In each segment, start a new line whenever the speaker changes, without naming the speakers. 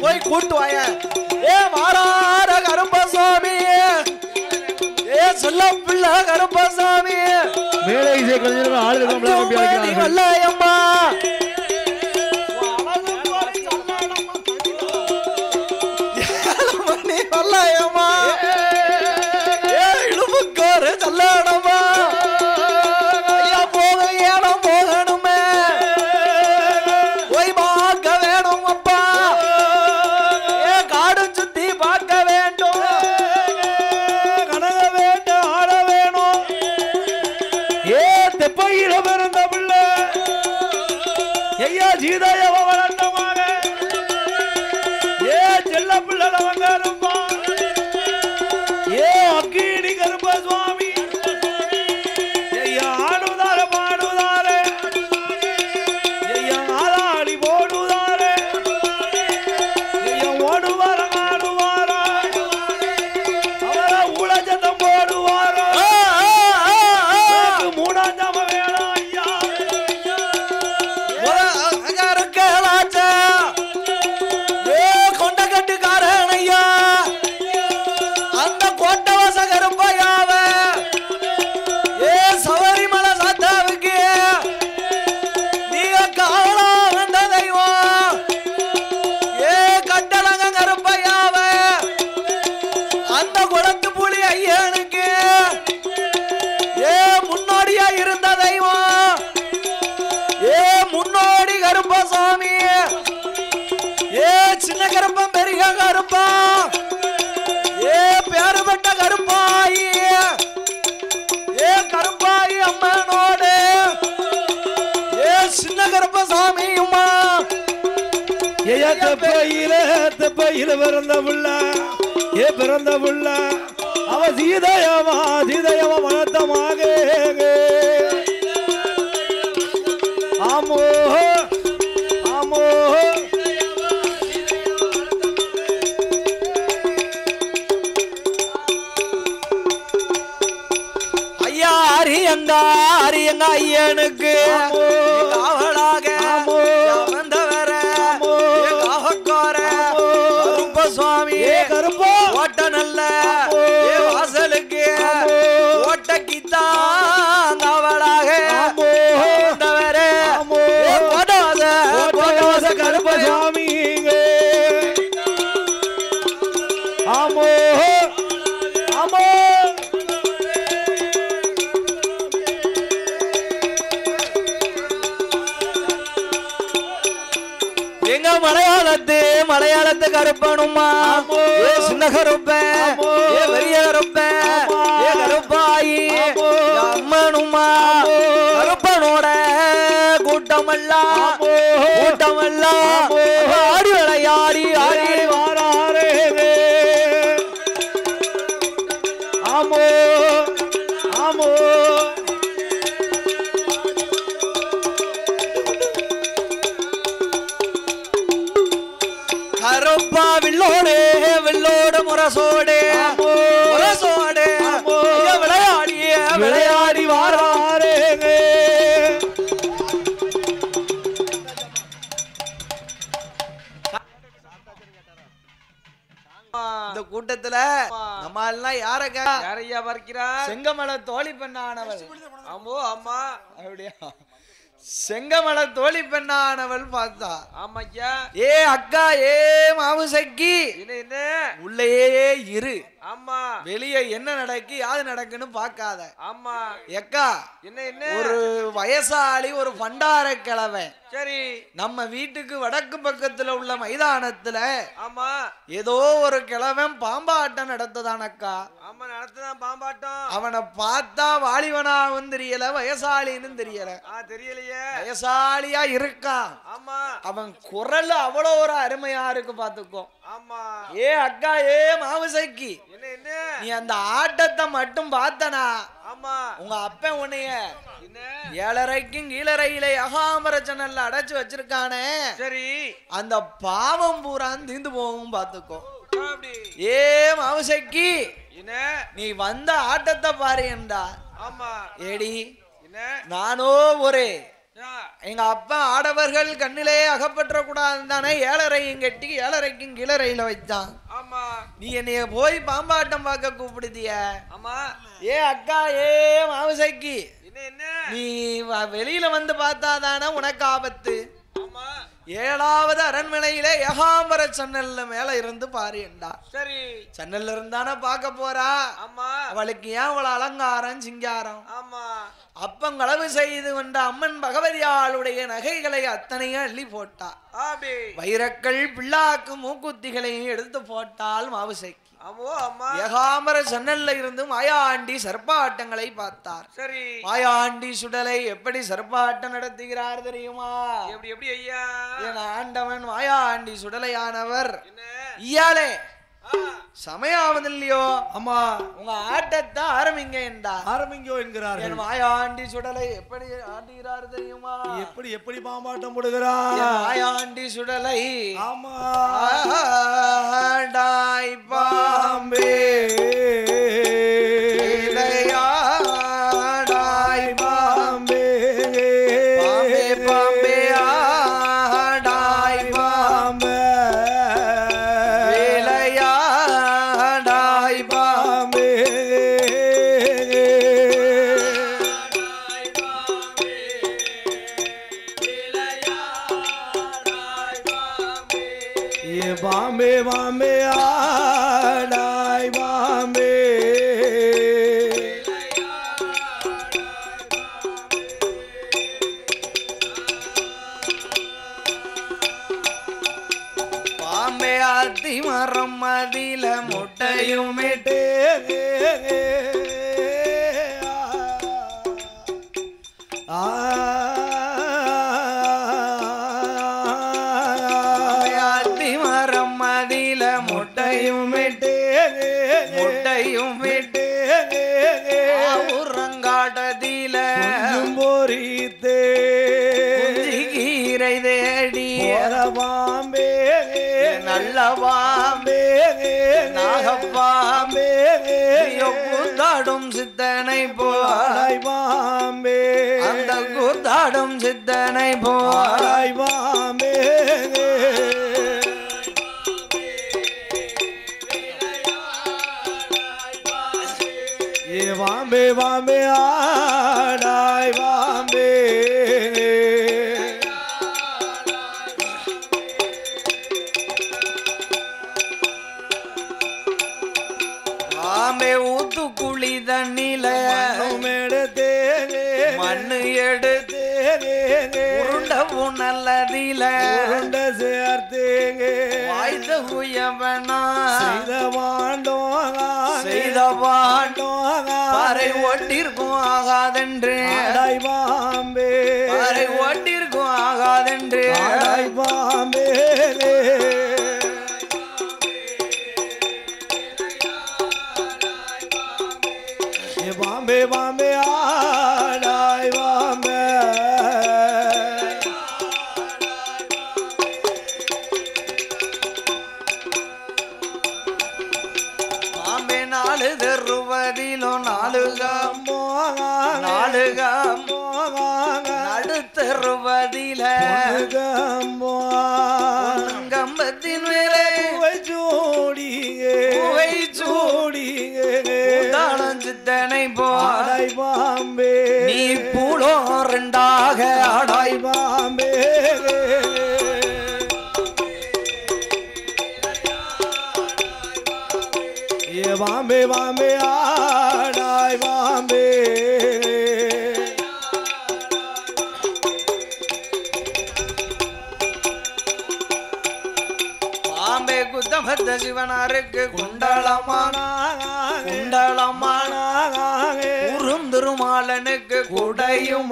போய் கூட்டு வாய ஏ மாறார கருப்பசாமி ஏ சொல்ல பிள்ளை கருப்பசாமி
மேலே இசை கலைஞர்கள் ஆளுநர்
வல்லையம்மா வல்லையம்மா ஏ இழுப்புக்காரு சல்லாடம்மா ஐயா போக ஏனம் போகணுமே போய் பார்க்க வேணும் அப்பா ஏ காடு சுத்தி பார்க்க வேண்டும் கனக வேண்டும் ஆட வேணும்
ஏ தெப்பையில பிறந்த பிள்ளை ஐயா சீதாயவ வளர்ந்தமாக ஏ செல்ல பிள்ளை வந்தாருப்பா ஏ அக்கீடி கருப்ப சுவாமி ஐயா ஆடுதார பாடுதார ஐயா ஆளாடி போடுதார ஐயா ஓடுவார ஆடுவார அவர ஊழச்சத்தம் போடுவார மூடாஞ்சாம வேணாம் ஐயா
கொண்ட கட்டுக்காரன் ஐயா அந்த கோட்டை வசகருப்பையாவ ஏ சபரிமலை சாத்தாவுக்கு நீங்க காவலா வந்த தெய்வம் ஏ கட்டளங்க கருப்பையாவ அந்த குளத்து புலி ஐயனுக்கு ஏ முன்னோடியா இருந்த தெய்வம் ஏ முன்னோடி கருப்பசாமி ஏ சின்ன கருப்பம் பெரிய கருப்பம் ஏ பேருபட்ட கருப்பாயி ஏ கருப்பாயி அம்மனோடு ஏ சின்ன கருப்பசாமியுமா
ஐயா தெப்பையில பிறந்த புள்ள ஏ பிறந்த புள்ள அவ சீதையவா மனத்தமாக ஆமோ ஆமோ
ஐயா அரியங்கா ஐயனுக்கு காவலாக வந்தவர காவக்கார கருப்ப சுவாமி
கருப்பா
ஓட்ட நல்ல வாசலுக்கு ஓட்டக்கித்தான் காவலாக வந்தவர
கோட்டவாச கருப்ப சுவாமி ஆமோ ஆமோ
எங்க மலையாளத்து கருப்பனுமா ஏ சின்ன கருப்ப ஏ பெரிய கருப்ப ஏ கருப்பாயி அம்மனுமா கருப்பனோட கூட்டமெல்லாம் ஆடி விளையாடி ஆடி
வாராரே ஆமோ ஆமோ
கருப்பா வில்லோடு முரசோடு விளையாடி
வாராரே
இந்த கூட்டத்துல நம்ம எல்லாம் யாரையா பார்க்கிறா செங்கமலை தோழி பெண்ணானவள்
ஆமோ அம்மா
அப்படியா செங்கமலை தோழி பெண்ணானவள் பார்த்தா
ஆமாய்யா
ஏ அக்கா ஏ மாவுசக்கி
என்ன
உள்ளேயே இரு
ஆமா
வெளியே என்ன நடக்கு யாது நடக்குன்னு பாக்காத
ஆமா
எக்கா
என்ன
ஒரு வயசாளி ஒரு பண்டார கிழவன்
சரி
நம்ம வீட்டுக்கு வடக்கு பக்கத்துல உள்ள மைதானத்துல
ஆமா
ஏதோ ஒரு கிழவன் பாம்பாட்டம் நடத்ததானக்கா
ஆமா நடத்துதான் பாம்பாட்டம்
அவனை பார்த்தா வாலிபனாவும் தெரியல வயசாளின்னு தெரியல
தெரியலையே
வயசாலியா இருக்கான்
ஆமா
அவன் குரல் அவ்வளவு ஒரு அருமையா இருக்கு பாத்துக்கோ
ஆமா
ஏ அக்கா ஏ மாவுசைக்கு
என்ன
நீ அந்த ஆட்டத்தை மட்டும் பார்த்தனா
ஆமா
உங்க அப்பன் உன்னைய 7:30க்கும் கீழறையில அகாமர ஜன்னல்ல அடைச்சு வச்சிருக்கானே
சரி
அந்த பாவம் பூரா தீந்து போகும் பாத்துக்கோ
அப்படி
ஏ மாவுசைக்கு
என்ன
நீ வந்த ஆட்டத்தை பாரு என்றா
ஆமா
ஏடி
என்ன
நானோ ஒரு எங்க அப்பா ஆடவர்கள் கண்ணிலே அகப்பற்ற கூடாது தானே ஏழரையும் கட்டி ஏழரைக்கும் கிளறையில வச்சான்.
ஆமா
நீ என்னைய போய் பாம்பாட்டம் பார்க்க கூப்பிடுதிய.
ஆமா
ஏ அக்கா ஏ மாவசைக்கு
என்ன
நீ வெளியில வந்து பார்த்தாதானே உனக்கு ஆபத்து.
ஆமா
7வது அரண்மனையிலே ஏகாம்பர சன்னல்ல மேல இருந்து பாரு என்றா.
சரி
சன்னல்ல இருந்தானே பார்க்க போறா.
ஆமா
அவளுக்கு ஏன் அவள அலங்காரம் சிங்காரம்.
ஆமா
அப்பங்களவு செய்து வந்த அம்மன் பகவதியாளுடைய நகைகளை அத்தனையும் அள்ளி போட்டா.
ஆபி
வைரக்கள் பிள்ளாக்கு மூக்குத்திகளையும் எடுத்து போட்டால் மாவுசைக்கு.
ஆமோ அம்மா
ஏகாம்பர சன்னல்ல இருந்து மாயாண்டி சர்ப்பாட்டங்களை பார்த்தார்.
சரி
மாயாண்டி சுடலை எப்படி சர்ப்பாட்டம் நடத்துகிறார் தெரியுமா?
எப்படி எப்படி ஐயா
என் ஆண்டவன் மாயாண்டி சுடலையானவர்.
என்ன
இயாலே சமயாவது இல்லையோ
அம்மா
உங்க ஆட்டத்தை ஆரம்பிங்க என்றா.
ஆரம்பிங்கோ என்கிறார்கள்.
என் மாயாண்டி சுடலை எப்படி ஆடுகிறார் தெரியுமா?
எப்படி எப்படி பாம்பாட்டம் போடுகிறார்
என் மாயாண்டி சுடலை
ஆமா
ஆடாய் பாம்பே இளையாடாய்
பாம்பே
பாம்பே பாம்பே ஆடாய்
பாம்பே
இளையாடாய்
பாம்பே ये बाम्बे बाम्बे आडाई बाम्बे
பாம்பே ஆத்தி மரம் மதில முட்டையும்
मेटे
ஆத்தி மரம் மதில முட்டையும் முட்டையும் உறங்காட்டதில
बोरीते
கீரை தேடி
बाम्बे
நல்ல பாம்பே நாகப்பாம்பே கூத்தாடும் சித்தனை போ
आडाई बाम्बे
அந்த கூத்தாடும் சித்தனை போ
आडाई बाम्बे ये बाम्बे बाम्बे आडाई बाम्बे
பாம்பே ஊத்து குழி தண்ணில
मेड़ते
மண்ணு எடுத்து உருண்ட புனல்லதில
उंड से अर्तेंगे
வாய்த்த குயவனா
செய்தவாண்டோங்க
செய்தவான்
செய்தவாண்டோங்க
பாறை ஓட்டிற்கும் ஆகாதென்று
ஆடாய் பாம்பே
பாறை ஓட்டிற்கும் ஆகாதென்று
ஆடாய் பாம்பே ये बाम्बे बाम्बे आडाई बाम्बे
பாம்பே நாலு தெருவதிலும் நாலுகம்
மோகாங்க
நாலுகம்
மோகாங்க
நடுத்தருவதில
கம்போங்க
கம்பத்தின் மேலே
ஜோடியே
பூவை
ஜோடியே
சூதானம் சித்தனை போ
ஆடாய் பாம்பே
நீ பூலோ ரெண்டாக ஆடாய்
ஆடாய் பாம்பே ये बाम्बे बाम्बे आडाई बाम्बे
பாம்பே குத்தமத்த சிவனாருக்கு குண்டலமான குண்டலமான உருந்திருமாலனுக்கு குடையும்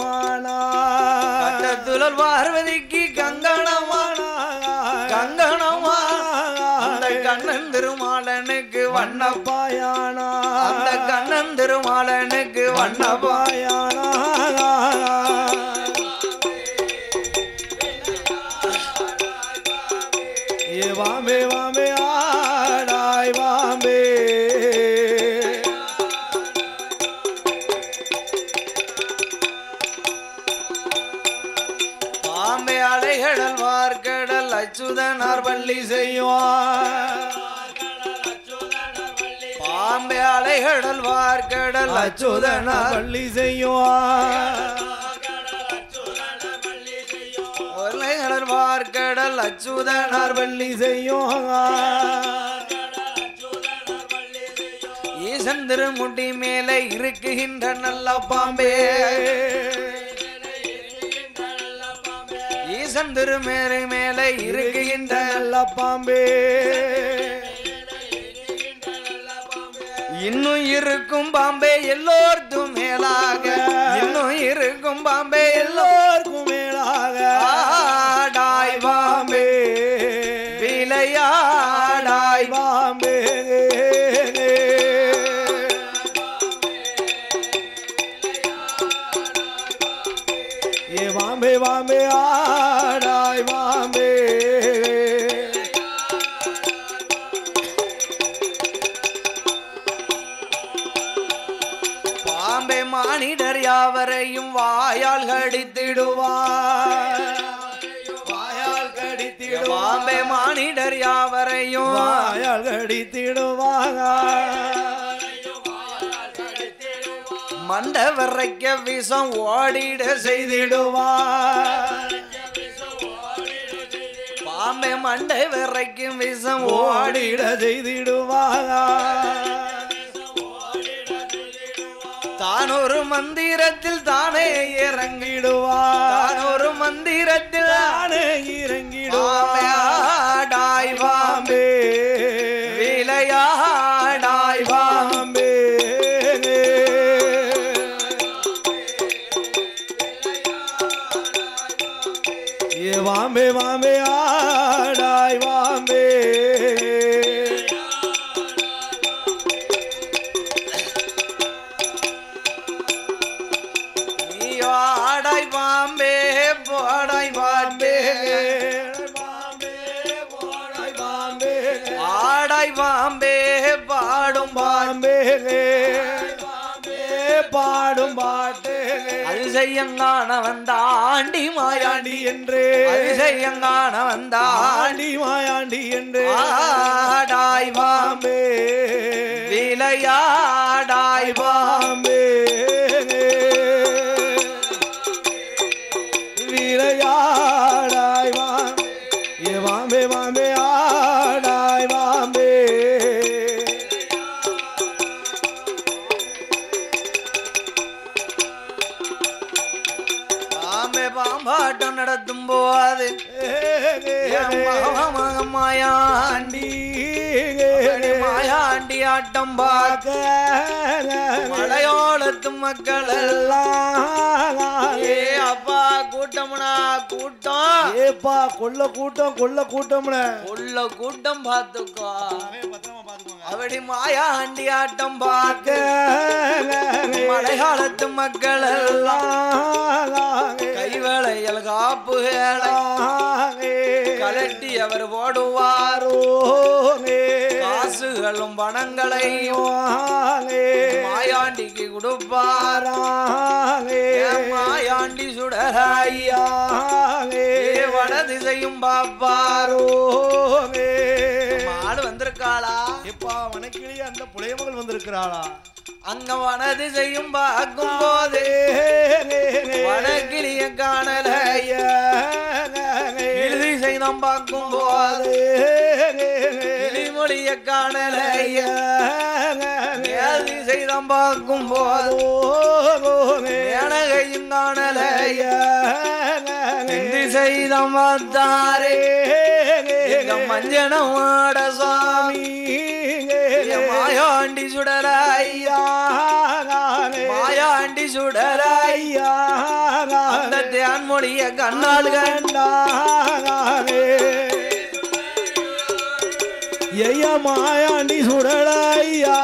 கட்டத்துழல் பார்வதிக்கு கங்கணமான கங்கணமா அந்த கண்ணன் திருமாலனுக்கு வண்ணப்பா
பாயானா
அந்த கண்ணன் திருமாலனுக்கு வண்ணப்பா
பாயானா ये बाम्बे बाम्बे आडाई बाम्बे
அச்சுதனார் பள்ளி செய்வார் பாம்பே அலைகடல் வார்கடல் அச்சுதனார்
பள்ளி செய்வார்
அலைகடல் வார்கடல் அச்சுதனார்
பள்ளி செய்வார்
ஈசன் திருமுடி மேலே இருக்குகின்ற நல்ல பாம்பே ஈசன் திருமேரை மேலே இருக்குகின்ற
நல்ல பாம்பே
இன்னும் இருக்கும் பாம்பே எல்லோருக்கும் மேலாக இன்னும் இருக்கும் பாம்பே
எல்லோருக்கும் மேலாக
ஆடாய் பாம்பே விளையாடாய்
பாம்பே ஏ பாம்பே பாம்பே ஆடாய் பாம்பே
பாம்பே மானிடர் யாவரையும் வாயால் கடித்திடுவார்
வாயால் கடித்திடுவார்
பாம்பே மானிடர் யாவரையும்
வாயால் கடித்திடுவாங்க
மண்டவரைக்க விஷம் ஓடிட
செய்திடுவார்
பாம்பே மண்டை வரைக்கும் விஷம் ஓடி
ஓடிட செய்திடுவாங்க
தான் ஒரு மந்திரத்தில் தானே இறங்கிடுவார்
இடுவார்
தான் ஒரு மந்திரத்தில்
தானே இறங்கிடுவார்
ஆடாய் பாம்பே விளையாடாய் பாம்பே
பாம்பே ஏ பாம்பே பாம்பே ஆடாய் பாம்பே
நீ ஆடாய் பாம்பே போடாய் பாம்பே
பாம்பே போடாய் பாம்பே
ஆடாய் பாம்பே பாடும்
பாம்பே பாம்பே பாடும் பாட்டு
அதிசயங்கான வந்தாண்டி மாயாண்டி
மாயாண்டி என்றே
அதிசயங்கான வந்தாண்டி
ஆண்டி மாயாண்டி என்றே
ஆடாய் பாம்பே
பாம்பே
விளையாடாய் பாம்பே
பாம்பே விளையாடாய் பாம்பே ஏ பாம்பே பாம்பே ஆடாய் பாம்பே
பாம்பே பாம்பாட்டம் நடத்தும் போது மாயாண்டி மாயாண்டி ஆட்டம் பார்க்க மலையோளத்து மக்கள் ஏ அப்பா கூட்டம்னா கூட்டம்
ஏப்பா கொல்ல கூட்டம்
உள்ள கூட்டம் பார்த்துக்கோ அப்படி மாயாண்டி ஆட்டம் பார்க்க மலையாளத்து மக்கள் எல்லாம் கைவேளையல் காப்புகளை கலட்டி அவர் ஓடுவாரோ காசுகளும் பணங்களையும் மாயாண்டிக்கு கொடுப்பாரா மாயாண்டி சுடராய்யா வடதிசையும் பாப்பாரோ மாடு வந்திருக்காளா
எப்பா வனக்கிளியே அந்த புலைய மகள் வந்திருக்கிறாளா
அங்க வனதிசையும் பார்க்கும் போது வனக்கிளிய காணல இறுதிசை நாம் பார்க்கும் போது கிளிமொழிய காணல திசை நாம் பார்க்கும் போது மேனகையும் காணல திசை நாம் பார்த்தாரே மஞ்சனம் ஆட சாமி மாயாண்டி சுடராய்யா மாயாண்டி சுடராய்யா அந்த தேன்மொழிய கண்ணால் கண்டாரே
ஐயா மாயாண்டி சுடலையா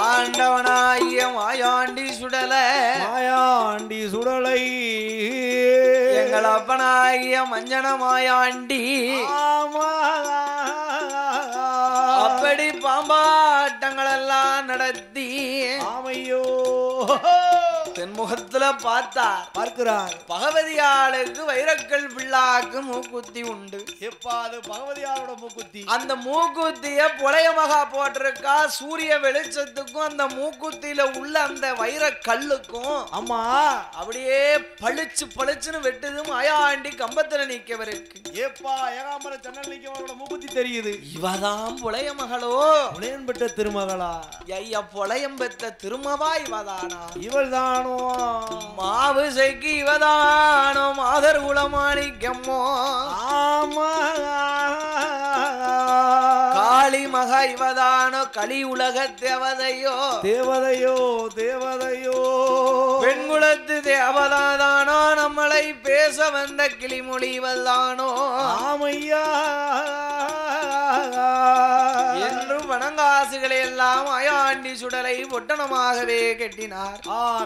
ஆண்டவனாய மாயாண்டி சுடல
மாயாண்டி சுடலை
எங்கள் அப்பனாகிய மஞ்சன மாயாண்டி அப்ப இப்படி பாம்பாட்டங்கள் எல்லாம் நடத்தி
ஆமையோ
தென்முகத்துல பார்த்தார்.
பார்க்கிறார்.
பகவதியாளுக்கு வைரக்கல் பிள்ளாக்கு மூக்குத்தி உண்டு.
எப்பா அது பகவதியாரோட மூக்குத்தி.
அந்த மூக்குத்திய புலைய மகா போட்டிருக்கா. சூரிய வெளிச்சத்துக்கும் அந்த மூக்குத்தியில உள்ள அந்த வைர கல்லுக்கும்
ஆமா
அப்படியே பளிச்சு பளிச்சுன்னு வெட்டுது. மாயாண்டி கம்பத்துல நிக்கவருக்கு.
ஏப்பா ஏகாம்பர சன்னல் நிக்கவரோட மூக்குத்தி தெரியுது.
இவதான் புலைய மகளோ?
புலையன் பெற்ற திருமகளா?
ஐயா புலையம் பெற்ற திருமவா இவதானா?
இவள் தானோ?
மாவு செய்கி இவதானோ? மாதர் குலமாணிக்கம்மோ?
ஆமா
காளி மகா இவதானோ? களி உலக தேவதையோ?
தேவதையோ தேவதையோ
பெண்குலத்து தேவதானோ? நம்மளை பேச வந்த கிளிமொழி இவள்தானோ?
ஆமையா
என்று வணங்காசுகளை எல்லாம் மாயாண்டி சுடலை பொட்டணமாகவே கட்டினார்.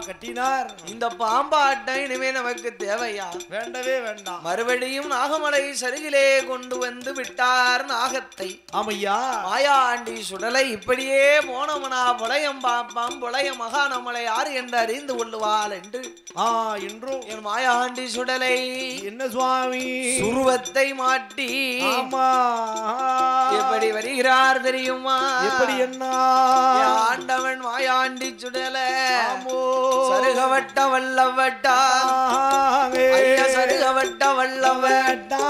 கட்டினார்.
இந்த பாம்பாட்டம் இனிமே நமக்கு தேவையா?
வேண்டவே வேண்டாம்.
மறுபடியும் நாகமலை சருகிலே கொண்டு வந்து விட்டார் நாகத்தை.
ஆமையா
மாயாண்டி சுடலை இப்படியே போனவனா புலையம் பாப்பாம் புலைய மகா நம்மளை யாரு என்று அறிந்து கொள்ளுவாள் என்று
என்றும்
என் மாயாண்டி சுடலை
என்ன சுவாமி
சுருவத்தை மாட்டி
ஆமா
எப்படி வருகிறார் தெரியுமா?
எப்படி என்ன
ஆண்டவன் மாயாண்டி சுடல சருகவட்ட வல்லவட்டா சருகவட்ட வல்லவட்டா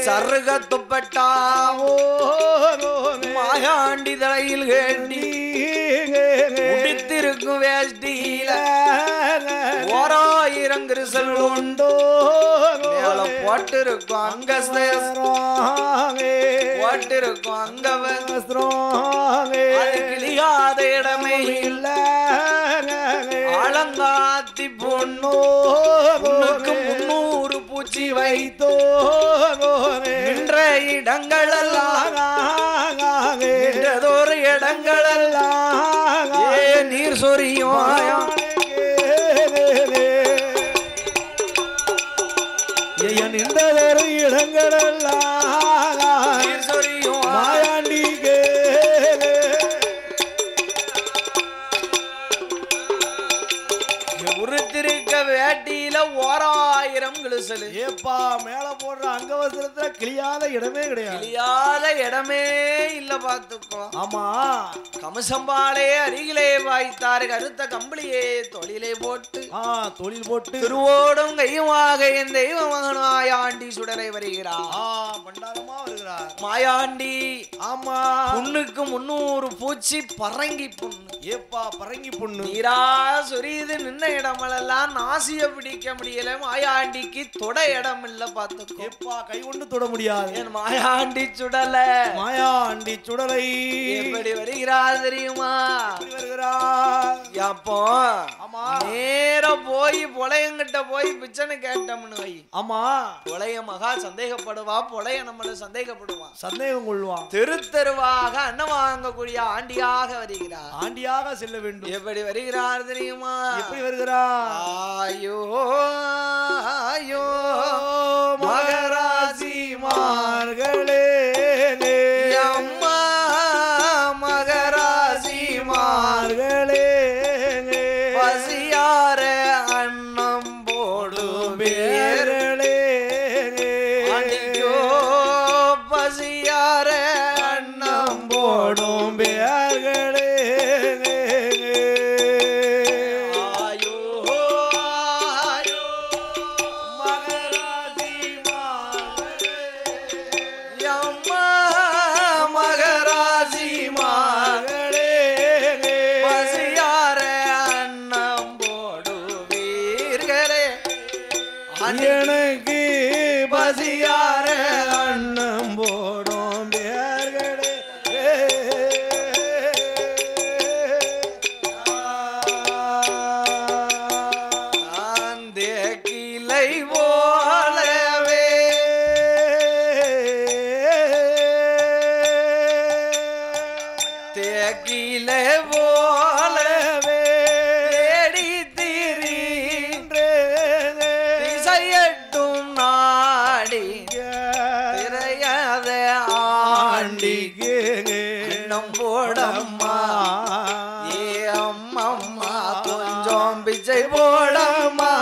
சருக துப்பட்டா மாயாண்டி தலையில் கேட்டி முடித்திருக்கும் வேஷ்டியில ஓராயிரம் கிருசல் உண்டோ மேல போட்டிருக்கும் அங்க போட்டிருக்கும் அங்கவ கிளியாத இடமே இல்ல ஆலங்காத்தி பொண்ணோ 300 பூச்சி வைத்தோ நின்ற இடங்களெல்லாம் நின்றதொரு இடங்களெல்லாம் நீர் சொரியும்
நின்றதொரு இடங்களெல்லாம்
நீர் சொரியும்
மாயாண்டிக்கு
உருத்திருக்க வேட்டியில ஓராயிரம் கிழிசல்.
ஏப்பா மேல போடுற அங்கவசரத்துல கிளியாத இடமே கிடையாது.
கிளியாத இடமே இல்ல பாத்துக்கோ.
ஆமா
கமசம்பாலே அருகிலே வாய்த்தாரு கருத்த கம்பளியே தொழிலே போட்டு
தொழில் போட்டு
திருவோடும் கையுமாக என் தெய்வ மகன் மாயாண்டி சுடலை வருகிறார்.
பண்டாரமா வருகிறார்
மாயாண்டி.
ஆமா
புண்ணுக்கு 300 பூச்சி பரங்கி புண்ணு.
ஏப்பா பரங்கி புண்ணு
நீரா சொரியுது. நின்ன இடமெல்லாம் நாசிய பிடிக்க முடியல. மாயாண்டிக்கு தொட இடம் இல்ல பாத்துக்கோ.
ஏப்பா கை கொண்டு தொட முடியாது.
என் மாயாண்டி சுடல
மாயாண்டி சுடலை
எப்படி வருகிறார் தெரியுமா?
வருகிறார்.
அப்போ
ஆமா
நேர போய் புலையங்கிட்ட போய் பிச்சனை கேட்டோம்னு வை.
ஆமா
புலைய மகா சந்தேகப்படுவா. புலைய நம்மள சந்தேகப்படுவான்.
சந்தேகம் கொள்வான்.
தெரு தெருவாக அன்னம் வாங்கக்கூடிய ஆண்டியாக வருகிறார்.
ஆண்டியாக செல்ல வேண்டும்.
எப்படி வருகிறார் தெரியுமா?
எப்படி வருகிறார்?
ஆயோ ஆயோ மகராசி
மார்களே
அம்மா மகராசி
மார்களே
பசியார அன்னம் போடும் பேர்களே அடிக்கோ பசியார அன்னம் போடும்
பேர்களே எனக்கு பசியார அன்னம் போடும் பேர்களே
அந்த கிளை போலவே தேக்கிலே போலவே தேடி திரின்றே திசையட்டும் நாடி அம்மா கொஞ்சம் பிச்சை போடம்மா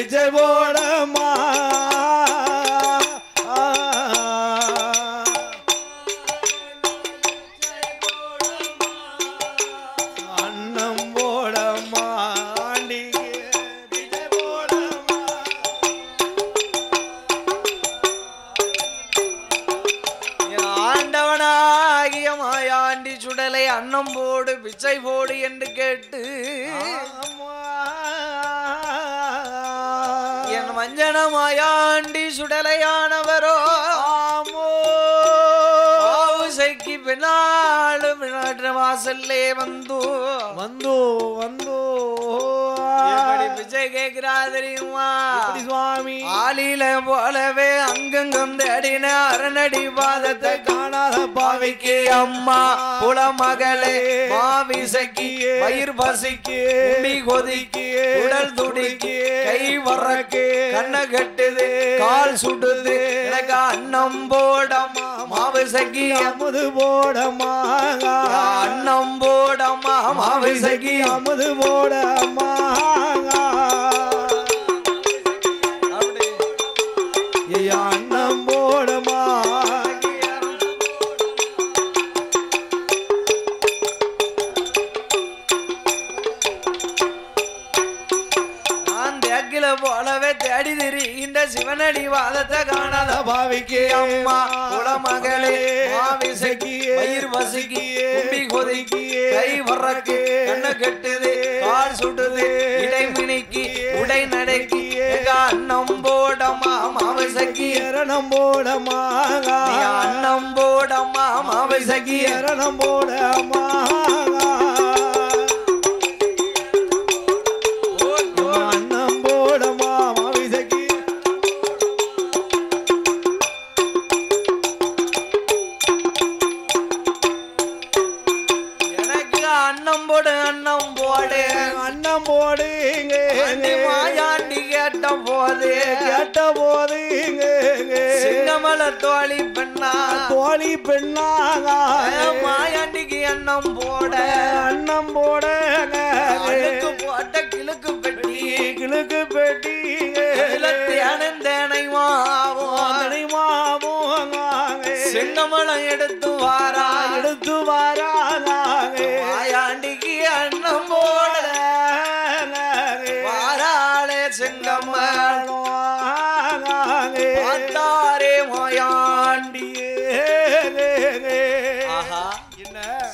விஜய் போடம்மா அன்னம் போடம்மா ஆண்டிக்கு விஜய் போடம்மா
ஆண்டவனாகிய மாயாண்டி சுடலை அன்னம் போடு பிச்சை போடு என்று கேட்டு என் மஞ்சன மாயாண்டி சுடலையானவரோ ஆவுசைக்கு பின்னாலும் வாசல்லே வந்து பிச்சை கேட்கிறா தெரியுமா
சுவாமி
ஆலில போலவே அங்கங்கும் தேடின அரணடி பாதத்தை காணாத பாவிக்கு அம்மா புலமகளே மாவிசைக்கு வயிறு பசிக்கு உண்டி கொதிக்கு உடல் துடிக்கு கை வரக்கு கண்ண கட்டுது கால் சுடுது எனக்கு அன்னம் போடமா மாவிசைக்கு
அமுது போடமா
அன்னம் போடமா மாவிசைக்கு
அமுது போடமா அன்னம் போடமா
போலவே தேடி திரிகின்ற சிவனடி வாதத்தை காணாத பாவிக்கு அம்மா குலமகளே மாவிசைக்கு வயிறு வசிக்கு கும்பி கொதிக்கு கை வரக்கு கண்ண கட்டுது கால் சுடுது இடைமினிக்கு உடை நடைக்கு அன்னம் போடமா மாவிசைக்கு
எரணம் போடமா
அன்னம் போடமா மாவிசைக்கு
எரணம் போடமா அன்னம் போடுங்க
மாயாண்டி கேட்ட போது சின்னமல தோழி
பெண்ணாக
மாயாண்டிக்கு அன்னம் போட போட்ட கிழக்கு பெட்டி தேனை மாவும் சின்னமலம் எடுத்து வாரா மாயாண்டிக்கு அன்னம் போட வாராளே செங்கம்மாளே மாயாண்டி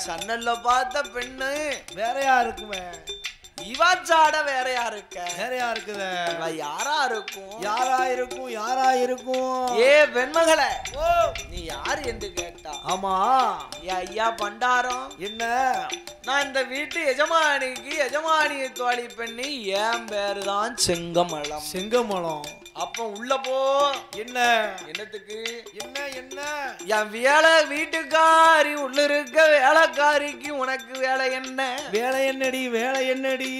சன்னல்ல பார்த்த பெண்ணு
வேறையா இருக்குமே
இவாச்சாட வேறையா
இருக்குத
யாரா இருக்கும் ஏ பெண்மகளே நீ யாரு என்று கேட்டா
ஆமா
ஐயா பண்டாரம்
என்ன
நான் இந்த வீட்டு எஜமானியை தோழி பெண்ணி என் பேரு தான் செங்கமலம் அப்ப உள்ள போ என்னத்துக்கு
என்ன
என் வேலை வீட்டுக்காரி உள்ள இருக்க வேலைக்காரிக்கு உனக்கு வேலை என்னடி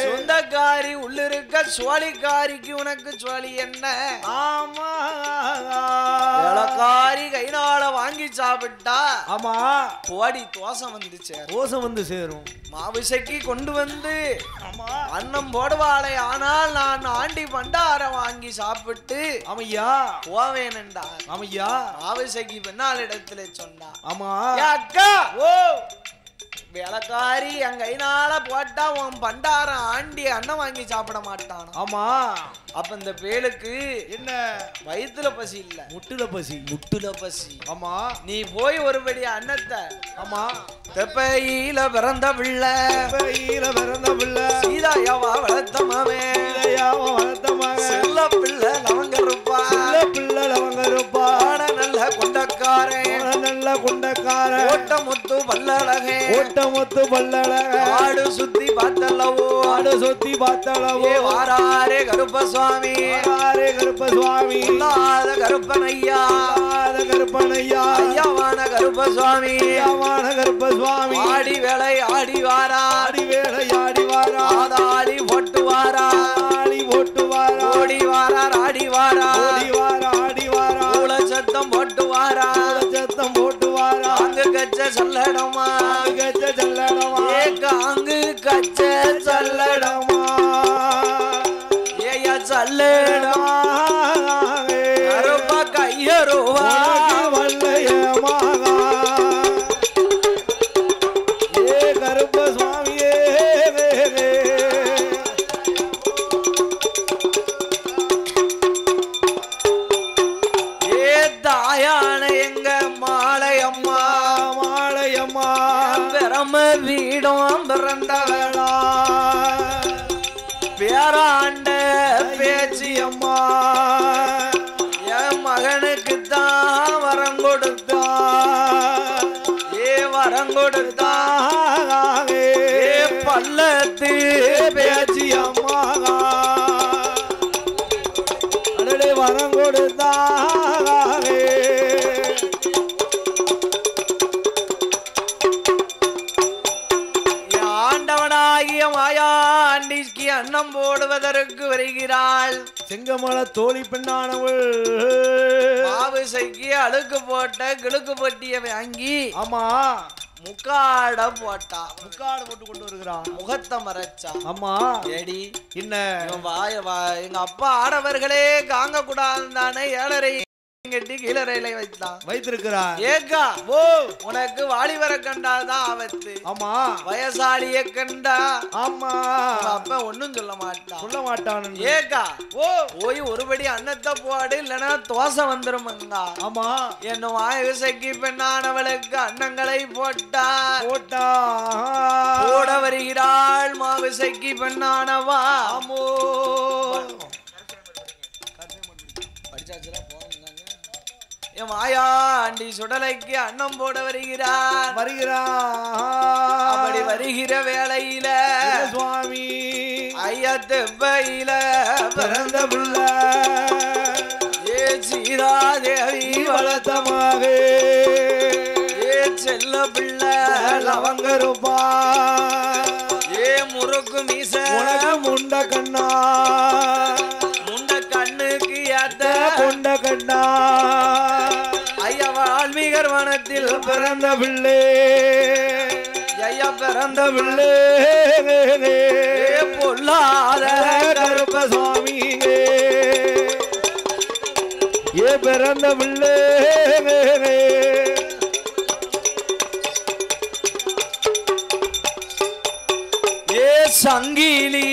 சொந்தக்காரி உள்ள இருக்க சோழிக்காரிக்கு உனக்கு சோழி என்ன
ஆமா
வேலைக்காரி கைனால வாங்கி சாப்பிட்டா
ஆமா
போடி தோசை வந்து
சேரும்
மாவிசைக்கு கொண்டு வந்து அன்னம் போடுவாளே ஆனால் நான் ஆண்டி பண்டாரம் வாங்கி சாப்பிட்டு
ஆமையா
போவேன் என்றார்
ஆமையா
மாவிசைக்கு பின்னால் இடத்துல சொன்னா
ஆமா
அக்கா வேலைக்காரி என் கைனால போட்டா உன் பண்டாரம் ஆண்டி அண்ணன் வாங்கி சாப்பிட மாட்டான்.
ஆமா.
அப்ப இந்த பேலுக்கு
என்ன
வயிற்றுல பசி இல்ல,
முட்டுல பசி.
முட்டுல பசி.
ஆமா.
நீ போய் ஒருபடி அன்னத்தை.
ஆமா.
தெப்பையில பிறந்த பிள்ளை,
தெப்பையில பிறந்த பிள்ளை,
சீதாயாவா வளர்த்த மகன்,
சீதாயாவா வளர்த்த மகன்,
செல்ல பிள்ளை லவங்க இருப்பா,
செல்ல பிள்ளை லவங்க இருப்பா,
நல்ல கொண்டக்காரன்,
நல்ல கொண்டக்காரன்,
ஓட்ட முத்து பல்லழகே,
ஓட்ட முத்து பல்லழகே,
ஆடு சுத்தி பார்த்தல்லவோ,
ஆடு சுத்தி பார்த்தளவோ,
வாராரே கருப்பசுவாமி,
வாராரே கருப்பசுவாமி,
இல்லாத கருப்பனையா,
இல்லாத கருப்பனையா,
ஐயாவான கருப்பசுவாமி,
ஐயாவான கருப்பசுவாமி,
ஆடி வேலை ஆடி வாரா,
ஆடி வேலை ஆடி வாரா,
ஆதாளி போட்டு வாரா,
ஆடி போட்டு வாரா,
ஓடி வாரா ஆடி வாரா,
ஓடி வாரா ஆடி வாரா,
ஊழ சத்தம் போட்டு வாரா,
சத்தம் போட்டு வாரா,
அங்கு கச்ச சல்லடமா,
கச்ச சல்லடமா,
அங்கு கச்ச சல்லடமா, ஏயா சல்லடமா, கருப்பா கையருவா
வல்லையமாக, ஏ கருப்ப சுவாமியே,
ஏ தாயான எங்க மாலையம்மா,
மாலையம்மா,
பெரம வீடும் பிறந்தவளா, பேராண்ட பேச்சியம்மா, என் மகனுக்கு தான் வரம் கொடுத்தா, ஏ வரம் கொடுத்தா, ஏ பல்லத்து பேச்சியம்மா,
அடடே வரம் கொடுத்தா,
ஆண்டவனாகிய மாயாண்டிக்கு அன்னம் போடுவதற்கு வருகிறாள்.
செங்கமல தோழி பெண்ணானவள்
மாவுசைக்கு அழுக்கு போட்ட கிழுக்கு பொட்டிய வாங்கி
ஆமா
முக்காட போட்டா,
முக்காடு போட்டு கொண்டு வருகிறான்,
முகத்தை மறைச்சா.
ஆமா.
ஏடி
என்ன
எங்க அப்பா ஆடவர்களே காங்க கூடாது தானே 7:30 கட்டி கீழறையில வைத்தான்
வைத்திருக்கிறார்.
ஏக்கா
ஓ
உனக்கு வாலிபர கண்டாதான் ஆபத்து,
ஆமா
வயசாலிய கண்டா
ஆமா
அப்ப ஒண்ணும் சொல்ல மாட்டான்,
சொல்ல மாட்டான்.
ஏக்கா
ஓ
போய் ஒருபடி அன்னத்தை போடு இல்லைன்னா தோசை வந்துருமங்கா.
ஆமா.
என்ன வாயுசைக்கு பெண்ணானவளுக்கு அன்னங்களை போட்டா
போட்டா
போட வருகிறாள் மாவுசைக்கு பெண்ணானவா.
ஆமோ
என் மாயா ஆண்டி சுடலைக்கு அன்னம் போட வருகிறார். அப்படி வருகிற வேளையில
சுவாமி
ஐயத்து பையில
பிறந்த பிள்ளை
ஏ சீதாதேவி
வளர்த்தமாக
ஏ செல்ல பிள்ளை
லவங்க ரூபா
ஏ முறுக்கு மீச
உனக்கு முண்ட கண்ணா
முண்ட கண்ணுக்கு ஏத்த
கொண்ட கண்ணா
ஐயா வால்மீகர் வனத்தில்
பிறந்த பிள்ளை
ஐயா பிறந்த
பிள்ளை
பொல்லாத
கருப்ப சுவாமி ஏ பிறந்த பிள்ளை
ஏ சங்கிலி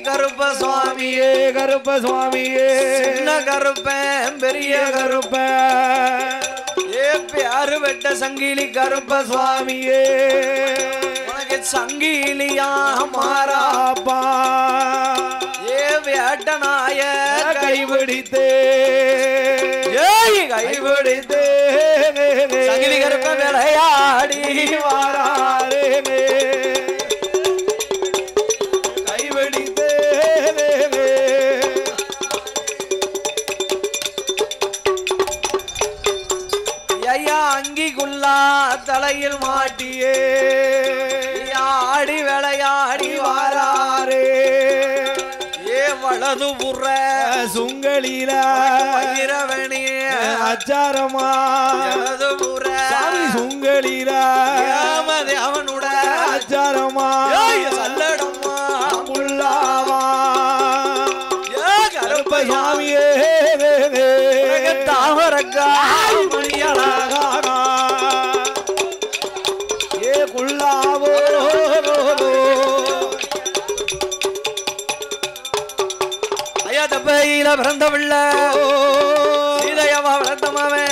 கருப்ப சுவாமியே
கருப்ப சுவாமியே
சின்ன கருப்பன் பெரிய
கருப்ப
ஏ பேரு வெட்ட சங்கிலி கருப்ப
சுவாமியே
உனக்கு சங்கிலியா மாறாப்பா ஏ வேட்டனாய
கைபிடித்தே
கைபிடித்தே சங்கிலி கருப்ப விளையாடி
வாராரே கைபிடித்தே
ஐயா அங்கிக்குள்ளா தலையில் மாட்டியே ஆடி விளையாடி வாராரே ஏ வலது புற
சுங்கலில
இரவணிய
அச்சாரமா
வலது புற
சுங்கலில
அவனுட
அச்சாரமா
சல்லடமா
முல்லாவா
கருப்ப
சுவாமியே
தாமரக்கா மணியழகா
ஏ குள்ளாவோ
துபையில பிறந்த பிள்ளை சீதையவா வளர்த்தமாவே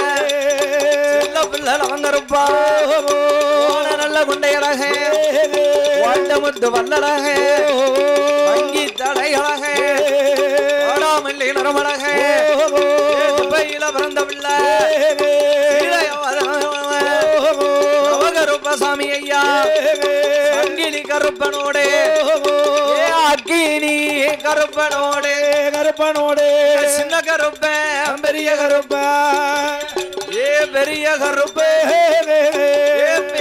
செல்ல பிள்ளை அவங்கருப்பா நல்ல குண்டையழக வாழ்ந்த முத்து வல்லழக வங்கி தடையழக வாடாமல்லி நரமழக துபையில பிறந்த பிள்ளை நவகருப்பசாமி ஐயா சங்கிலி கருப்பனோடு அக்கினி கருப்பனோடு
கருப்பனோடு
சின்ன கருப்பன்
பெரிய கருப்ப
பெரிய கருப்பு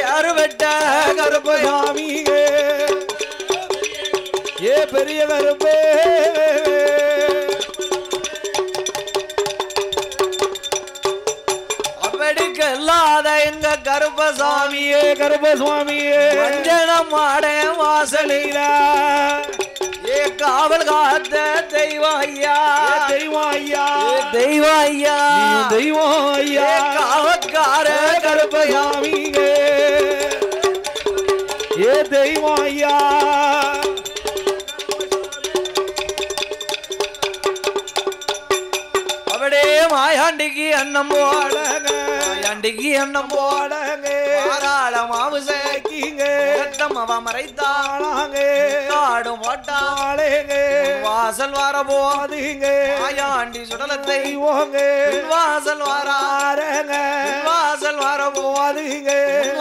யாரு வெட்ட கருப்பு
சாமி பெரிய கருப்பு
அப்படிக்கு இல்லாத எங்க கருப்பசாமியே
கருப்பசுவாமியே
மஞ்சனம் ஆட வாசலில காவல் காத்த தெய்வம் ஐயா
தெய்வம் ஐயா
தெய்வம் ஐயா
தெய்வம் ஐயா
காவக்கார
கருப்பசாமியே தெய்வம் ஐயா
அப்படியே மாயாண்டிக்கு அன்னம் போடங்க மாயாண்டிக்கு அன்னம் போடங்க மாறாள மாவு சேர்க்கிங்க ரத்தமவ மறைத்தாளாங்க காடும் போட்டாளேங்க வாசல் வர போதுங்க மாயாண்டி சுடலத்தை வாசல் வராருங்க வாசல் வர போதுங்க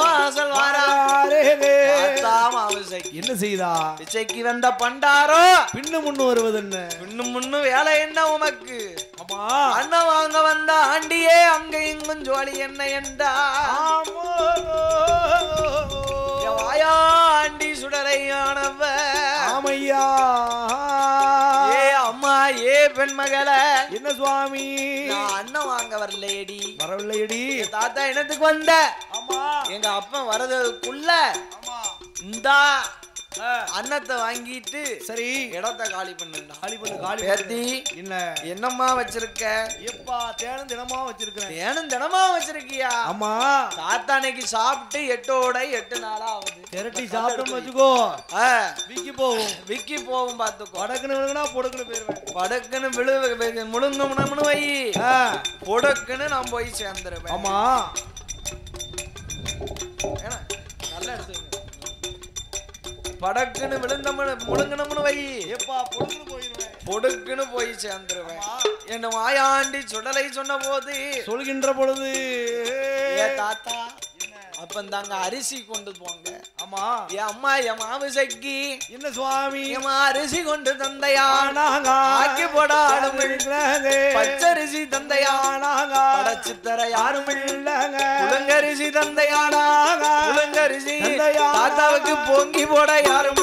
வாசல் வராருங்க மாவு சேர்க்கி
என்ன செய்தா
பிச்சைக்கு வந்த பண்டாரோ
பின்னு முன்னு வருவது என்ன
பின்னு முன்னு வேலை என்ன உமக்கு
ஆமா
அண்ணன் வாங்க வந்த ஆண்டியே அங்க இங்கும் ஜோலி என்ன என்றா வாயாண்டி சுடரையானவ
ஆமையா
ஏ அம்மா ஏ பெண்மகள
என்ன சுவாமி
நான் அண்ணன் வாங்க வரலையடி
வரவில்லையடி
தாத்தா என்னத்துக்கு வந்த
ஆமா
எங்க அப்பன் வரதுக்குள்ள இந்தா அன்னத்தை வாங்கிட்டு
சரி
இடத்தை காலி பண்ணுடா
காலி பண்ணு காலி
பேத்தி
என்ன
என்னம்மா வச்சிருக்க
எப்பா தேனும் தினமா வச்சிருக்கேன்
தேனும் தினமா வச்சிருக்கியா
ஆமா
தாத்தா அன்னைக்கு சாப்பிட்டு 8 நாளா ஆகுது
திரட்டி சாப்பிட்டோம் வச்சுக்கோ விக்கி போகும்
விக்கி போகும் பாத்துக்கோ
வடக்குன்னு விழுகுனா பொடுக்குன்னு போயிருவேன்
படக்குன்னு முழுங்கணும்னு வை பொடக்குன்னு நான் போய் சேர்ந்துருவேன்
ஆமா
நல்லா எடுத்து படக்குன்னு முழுங்கணும்னு வை
எப்பா பொடுக்குன்னு போயிருவேன்
பொடுக்குன்னு போய் சேர்ந்துருவேன் என்ன மாயாண்டி சுடலை சொன்ன போது
சொல்கின்ற பொழுது
தாத்தா அப்ப தாங்க அரிசி கொண்டு போங்க
ஆமா
என் அம்மா என் மாவு சக்கி
என்ன சுவாமி
அரிசி கொண்டு தந்தையானாங்க ஆக்கி போடாலும் பச்சரிசி தந்தையானாங்க படைச்சு தர யாரும் இல்லங்க புழுங்கரிசி தந்தையானாங்க புழுங்கரிசி தாத்தாவுக்கு பொங்கி போட யாரும்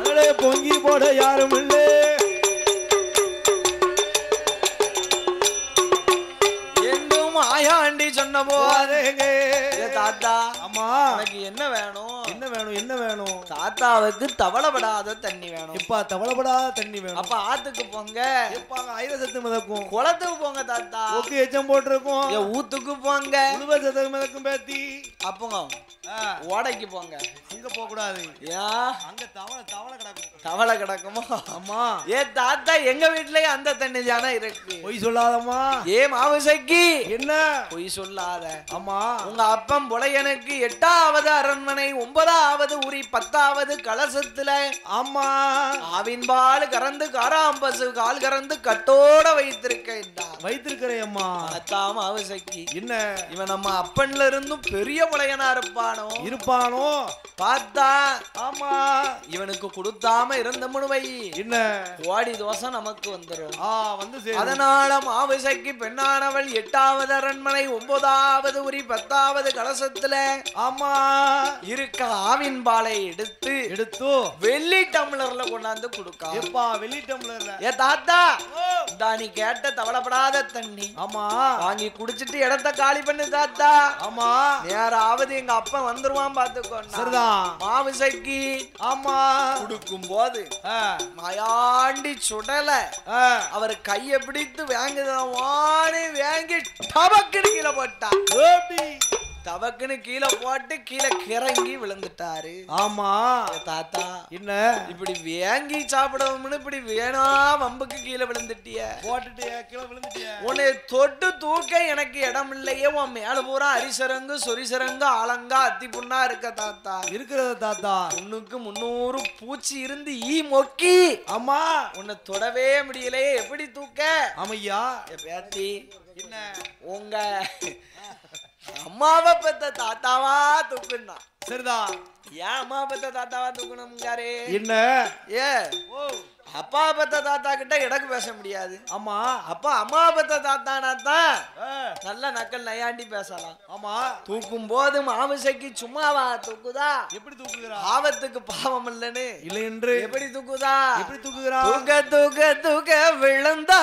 இல்ல பொங்கி போட யாரும் இல்லை
மாயாண்டி சொன்ன போதேங்க தாத்தா
அம்மா
எனக்கு என்ன வேணும்
என்ன வேணும் என்ன வேணும்
தாத்தாவுக்கு தவளப்படாத தண்ணி வேணும்
இப்ப தவளப்படாத தண்ணி வேணும்
அப்ப ஆத்துக்கு போங்க
எப்பாங்க ஐர சத்து மிதக்கும்
குளத்துக்கு போங்க தாத்தா
ஓகே எச்சம் போட்டிருக்கும்
ஊத்துக்கு போங்க
உழுவ சத்து மிதக்கும் பேத்தி
அப்பங்க ஓடைக்கு போங்க
அங்க போக கூடாது
ஏன்
அங்க தவளை கிடக்கும்
தவளை கிடக்குமோ
அம்மா
ஏ தாத்தா எங்க வீட்லயே அந்த தண்ணி தானே இருக்கு
பொய் சொல்லாதம்மா
ஏ மாவுசைக்கு
என்ன
பொய் சொல்லாத
அம்மா
உங்க அப்பன் புலையனுக்கு 8வது அரண்மனை 9வது உரி 10வது கலசத்துல
அம்மா
ஆவின்பால் கறந்து காராம்பசு கால் கறந்து கட்டோட
வைத்திருக்கிறேன் அம்மா
தாத்தா மாவுசைக்கு
என்ன
இவன் நம்ம அப்பன்ல இருந்தும் பெரிய புலையனா இருப்பானோ பார்த்தா
ஆமா
இவனுக்கு கொடுத்தாம இருந்த முனுவை
என்ன
ஓடி தோசை நமக்கு வந்துரும்
வந்து
அதனால மாவிசைக்கு பெண்ணானவள் 8வது அரண்மனை 9வது உரி 10வது கலசத்துல
ஆமா
இருக்க ஆவின் பாலை எடுத்து வெள்ளி டம்ளர்ல கொண்டாந்து கொடுக்கா
எப்பா வெள்ளி டம்ளர்ல
ஏ தாத்தா நீ கேட்ட தவளப்படாத தண்ணி
ஆமா
வாங்கி குடிச்சிட்டு இடத்த காலி பண்ணு தாத்தா
ஆமா
நேராவது எங்க அப்பா வந்துருவான் பாத்துக்கோ
சரிதான்
மாவிசைக்கு
ஆமா
குடுக்கும் போது மாயாண்டி சுடல அவர் கைய பிடித்து வாங்கி டபக்குன்னு கீழே போட்டா தவக்குன்னு கீழே போட்டு கீழே கிறங்கி விழுந்துட்டாரு.
ஆமா
தாத்தா
என்ன
இப்படி வேங்கி சாப்பிடவும்னு இப்படி வேணா வம்புக்கு கீழே விழுந்துட்டிய,
போட்டுட்டிய கீழே விழுந்துட்டிய.
உன்னை தொட்டு தூக்க எனக்கு இடம் இல்லையே. உன் மேல பூரா அரிசரங்கு சொரிசரங்கு ஆலங்கா அத்தி புண்ணா இருக்க தாத்தா.
இருக்கிறத தாத்தா
உன்னுக்கு 300 பூச்சி இருந்து ஈ மொக்கி
அம்மா
உன்னை தொடவே முடியலையே, எப்படி தூக்க?
ஆமையா
பேத்தி
என்ன
உங்க அம்மாவை பெத்த தாத்தாவா தூக்குன்னா
சரிதான்.
ஏன் அம்மா பெத்த தாத்தாவா தூக்கணும்காரு?
என்ன
ஏ அப்பா பெத்த தாத்தா கிட்ட எனக்கு பேச முடியாது.
ஆமா
அப்பா அம்மா பெத்த தாத்தானா தான் நல்ல நக்கல் நையாண்டி பேசலாம்.
ஆமா
தூக்கும் போது மாமிசைக்கு சும்மாவா தூக்குதா?
எப்படி தூக்குகிறா?
பாவத்துக்கு பாவம் இல்லன்னு
இல்லை என்று
எப்படி தூக்குதா?
எப்படி தூக்குகிறா?
தூக்க தூக்க தூக்க விழுந்தா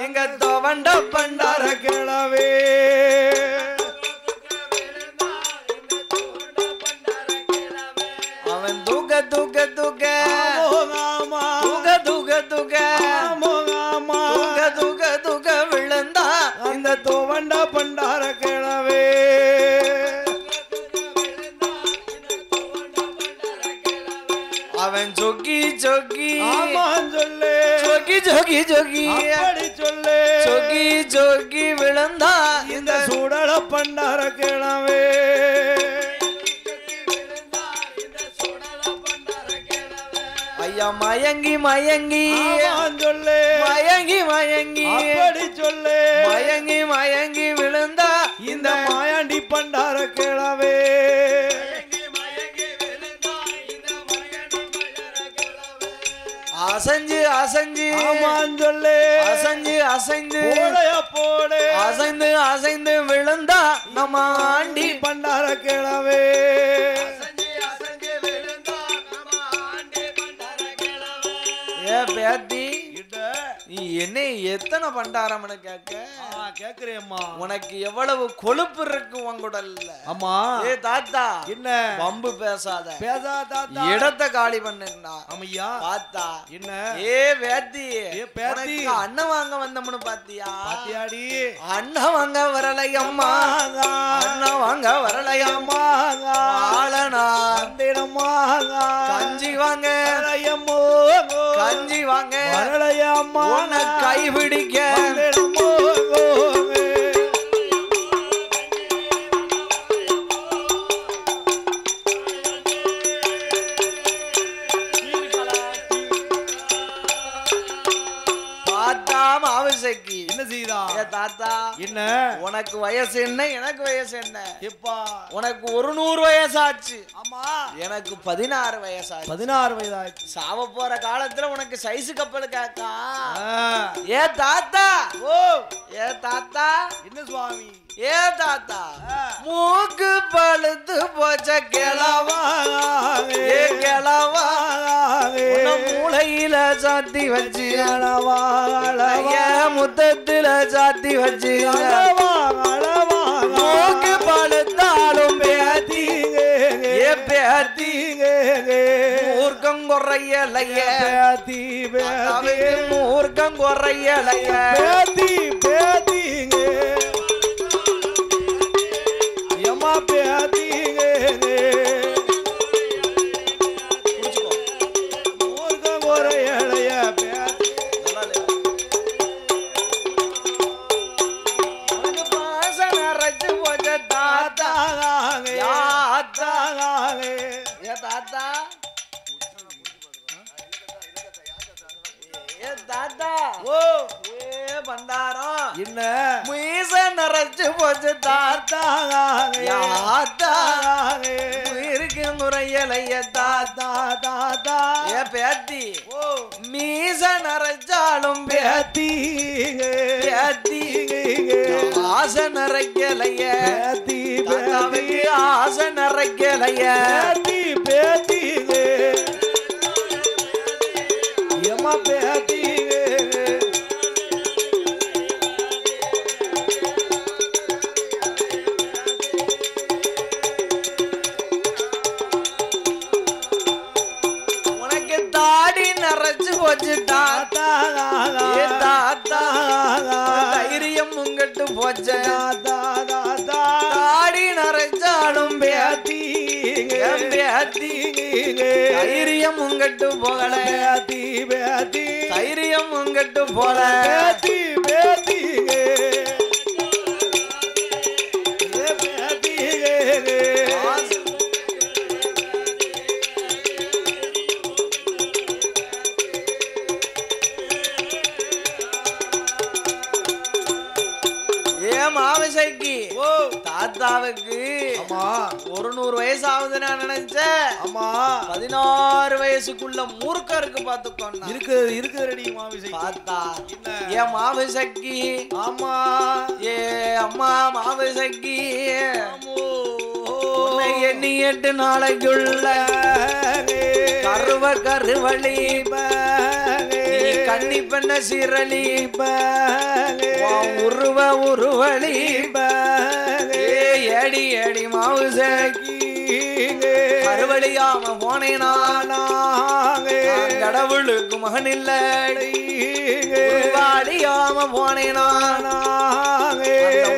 எங்க தோவண்ட பண்டார
கிழவே
அவன் தூக்க தூக்க தூக்க தூக்க தூக்க தூக்க தூக்க தூக்க தூக்க விழுந்தா
இந்த தோவண்ட பண்டார கிழவே
அவன் சொக்கி சொக்கி
சொல்லு
சொக்கி சொக்கி சொக்கி
அப்படி சொல்லு
சொக்கி சொக்கி விழுந்தா
இந்த சுடல பண்டார கிழவே
ஐயா மயங்கி மயங்கி
சொல்லு
மயங்கி மயங்கி
அப்படி சொல்லு
மயங்கி மயங்கி விழுந்தா
இந்த மாயாண்டி பண்டார கிழவே
அசைஞ்சு அசைஞ்சு
சொல்லு
அசைஞ்சு அசைந்து
போடு
அசைந்து அசைந்து விழுந்தா நம்ம ஆண்டி
பண்டார கிழவே
ஏ பேத்தி நீ என்ன எத்தனை பண்டாரம்னு கேட்க
கேக்குறேம்மா.
உனக்கு எவ்வளவு கொழுப்பு இருக்கு உங்குடல்ல.
அம்மா
ஏ தாத்தா
என்ன
வம்பு பேசாத,
பேசாத
இடத்தை காலி பண்ணுன்னா.
அம்மையா
தாத்தா
என்ன
ஏ பேத்தி
பேத்தி
அண்ணன் வாங்க வந்தோம்னு பாத்தியா?
பாத்தியாடி
அண்ணன் வாங்க வரலையம்மா, அண்ணன் வாங்க வரலையம்மா, ஆளனா கஞ்சி வாங்க கஞ்சி வாங்க
வரலையம்மா
உன்னை கைபிடிக்க மாவிசைக்கு
என்ன செய்தா?
தாத்தா
என்ன
உனக்கு வயசு என்ன எனக்கு வயசு என்ன?
எப்பா
உனக்கு 100 வயசாச்சு,
ஆமா
எனக்கு 16 வயசாச்சு.
16 வயதாச்சு.
சாவ போற காலத்துல உனக்கு சைஸ் கப்பல் கேக்கா? ஏ தாத்தா
ஓ
ஏ தாத்தா
என்ன சுவாமி?
ஏ தாத்தா மூக்கு பழுத்து போச்ச கிழவா, ஏ கிழவா மூளையில சாத்தி வச்சு முத்தத்துல சாத்தி வச்சு மூக்கு பழுத்தாலும் பேத்தீங்க ஏ பேத்தீங்க மூர்க்கம் குறையலைய
பேத்தி
மூர்க்கம் குறையலைய
பேத்தி பேத்தீங்க எம்மா பேத்தீங்க மூர்க்கம் குறையலைய பேத்தி
பாசன ரச்சு போச்ச தாத்தா ஏ தாத்தா ஏ தாத்தா
ஓ
ஏ பண்டாரம்
என்ன
மீச நரைச்சு போச்சு தாத்தா இருக்கு முறையலைய தாத்தா
தாத்தா
ஏ பேத்தி
ஓ
மீச நரைச்சாலும்
பேத்தி
பேத்தி ஆசை நரைக்கலைய
பேத்தி
தாத்தாவுக்கு ஆசை நரைக்கலைய
பேத்தி பேத்தி எம்மா பேத்தி
உனக்கு தாடி நரைச்சு போச்சு தாத்தா ஏ தாத்தா தைரியம் உங்கட்டு போச்ச தாடி நரைச்சா தைரியம் உங்கட்டு போகல தைரியம் உங்கட்டு போல மாவசைக்கு தாத்தாவுக்கு 100 வயசு ஆகுது நான் நினைச்சேன். 16 வயசுக்குள்ள மூர்க்க இருக்கு பாத்துக்கோங்க.
இருக்குது மாவிசை
பார்த்தா ஏன் மாவசைக்கு ஏ அம்மா மாவசைக்கு எண்ணி 8 நாளைக்குள்ள கருவழி கண்ணி பண்ண சீரழி உருவழி ஏடி ஏடி மாவுசைக்கு கருவழியாம போனேனா கடவுளுக்கு மகன் இல்லடி வாடியாம போனேனா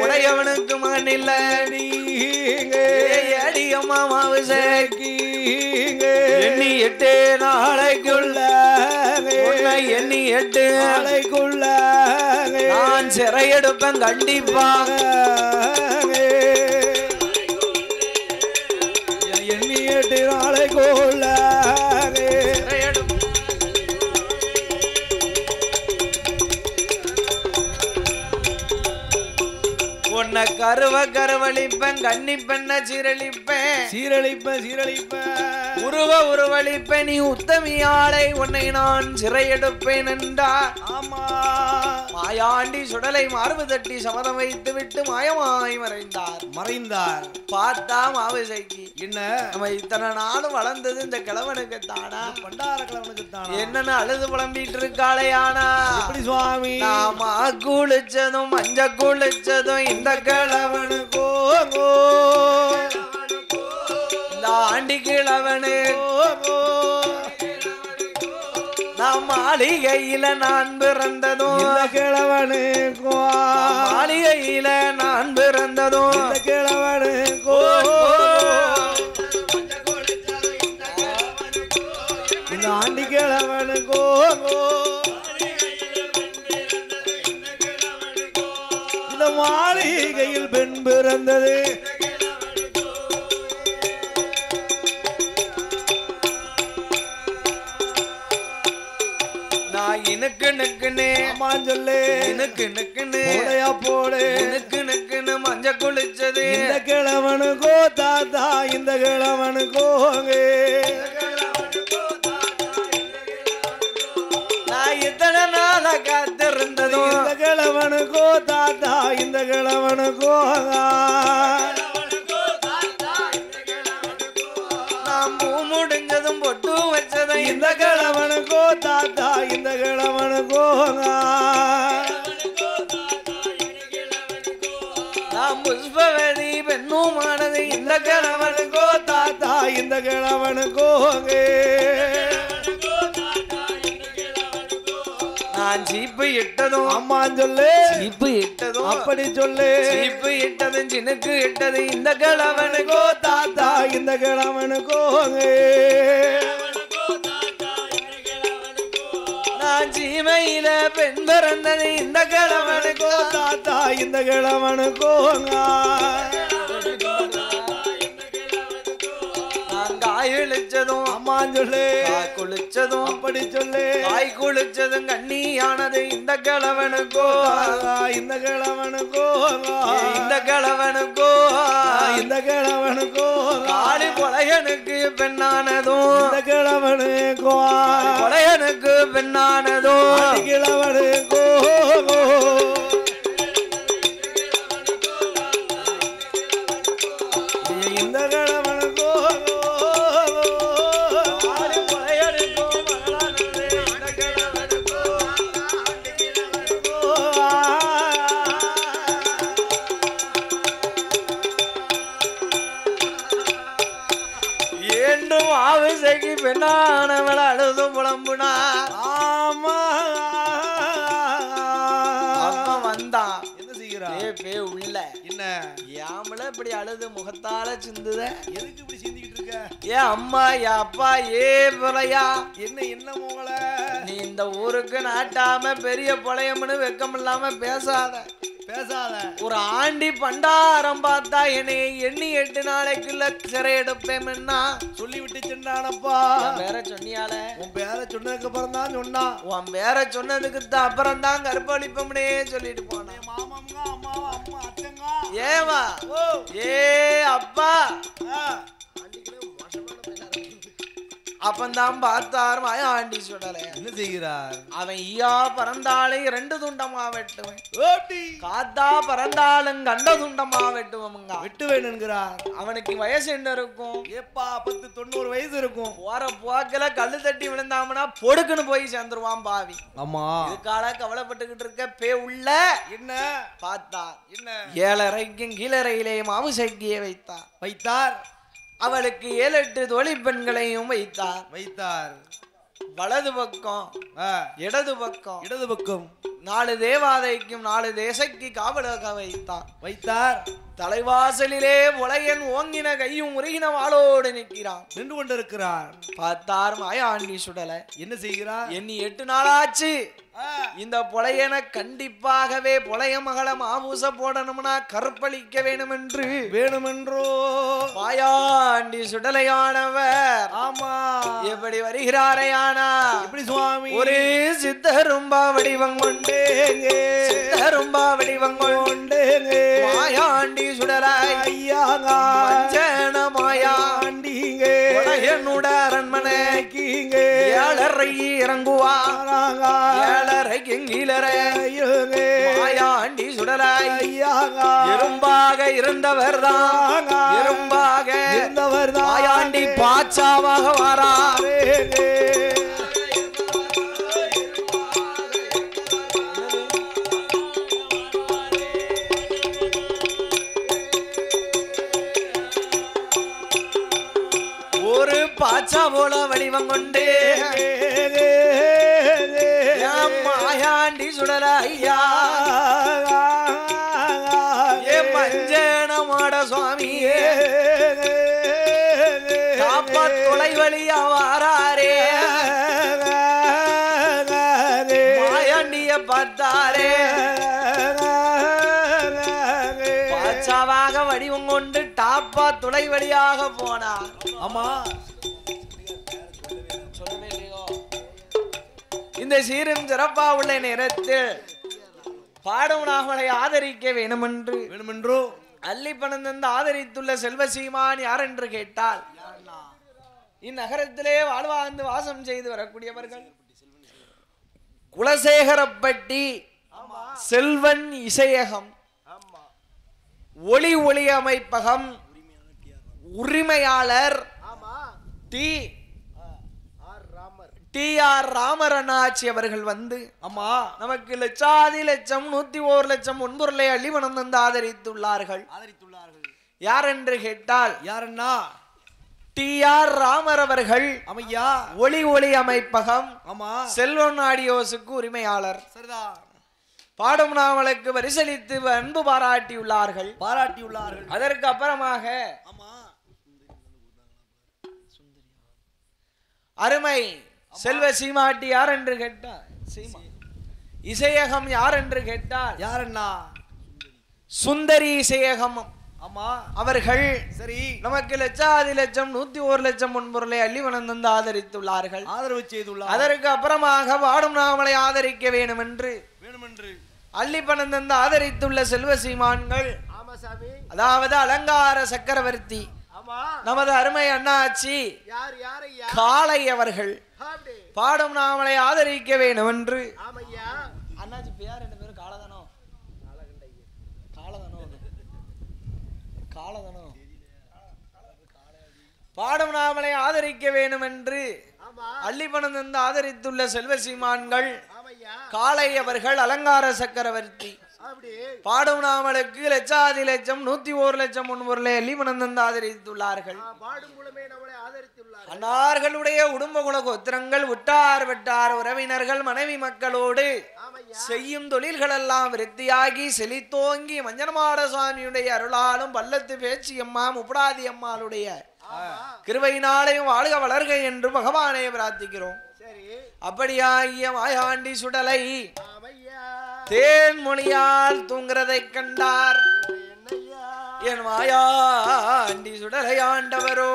உடையவனுக்கு மகன் இல்லடி ஏடி அம்மா மாவுசைக்கு எண்ணி 8 நாளைக்குள்ள எண்ணி 8 நாளைக்குள்ள நான் சிறையெடுப்பேன் கண்டிப்பாக எண்ணி 8 நாளைக்குள்ள உன்னை கருவழிப்பேன் கண்ணி பெண்ண சீரழிப்பேன் உருவழிப்பேன் நீ உத்தமியாளை உன்னை நான் சிறையெடுப்பேன் என்றார். மாயாண்டி சுடலை மார்பு தட்டி சமதம் வைத்து விட்டு மாயமாய் மறைந்தார். பார்த்தா மாவிசைக்கு என்ன நம்ம இத்தனை நாளும் வளர்ந்தது இந்த கிழவனுக்கு தானா பண்டார கிழவனுக்கு தானா என்னன்னு அழுது புலம்பிட்டு இருக்காளையானா சுவாமி நாம குளிச்சதும் மஞ்ச குளிச்சதும் இந்த கிழவனுக்கோ இந்த ஆண்டி கிழவனுக்கோ நாம் மாளிகையில நான் பிறந்ததும் இந்த கிழவனுக்கோ மாளிகையில நான் பிறந்ததும் இந்த கிழவனுக்கோ இந்த ஆண்டி கிழவனுக்கோ இந்த மாளிகையில் பெண் பிறந்தது. இனுக்கு நக்குன்னு சொல்லு இனுக்கு நக்குன்னு போடு இனுக்கு நக்குன்னு மஞ்ச குளிச்சது இந்த கிழவனுக்கோ தாத்தா இந்த கிழவனுக்கோ நான் இத்தனை நாள காத்திருந்ததும் இந்த கிழவனுக்கோ தாத்தா இந்த கிழவனுக்கோ நான் பூ முடிஞ்சதும் பொட்டு வச்சதும் இந்த கிழவனுக்கோ தாத்தா இந்த கிழவனுக்கோ நான் புஷ்பவதி பெண்ணுமானது இந்த கிழவனுக்கோ தாத்தா இந்த கிழவனுக்கோ நான் சீப்பு இட்டதும் அம்மா சொல்லு சீப்பு இட்டதும் அப்படி சொல்லு சீப்பு இட்டதும் சினுக்கு இட்டது இந்த கிழவனுக்கோ தாத்தா இந்த கிழவனுக்கோ நான் சீமையில பெண் பிறந்தது இந்த கிழவனுக்கோ தாத்தா இந்த கிழவனுக்கோ காய் இழிச்சதும் அம்மா சொல்லு குளிச்சதும் அப்படி சொல்லு காய் குளிச்சதும் கண்ணியானது இந்த கிழவனுக்கோ இந்த கிழவனுக்கோ இந்த கிழவனுக்கோ இந்த கிழவனுக்கோ காளி கொலையனுக்கு பெண்ணானதும் இந்த கிழவனுக்கோ கொலையனுக்கு பெண்ணானதும் கிழவனுக்கோ இந்த கிழவனுக்கோ ஆவிசைக்கு பெண்ணானவள அழுதும் புலம்புனா அப்ப வந்தான் என்ன செய்கிறா உள்ள என்ன ஏமல இப்படி அழுது முகத்தால சிந்துத?
எதுக்கு இப்படி சிந்திக்கிட்டு இருக்க?
ஏ அம்மா, ஏ அப்பா, ஏ பிள்ளையா,
என்ன மோகல?
நீ இந்த ஊருக்கு நாட்டாம பெரிய பொழையம்னு வெக்கம் இல்லாம பேசாத. ஒரு ஆண்டி பண்டாரம் பார்த்தா என்னை எண்ணி 8 நாளைக்குள்ள சிறை எடுப்பேன்னா
சொல்லி விட்டு சென்றானப்பா.
பேர சொன்னியால?
உன் பேர சொன்னதுக்கு அப்புறம் தான் சொன்னான்.
உன் பேர சொன்னதுக்கு அப்புறம் தான் கற்பழிப்பம்னே சொல்லிட்டு போனேன்.
மாமாங்க, அம்மாவா, அம்மா, அத்தங்க.
ஏவா, ஏ அப்பா. அப்பந்தான் பார்த்தார் மாயாண்டி சுடலை.
என்ன செய்கிறார்?
அவன் ஈயா பறந்தாலும் 2 துண்டமா வெட்டுவேன், காத்தா பறந்தாலும் கண்ட துண்டமா வெட்டுவோமுங்க.
வெட்டுவேன் என்கிறார்.
அவனுக்கு வயசு என்ன இருக்கும்?
ஏப்பா 10-90 வயசு இருக்கும்.
போற போக்கில கல்லு தட்டி விழுந்தாமனா பொடுக்குன்னு போய் சேர்ந்துருவான் பாவி.
ஆமா,
இதுக்கால கவலைப்பட்டுக்கிட்டு இருக்க பே உள்ள
என்ன
பார்த்தா
என்ன
7:30க்கும் கீழறையிலே மாவுசைக்கிய வைத்தார். அவளுக்கு 7-8 தோழி பெண்களையும் வைத்தார். வலது பக்கம், இடது பக்கம் 4 தேவாதைக்கும் 4 தேசைக்கு காவலாக வைத்தார். தலைவாசலிலே புலையன் ஓங்கின கையும் உருகின வாளோடு நின்று கொண்டிருக்கிறார். பார்த்தார் மாயாண்டி சுடலை. என்ன செய்கிறார்? எண்ணி 8 நாளாச்சு. இந்த புலையனை கண்டிப்பாகவே புலைய மகள மாபூச போடணும்னா கற்பழிக்க வேணுமென்றோ மாயாண்டி சுடலையானவர்
ஆமா
எப்படி வருகிறாரையானா?
எப்படி சுவாமி?
ஒரு சித்தரும்பா வடிவம் கொண்டேங்க, சித்தரும்பா வடிவம் கொண்டேங்க. மாயாண்டி சுடலாய் ஐயாங்க, மஞ்சன மாயாண்டிங்க, புலையனுட அரண்மனைக்கீங்க 7:30 இறங்குவாராங்க. 7:30க்கு கீழறை மாயாண்டி சுடலாய் இரும்பாக இருந்தவர்தான், இரும்பாக இருந்தவர்தான் மாயாண்டி பாச்சாவாக வாராரே. ஒரு பாச்சா போல வடிவம் கொண்டே மாயாண்டி சுடலையா ஏ மஞ்சனமாட சுவாமியே காப்பா தொலை வழியா வாராரே. மாயாண்டிய பார்த்தாரே பாச்சாவாக வடிவம் கொண்டு டாப்பா துளை வழியாக போனார்.
ஆமா,
இந்த சீரும் சிறப்பா உள்ள நேரத்தில் பாடும் நாவலை ஆதரிக்க வேணுமென்றோ அள்ளி பணம் தந்து ஆதரித்துள்ள செல்வசீமான் யார் என்று கேட்டால், இந்நகரத்திலே வாழ்வாந்து வாசம் செய்து வரக்கூடியவர்கள் குலசேகரப்பட்டி செல்வன் இசையகம் ஒளி அமைப்பகம் உரிமையாளர் டி.ஆர். ராமரண்ணாச்சி அவர்கள் வந்து
அம்மா
நமக்கு லட்சாதி லட்சம் 101 லட்சம் முன்பொருளை அள்ளிமணம் தந்து ஆதரித்துள்ளார்கள். யார் என்று கேட்டால்,
யாருன்னா
டி.ஆர். ராமர் அவர்கள்
அமையா
ஒளி அமைப்பகம்
ஆமா
செல்வன் ஆடியோஸுக்கு உரிமையாளர்.
சரிதான்.
பாடும் நாவலுக்கு வரிசலித்து அன்பு பாராட்டியுள்ளார்கள். அதற்கு அப்புறமாக அருமை செல்வ சீமாட்டி யார் என்று கேட்டால், இசையகம் யார் என்று கேட்டால்
யாரண்ணா?
சுந்தரி இசையகம்
ஆமா
அவர்கள்
சரி
நமக்கு லட்சாதி லட்சம் 101 லட்சம் முன்பொருளை அள்ளி வணந்து ஆதரித்துள்ளார்கள்,
ஆதரவு செய்துள்ளார்.
அதற்கு அப்புறமாக பாடும் நாவலை ஆதரிக்க வேணுமென்று அள்ளி பணம் தந்து ஆதரித்துள்ள செல்வ சீமான்கள், அதாவது அலங்கார சக்கரவர்த்தி நமது அருமை அண்ணாச்சி காளை அவர்கள் பாடும் நாவலை ஆதரிக்க வேண்டும் என்று. அண்ணாச்சி பேர் என்ன பேரு? காலதானோ பாடும் நாவலை ஆதரிக்க வேண்டும் என்று அள்ளி பணம் தந்து ஆதரித்துள்ள செல்வ சீமான்கள் காளை அவர்கள் அலங்கார சக்கரவர்த்தி பாடும் நாமலுக்கு லட்சாதி லட்சம் 101 லட்சம் முன்பொருளை அள்ளி பணம் தந்து ஆதரித்துள்ளார்கள். அன்னார்களுடைய உடும்ப குல கோத்திரங்கள் உற்றார் வெட்டார் உறவினர்கள் மனைவி மக்களோடு செய்யும் தொழில்கள் எல்லாம் விருத்தியாகி செழித்தோங்கி மஞ்சனமாட சுவாமியுடைய அருளாலும் பல்லத்து பேச்சு அம்மா முப்படாதி அம்மாளுடைய கிருபையினாலையும் வாழ்க வளர்க என்று பகவானை பிரார்த்திக்கிறோம். அப்படியாகிய மாயாண்டி சுடலை தேன்மொழியால் தூங்குறதை கண்டார். என் மாயாண்டி சுடலை ஆண்டவரோ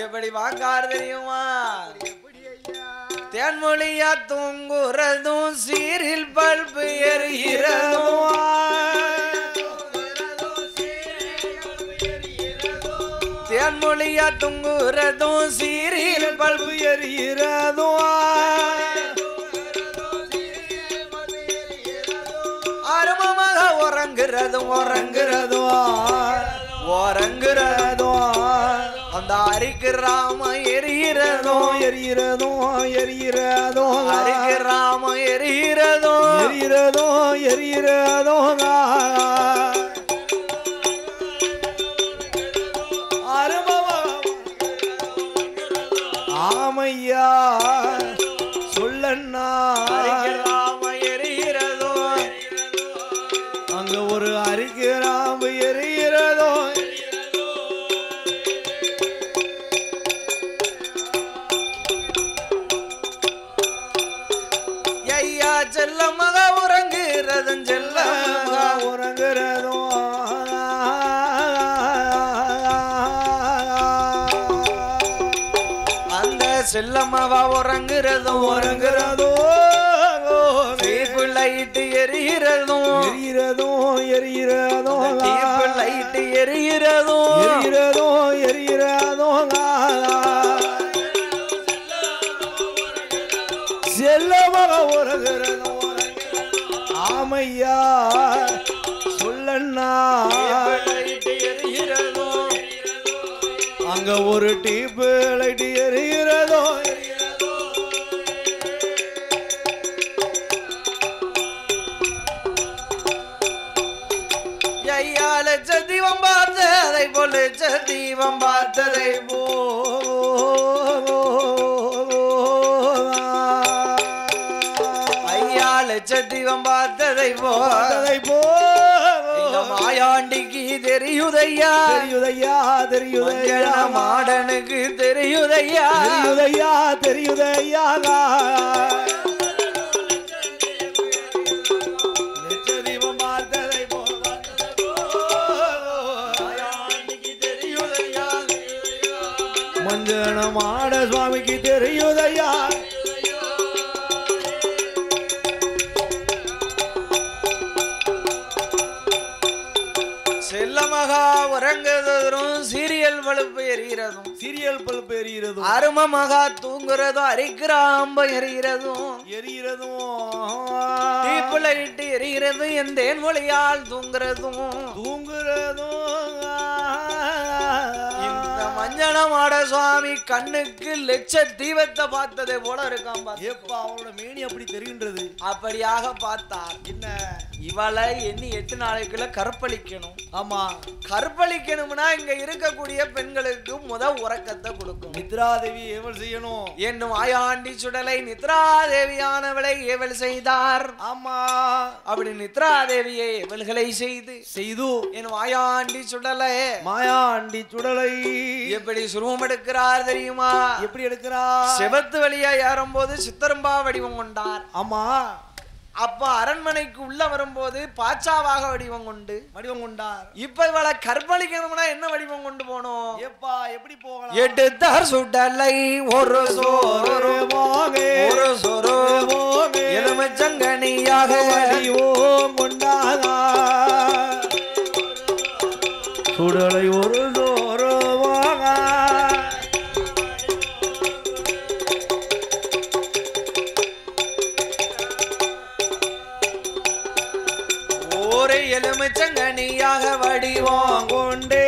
எப்படி வாங்கார் தெரியுமா? தேன்மொழியா தூங்குறதும் சீரில் பல்பு எரிகிறதும் தேன்மொழியா தூங்குறதும் சீரில் பல்பு எரிகிறதும் அருமமாக உறங்குறதும் அந்த அரிக்கு ராம எரிகிறதோ அரிக்கு ராம எரிகிறதோ
ஆமையா சொல்லண்ணா
ராம எரிகிறதோ
அங்க ஒரு அரிக்கு ராம எரிகிறதோ
செல்ல மக உறங்குறதும் செல்ல
உறங்குறதும்
அந்த செல்லம்மாவா உறங்குறதும் தீப்பு லைட்டு எரிகிறதும் தீப்பு லைட்டு எரிகிறதும்
செல்லமாக உறங்குறதும் ஆமையா சொல்லண்ணா அங்க ஒரு டீப்பு லைட் எரிகிறதோ
தீபம் பார்த்ததை போல தீபம் பார்த்ததை போ தீபம் பார்த்ததை போ மாயாண்டிக்கு தெரியுதையா மாடனுக்கு தெரியுதையா
தீபம் பார்த்ததை போ மஞ்சன மாட சுவாமிக்கு தெரியுதையா
செல்லமகா உறங்குறதும் சீரியல் பல்பு எரிகிறதும் அருமமகா தூங்குறதும் அரிக்கிராம்ப எரிகிறதும் தீப்பு லைட்டு எரிகிறதும் என் தேன்மொழியால் தூங்குறதும் இந்த மஞ்சனமாட சுவாமி கண்ணுக்கு லட்ச தீபத்தை பார்த்ததை போல இருக்கான்.
அவனோட மேனி அப்படி தெரிகின்றது.
அப்படியாக பார்த்தார்.
என்ன
இவளை எண்ணி 8 நாளைக்குள்ள கற்பழிக்கணும்.
ஆமா,
கற்பழிக்கணும்னா இங்க இருக்கக்கூடிய பெண்களுக்கு உறக்கத்தை கொடுக்கும்.
நித்ராதேவி ஏவல் செய்யணும்
என்னும் மாயாண்டி சுடலை நித்ராதேவியானவளை ஏவல் செய்தார்.
ஆமா,
அப்படி நித்ராதேவியை ஏவல்களை செய்து என் மாயாண்டி சுடலை எப்படி சுருவம் எடுக்கிறார் தெரியுமா?
எப்படி எடுக்கிறார்?
செவத்து வழியா ஏறும்போது சித்தரம்பா வடிவம் கொண்டார்.
ஆமா,
அப்ப அரண்மனைக்கு உள்ள வரும்போது பாச்சாவாக வடிவம் கொண்டார். இப்ப இவளை கற்பழிக்கணும்னா என்ன வடிவம் கொண்டு போனோம்?
எப்படி போகலாம்?
எடுத்தார் சுடலை ஒரு சோறு எலுமிச்சங்கனியாக
வடிவம் கொண்டாரா. சுடலை ஒரு சோறு
எலுமிச்சங்கனியாக வடிவம் கொண்டே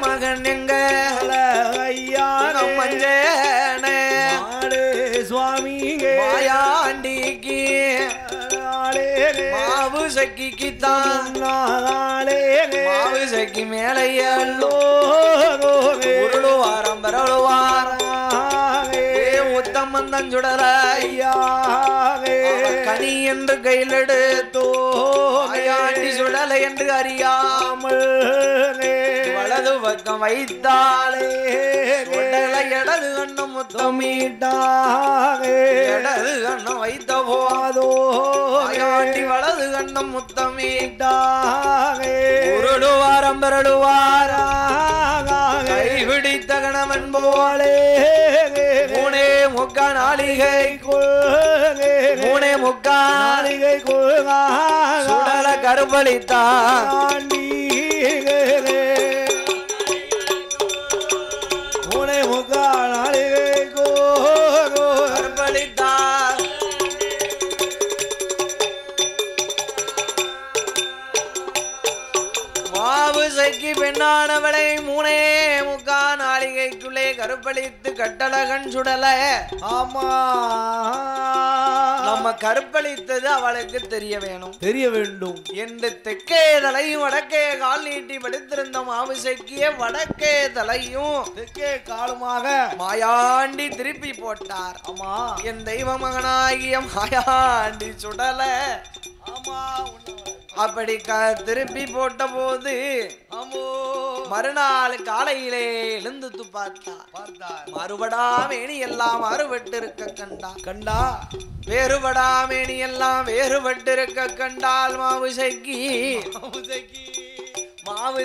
மகன் எங்க ஐயா மஞ்சனே சுவாமி மாயாண்டிக்கு மாவு சக்கிக்குத்தான் மாவு சக்கி மேலையல்லோ உருளுவாரம் பரளுவாரம் முத்தம்மந்தன் சுடலையா கனி என்று கையில் எடுத்தோ ஆயாண்டி சுடலை என்று அறியாமல் வலது பக்கம் வைத்தாலே இடது கண்ணம் முத்தமீட்டாகே இடது கண்ணம் வைத்த போதோ ஆயாண்டி வலது கண்ணம் முத்தமீட்டாகே உருளுவாரம் பரளுவாரா கைபிடித்த கணவன் போலே மூணே முக்கா நாளிகை மூணே முக்கா நாளிகை சுடல கருப்பளித்தான் மூணே முக்கா நாளிகை கருப்பளித்தான் மாவு சக்கி பெண்ணானவளை மூணே முக்கா நாளிகைக்குள்ளே கருப்பளித்து கட்டழகன் சுடல ஆமா நம்ம கருப்பளித்தது அவளுக்கு தெரிய வேண்டும் என்று தெற்கே தலையும் வடக்கே கால் நீட்டி படுத்திருந்த மாவு சக்கிய வடக்கே தலையும் தெற்கே காலுமாக மாயாண்டி திருப்பி போட்டார் ஆமா என் தெய்வ மகனாகிய மாயாண்டி சுடல ஆமா அப்படி திருப்பி போட்ட போது மறுநாள் காலையிலே எழுந்து பார்த்தார் மறுபடா மேனி எல்லாம் மாறுபட்டு இருக்க கண்டா வேறுபடா மேனி எல்லாம் வேறுபட்டு இருக்க கண்டால் மாவு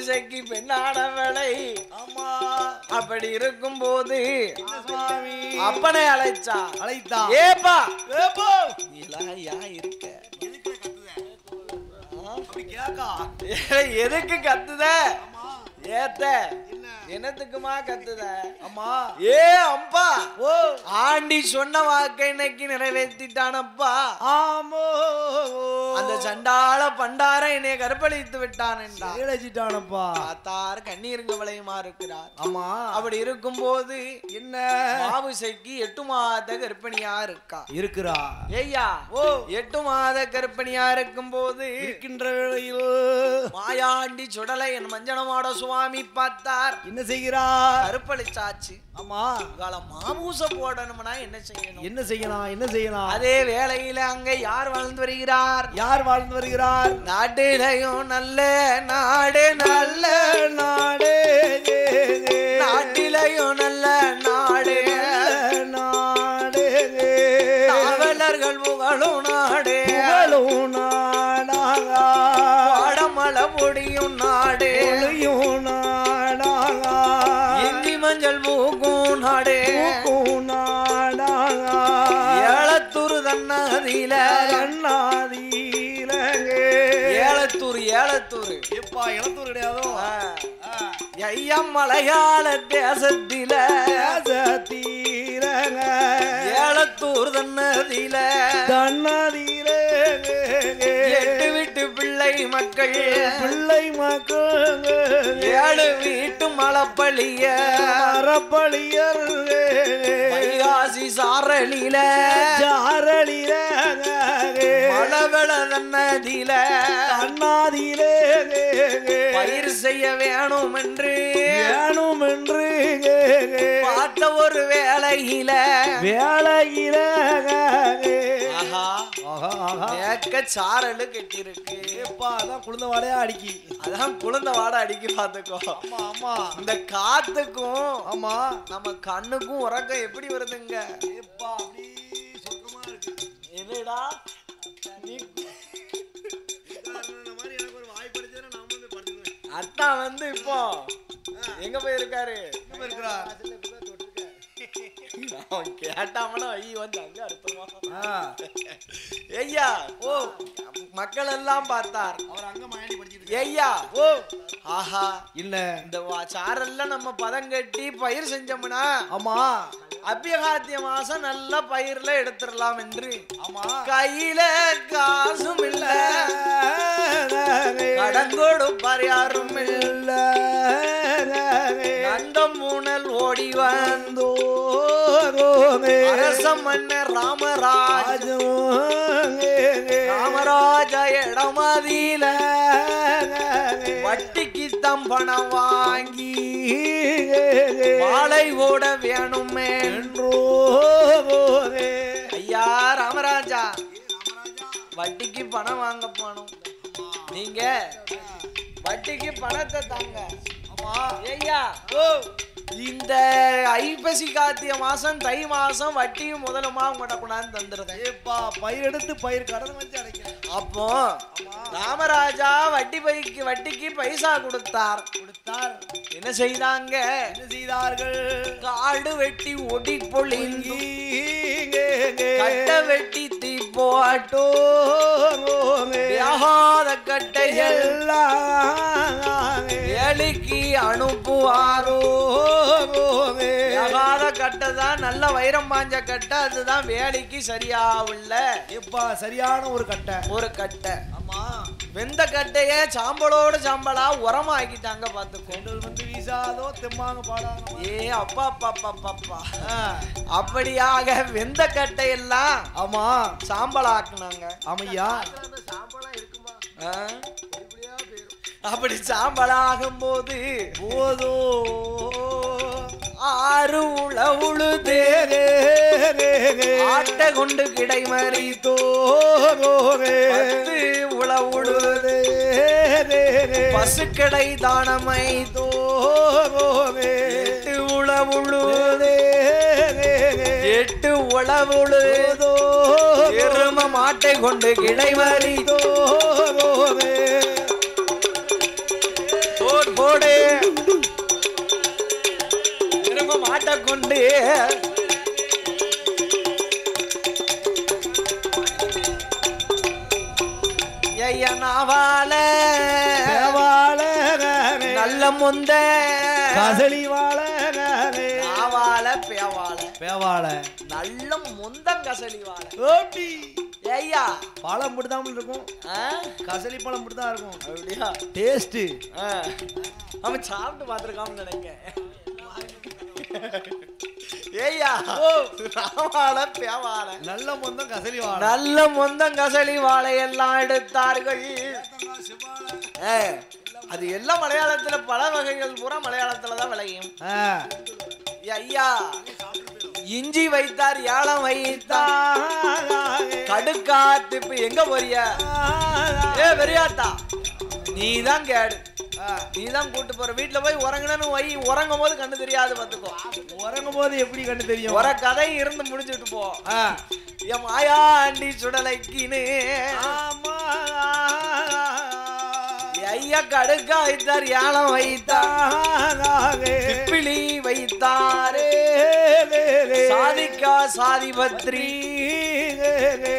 சக்கி பெண்ணானவளை ஆமா அப்படி இருக்கும் போது அப்பனை அழைத்தா ஏப்பா இருக்க எதுக்கு கத்துத ஏத்த என்னத்துக்குமா கத்துத அம்மா ஏ அம்பா ஓ ஆண்டி சொன்ன வாக்கை இன்னைக்கு நிறைவேற்றிட்டானப்பா ஆமோ அந்த சண்டாள பண்டார என்னை கற்பழித்து விட்டான் என்றானப்பா தாத்தார் கண்ணீருங்க விளையுமா இருக்கிறார் ஆமா அப்படி இருக்கும் போது என்ன மாவு சக்கி 8 மாத கர்ப்பிணியா இருக்கிறா ஏய்யா ஓ 8 மாத கர்ப்பிணியா இருக்கும் போது இருக்கின்ற வேளையில் மாயாண்டி சுடலை என் மஞ்சனமாட சுவாமி பார்த்தார் என்ன செய்கிறார் கருப்பளிச்சாச்சு ஆமா மாமூச போடணும்னா என்ன செய்யலாம் அதே வேளையில அங்க யார் வாழ்ந்து வருகிறார் நாட்டிலையும் நல்ல நாடு நாட்டிலையும் நல்ல நாடு காவலர்கள் புகழும் நாடு பாடமலை பொடியும் நாடு இந்தி மஞ்சள் பூக்கும் நாடு ஏலத்தூர் தன்னாதில ஏலத்தூர் எப்பா ஏலத்தூர் கிடையாதோ ஐயம் மலையாள தேசத்தில ஏலத்தூர் தன்னதில எட்டு வீட்டு பிள்ளை மக்கள் 7 வீட்டு மரப்பளியர் வைகாசி சாரலில மலவள தன்னதில பயிர் செய்ய வேணும் என்று பார்த்த ஒரு வேளையில சாரலு கட்டிருக்கு அதான் குளிர்ந்த வாடை அடிக்கி பாத்துக்கோ ஆமா இந்த காத்துக்கும் ஆமா நம்ம கண்ணுக்கும் உறக்கம் எப்படி வருதுங்க என்னடா அத்தான் வந்து இப்போ எங்க போயிருக்காரு கேட்டாமனா வந்து அங்க அர்த்தமா ஐயா ஓ மக்கள் எல்லாம் பார்த்தார் அவர் அங்க மாயடி படிச்சிட்டு ஐயா ஓ ஆஹா இல்ல இந்த சாரெல்லாம் நம்ம பதம் கட்டி பயிர் செஞ்சோம்னா ஆமா அபியகாத்திய மாசம் நல்ல பயிர்ல எடுத்துடலாம் என்று ஆமா கையில காசும் இல்ல கடங்கோடு பரியாரும் இல்ல நந்தம் மூணல் ஓடி வந்தோ அரச தேசம் மன்ன ராமராஜ ராமராஜ இடமதியில வட்டிக்கு தம்பணம் வாங்கி வாழை ஓட வேணுமே ஐயா ராமராஜா வட்டிக்கு பணம் வாங்க போனோம் நீங்க வட்டிக்கு பணத்தை தாங்க ஐயா இந்த ஐப்பசி கார்த்திகை மாசம் தை மாசம் வட்டியும் முதலுமா உங்கள்கிட்ட கொண்டாந்து தந்துருதேன்
பயிர் எடுத்து பயிர் கடன் வச்சு அடைக்கிறேன்
அப்போ ராமராஜா வட்டிக்கு பைசா கொடுத்தார் என்ன செய்தாங்க காடு வெட்டி ஒடி பொழிங்கி கட்ட வெட்டி தீ போட்டோ கட்டைகள் வேலைக்கு அனுப்புவாரோ கட்டைதான் நல்ல வைரம் பாஞ்ச கட்டை அதுதான் வேலைக்கு சரியா உள்ள
இப்ப சரியான ஒரு கட்டை
ஆமா வெந்த கட்டைய சாம்பலோடு சாம்பலா உரமா ஆக்கிட்டாங்க பாத்துக்கோ
வந்து வீசாதோ தெம்மாங்க பாடாங்க
ஏ அப்பா அப்படியாக வெந்த கட்டையெல்லாம்
ஆமா
சாம்பலாக்குனாங்க
ஆமையா
அப்படி சாம்பலாகும் போது
போதோ
ஆறு உழுதே ஆட்டை கொண்டு கிடை மறித்தோ உழுதே பசுக்கடை தானமை எட்டு உழுதே எட்டு உழுதோ எரும மாட்டை கொண்டு கிடை மறித்தோ போடே எரும மாட்டை கொண்டு நாவால நல்ல முந்த
கசலி வாழ
நாவால பேவால
நல்ல
முந்தம் கசலி வாழ ஐயா
பழம் மட்டும்தான் இருக்கும் கசலி பழம் மட்டும்தான் இருக்கும்
அப்படியா
டேஸ்ட்
அவன் சாப்பிட்டு பார்த்துருக்கான்னு நினைக்கிறேன் ஏய்யா ராவால பேவால
நல்ல மொந்தம் கசலி வாழை
நல்ல மொந்தம் கசலி வாழை எல்லாம் எடுத்தார்கள் அது எல்லாம் மலையாளத்துல பல வகைகள் பூரா மலையாளத்துல தான் விளையும் ஐயா இஞ்சி வைத்தார் யாழம் வைத்தார் கடுக்காத்து இப்ப எங்க போறிய பெரியாத்தா நீதான் கேடு நீதான் கூட்டு போற வீட்டுல போய் உறங்கணும்னு உறங்கும் போது கண்ணு தெரியாது பாத்துக்கோ
உறங்கும் போது எப்படி கண்ணு தெரியும்
ஒரு கதை இருந்து முடிச்சுட்டு போ என் மாயாண்டி சுடலைக்கினு ஐயா கடுக்கா வைத்தார் யாழம் வைத்தார் பிப்பிளி வைத்தாரே சாதிக்கா சாதிபத்ரி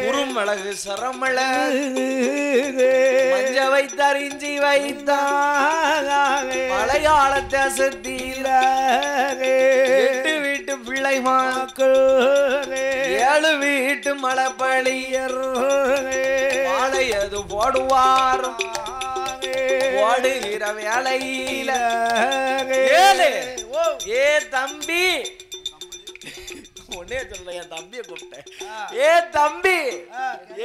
குறுமிளகு சரமிள மஞ்ச வைத்தார் இஞ்சி வைத்தார் மலையாளத்தை அசத்தீர எட்டு வீட்டு பிள்ளை மக்கள் 7 வீட்டு மலைப்பழியர் வாழையது போடுவார் ஓடுகிற வேலையில ஏ தம்பி ஒன்னே சொல்ல என் தம்பியை கூப்பிட்டேன் ஏ தம்பி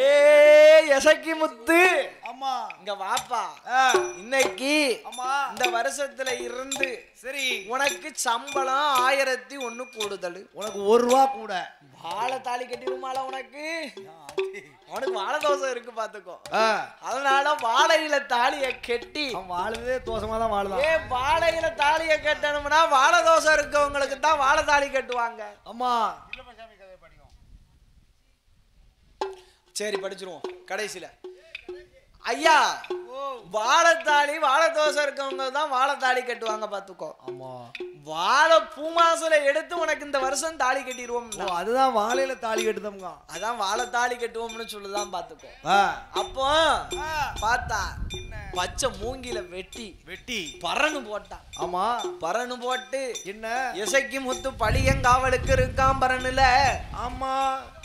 ஏ எசக்கி முத்து இங்க வாப்பா இன்னைக்கு இந்த வருஷத்துல இருந்து சரி உனக்கு சம்பளம் 1001 கூடுதல்
உனக்கு 1 ரூபா கூட
வாழை தாலி கட்டிடுமால உனக்கு வாழை தோசை இருக்கு பாத்துக்கோ அதனால வாழையில தாலிய கட்டி
வாழவே தோசமா தான் வாழலாம்
வாழையில தாலிய கட்டணும்னா வாழை தோசை இருக்கவங்களுக்கு தான் வாழை தாலி கட்டுவாங்க
அம்மா
சரி படிச்சிருவோம் கடைசியில ஐயா வாழைத்தாலி வாழை தோசை இருக்கவங்க தான் வாழைத்தாலி கட்டுவாங்க பாத்துக்கோ
ஆமா
வாழை பூமாசுல எடுத்து உனக்கு இந்த வருஷம் தாலி கட்டிடுவோம்
அதுதான் வாழையில தாலி கட்டுதோம்ங்க
அதான் வாழை தாலி கட்டுவோம்னு சொல்லுதான் பாத்துக்கோ அப்போ பார்த்தா பச்சை மூங்கில வெட்டி பறனு போட்டான்
ஆமா
பறனு போட்டு
என்ன
இசைக்கு முத்து பழியங்காவலுக்கு இருக்கான் பறனுல
ஆமா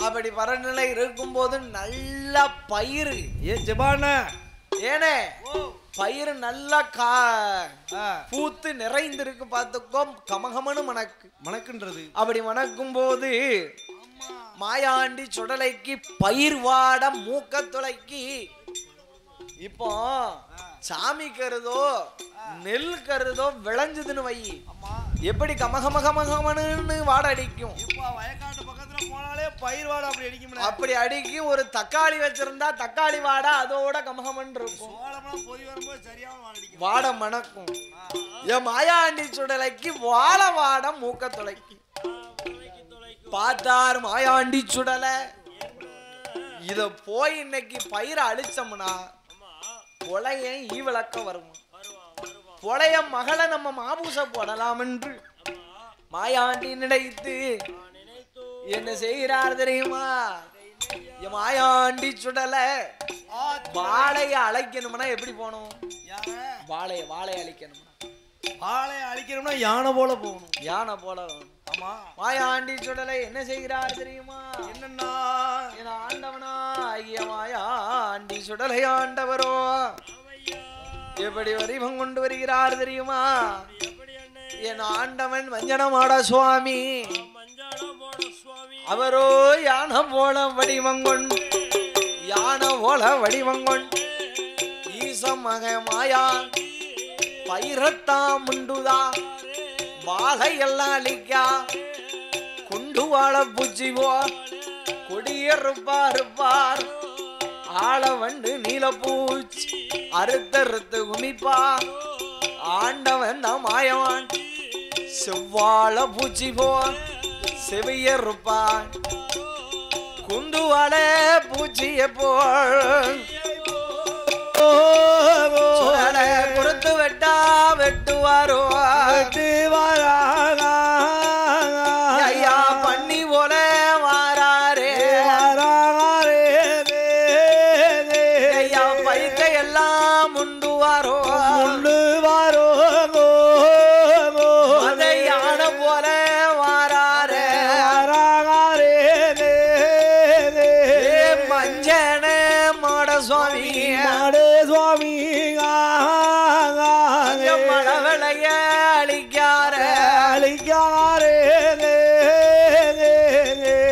அப்படி பறனுல இருக்கும் போது நல்ல பயிர்
ஜபான
ஏனே பயிர் நல்லா பூத்து நிறைந்திருக்கு பாத்துக்கோ கமகமனு மணக்குன்றது அப்படி மணக்கும் போது மாயாண்டி சுடலைக்கு பயிர் வாட மூக்க துளைக்கி. இப்போ சாமி கருதோ நெல் கருதோ விளைஞ்சதுன்னு வை, எப்படி கமகமகமகமனு வாட அடிக்கும்.
வயக்காட்டு பக்கத்துல போனாலே பயிர் வாட அப்படி அடிக்கும்.
அப்படி அடிக்கும். ஒரு தக்காளி வச்சிருந்தா தக்காளி வாட அதோட கமகமன் இருக்கும்.
பொறி வரும்போது சரியான வாட அடிக்கும்,
வாட மணக்கும். என் மாயாண்டி சுடலைக்கு வாழ வாட மூக்க துளைக்கு. பார்த்தார் மாயாண்டி சுடலை. இத போய் இன்னைக்கு பயிரை அழிச்சோம்னா பொழைய ஈவிளக்க வருமா? பொழைய மகளை நம்ம மாபூச போடலாம் என்று மாயாண்டி நினைத்து என்ன செய்கிறார் தெரியுமா? மாயாண்டி சுடலை வாழைய அழைக்கணும்னா எப்படி போகணும்? வாழைய அழிக்கணும்னா
அழிக்கணும்னா யானை போல போகணும்.
யானை போல. ஆமா. மாயாண்டி சுடலை என்ன செய்கிறார் தெரியுமா?
என்னன்னா
என் ஆண்டவனா ஐய மாயாண்டி சுடலை ஆண்டவரோ எப்படி வரிவம் கொண்டு வருகிறார் தெரியுமா? என் ஆண்டவன் மஞ்சனமாட சுவாமி அவரோ யானை போல வடிவங்கொண்டு ஈசம் மக மாயா பயிரத்தாம் உண்டுதா வாழையெல்லாம் அழிக்கா கொண்டு வாழ பூச்சிவோ கொடியறுப்பார் ஆள வண்டு நீல பூச்சி அறுத்தறுத்து குமிப்பா ஆண்டவன் தான் மாயவான் செவ்வாழ பூச்சி போ செவியறுப்பான் குண்டு வாழ பூச்சிய போல் கொடுத்து வெட்டா வெட்டுவாரோ ஐயா பண்ணி போல வாராரே ஐயா பைக்க எல்லாம் முண்டுவாரோ அதை யானை போல வாராரே மஞ்சன மாட சுவாமி மழவளைய அழிக்காரே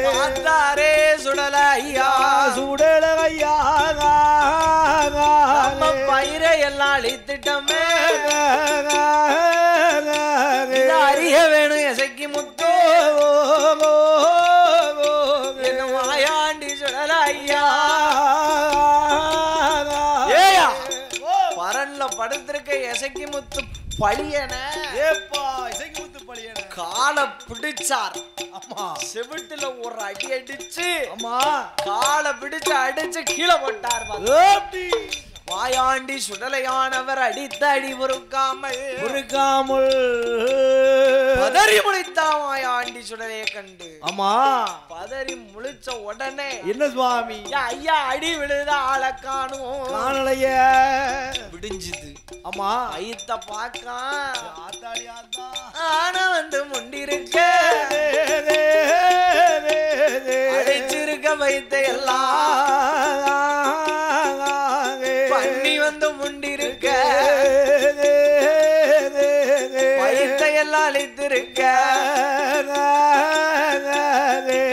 பார்த்தாரே சுடலையா நம்ம பயிரை எல்லாம் அழித்துட்டமே அறிய வேணும் எசைக்கு முத்தோ என்ன மாயாண்டி சுடலையா ஏயா பரன்ல படுத்திருக்க எசைக்கு முத்து பழியன காலை பிடிச்சார். அம்மா செவிட்டுல ஒரு அடி அடிச்சு அம்மா காலை பிடிச்சு அடிச்சு கீழே போட்டார். மாயாண்டி சுடலையானவர் அடித்த அடி பொறுக்காமல் பதறி முழித்தா மாயாண்டி சுடலையை கண்டு.
அம்மா
பதறி முழிச்ச உடனே
என்ன சுவாமி
ஐயா அடி விழுத ஆள காணும்
காணலைய
விடிஞ்சுது.
அம்மா
ஐத்த பாக்கா ஆனா வந்து முண்டிருக்க அழைச்சிருக்க வைத்த எல்லாம் பண்ணி வந்து முண்டிருக்க வைத்த எல்லாம் அழித்திருக்க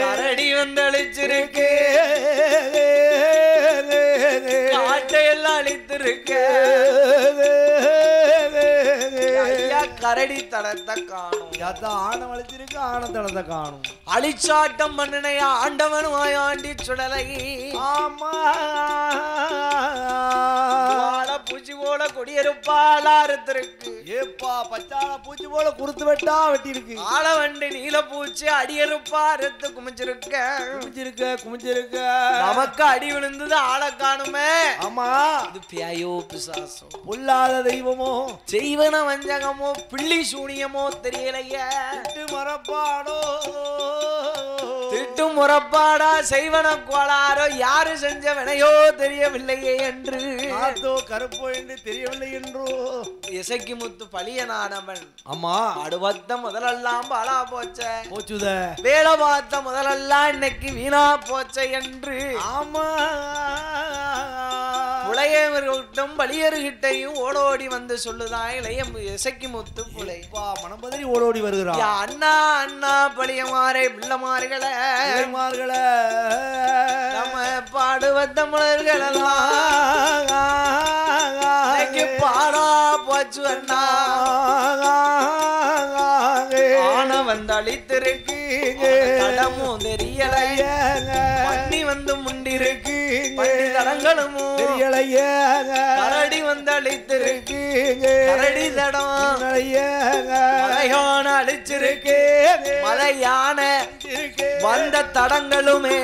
கரடி வந்து அழிச்சிருக்க காட்டையெல்லாம் அழித்திருக்க கரடி தடத்தை காணும்.
ஆணம் அழிச்சிருக்கு ஆனந்தனத்தை காணும்.
அழிச்சாட்டம் மன்னனையா ஆண்டவன் மாயாண்டி சுடலை.
ஆமா
பூச்சி போல கொடியறுப்பாளாரத்திற்கு
ஏப்பா பச்சால பூச்சி போல குறுத்து வெட்டா வெட்டி இருக்கு.
ஆள வண்டு நீல பூச்சி அடியறுப்பா ரத்து குமிச்சிருக்க நமக்கு அடி விழுந்தது ஆள காணுமே.
ஆமா
இது பேயோ பிசாசோ
பொல்லாத தெய்வமோ
செய்வன வஞ்சகமோ பிள்ளி சூனியமோ தெரியலையே. திட்டு முறப்பாடா செய்வன கோளாரோ யாரு செஞ்ச வினையோ தெரியவில்லையே என்று
கருப்போ என்று தெரியவில்லை என்றோ
இசைக்கு முத்து பழியனானவன்.
அம்மா
அடுவத்த முதலெல்லாம் பாலா போச்ச வேலை பார்த்த முதலெல்லாம் இன்னைக்கு வீணா போச்ச என்று
ஆமா
புலையவர்கிட்டும் பலியர்கிட்டையும் ஓடோடி வந்து சொல்லுதான் இளைய இசைக்கு முத்து புலை
மனம் பதறி ஓடோடி வருகிறான்.
அண்ணா அண்ணா பழியமாறே பிள்ளைமார்களே நம்ம பாடுவ தமிழர்களெல்லாம் பாடா போச்சு அண்ணா ஆன வந்து அழித்திருக்கு கடமும் தெரியலைய பண்ணி வந்து முண்டிருக்கு தடங்களும் தெரியலைய கரடி வந்து அழித்திருக்கு கரடி தடம் மலையான அழிச்சிருக்கு மலையான வந்த தடங்களுமே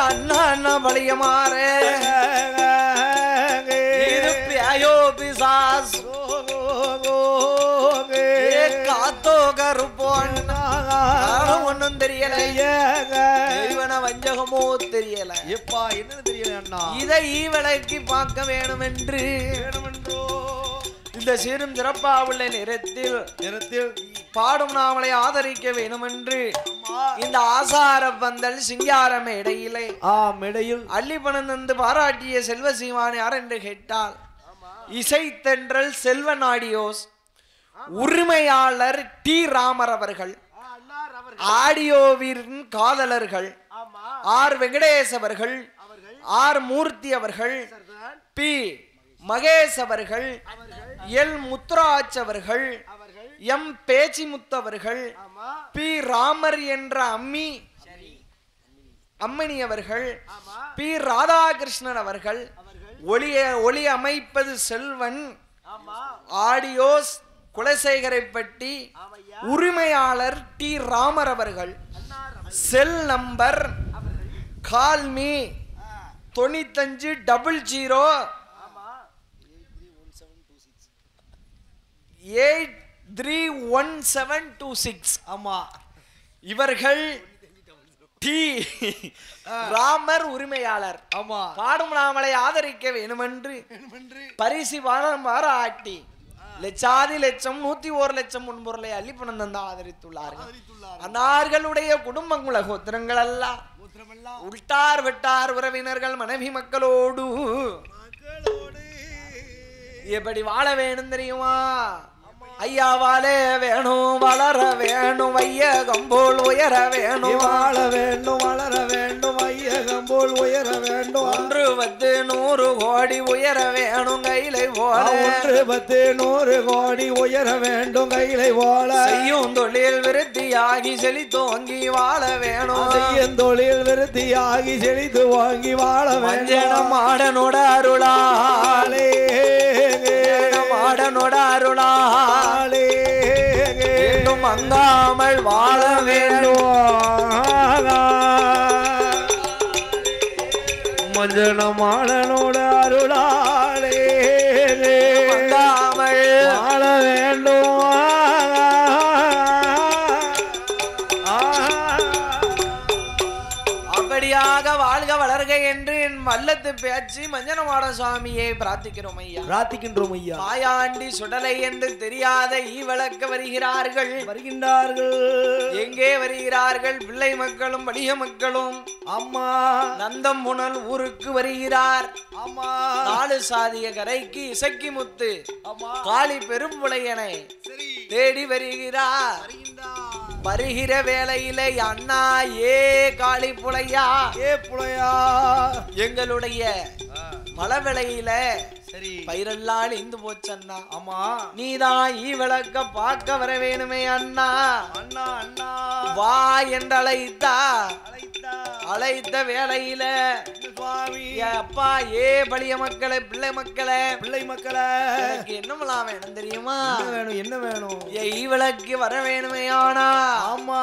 அண்ணா பழியமாறே பியாயோ பிசாஸ் காத்தோ கருப்போ ஒன்னும் தெரியல வஞ்சகமோ தெரியல
எப்பா என்னன்னு தெரியல அண்ணா
இதை ஈவலைக்கு பார்க்க வேணும் என்று இந்த சிறும் சிறப்பாவுள்ள நிறத்தில் பாடும் நாமளை ஆதரிக்க வேணும் என்று இந்த ஆசார பந்தல் சிங்கார மேடையிலே
மேடையில்
அள்ளி பணந்து பாராட்டிய செல்வ சீமான் யார் என்று கேட்டால் இசை தென்றல் செல்வன் ஆடியோஸ் உரிமையாளர் டி ராமர் அவர்கள், ஆடியோவின் காதலர்கள் ஆர் வெங்கடேஷ் அவர்கள், ஆர் மூர்த்தி அவர்கள், பி மகேஷ் அவர்கள், எல் முத்துராஜ் அவர்கள், எம் பேச்சிமுத்து அவர்கள், பி ராமர் என்ற அம்மணி அவர்கள், பி ராதாகிருஷ்ணன் அவர்கள், ஒளி அமைப்பது செல்வன் ஆடியோஸ் குலசேகரைப்பட்டி உரிமையாளர் டி ராமர் அவர்கள், செல் நம்பர் கால்மி 9500 831726.
ஆமா,
இவர்கள் டி ராமர் உரிமையாளர்.
ஆமா,
பாடும் நாமளை ஆதரிக்க வேணுமென்று பரிசு பாராட்டி லட்சாதி லட்சம் 101 லட்சம் முன்பொருளை அள்ளி பணம் தந்து ஆதரித்துள்ளார்கள். அன்னார்களுடைய குடும்பங்கள கோத்திரங்கள் எல்லாம் உள்டார் வெட்டார் உறவினர்கள் மனைவி மக்களோடு எப்படி வாழ வேணும் தெரியுமா? ஐயா வாழே வேணும், வளர வேணும், வையகம்போல் உயர வேணும்,
வாழ வேண்டும், வளர வேண்டும், வையகம்போல் உயர வேண்டும்,
100 கோடி உயர வேணும் கையிலை போல,
100 கோடி உயர வேண்டும் கையிலை போல,
செய்யும் தொழில் விருத்தியாகி செழித்தோங்கி வாழ வேணும்,
செய்யும் தொழில் விருத்தியாகி செழித்து வாங்கி வாழ வேண்டும்,
மாடனோட அருளாலே மாடனோட அருளாலே இன்னும் மங்காமல் வாழ வேண்டும்,
மஞ்சன மாடனோட அருளாலே
மங்காமல்
வாழ வேண்டும்.
அப்படியாக வாழ்க வளர்க என்று என் மல்லத்து பேச்சு மஞ்சனமாட சுவாமியை பிரார்த்திக்கிறோம் ஐயா,
பிரார்த்திக்கின்றோம் ஐயா.
மாயாண்டி சுடலை என்று தெரியாத ஈவளக்க வருகின்றார்கள். எங்கே வருகிறார்கள்? பிள்ளை மக்களும் வலிய மக்களும்.
அம்மா
நந்தம் புனல் ஊருக்கு வருகிறார்.
அம்மா
4 சாதிய கரைக்கு இசக்கி முத்து காளி பெரும்புளையனை தேடி வருகிறார். வருகிற வேளையிலே அண்ணா ஏ காளி புலையா,
ஏ புலையா,
எங்களுடைய மழை
சரி
பயிரெல்லாம் இந்து போச்சண்ணா.
ஆமா,
நீதான் ஈ விளக்க பார்க்க வர வேணுமே அண்ணா.
அண்ணா அண்ணா
வா என்று அழைத்த வேளையில
சுவாமி
அப்பா ஏ பலிய மக்களே பிள்ளை மக்களே எனக்கு என்னமெல்லாம் வேணும் தெரியுமா?
என்ன வேணும்?
ஈ விளக்கு வர வேணுமே ஆனா.
ஆமா,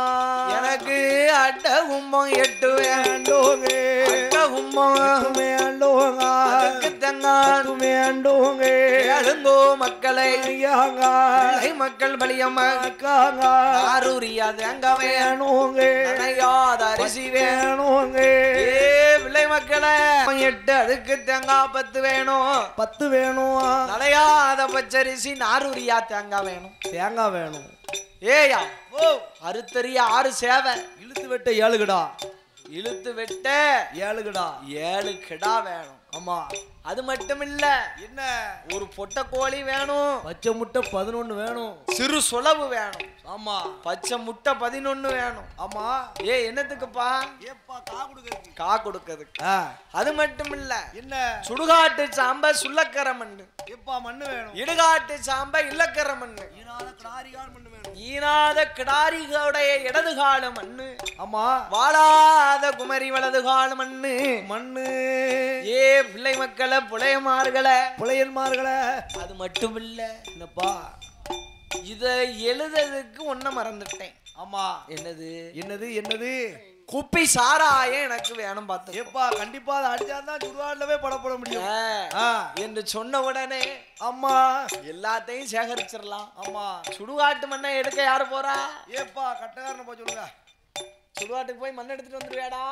எனக்கு அட்ட கும்பம் 8
வேண்டும்,
அட்ட கும்பம்
வேண்டும்,
அதுக்கு தங்கான்
வேண்டும்,
எழுந்தோ மக்களை பிள்ளை மக்கள் பலியம்மாங்க ஆரூரியா தேங்க வேணும், அரிசி வேணும், பிள்ளை மக்களே 8 அடுக்கு தேங்காய் 10 வேணும்
10 வேணும்.
நலையாத பச்சரிசி நாரூரியா தேங்காய் வேணும்.
தேங்காய் வேணும்.
ஏயா அறுத்தறிய 6 சேவை.
இழுத்து வெட்ட 7 கிடா.
இழுத்து வெட்ட
7 கிடா.
7 கிடா வேணும்.
ஆமா.
அது மட்டும் இல்ல,
என்ன
ஒரு பொட்டை கோழி வேணும்.
பச்சை முட்டை 11 வேணும்.
சிறு சொலவு வேணும்.
ஆமா.
பச்சை முட்டை 11 வேணும்.
ஆமா.
என்னத்துக்குப்பா?
ஏப்பா கா கொடுக்கிறதுக்கு.
கா கொடுக்கிறதுக்கு. அது மட்டும் இல்ல,
என்ன
சுடுகாட்டு சாம்ப சுள்ளக்கர மண்ணு.
ஏப்பா மண்ணு வேணும்.
இடுகாட்டு சாம்ப இல்லக்கர மண்ணு.
ஈனாத கிடாரிகால் மண்ணு வேணும்.
ஈனாத கிடாரிகளுடைய இடதுகால மண்ணு.
ஆமா.
வாழாத குமரி வலதுகால மண்ணு.
மண்ணு.
ஏ பிள்ளை மக்களை புலையமார்களே
புலையன்மார்களே. அது
மட்டும் இல்ல,
என்னப்பா
இத எழுதுறதுக்கு ஒன்ன மறந்துட்டேன்.
ஆமா.
என்னது
என்னது என்னது?
குப்பி சாராயம் எனக்கு வேணும். பார்த்து
ஏப்பா கண்டிப்பா அதை அடிச்சாதான் சுடுகாடுலவே படப்பட முடியும்
என்று சொன்ன உடனே
அம்மா
எல்லாத்தையும் சேகரிச்சிடலாம்.
ஆமா.
சுடுகாட்டு மண்ணை எடுக்க யாரு போறா?
ஏப்பா கட்டக்காரனை போய் சொல்லுங்க.
சுடுகாட்டுக்கு போய் மண் எடுத்துட்டு வந்துருவேடா.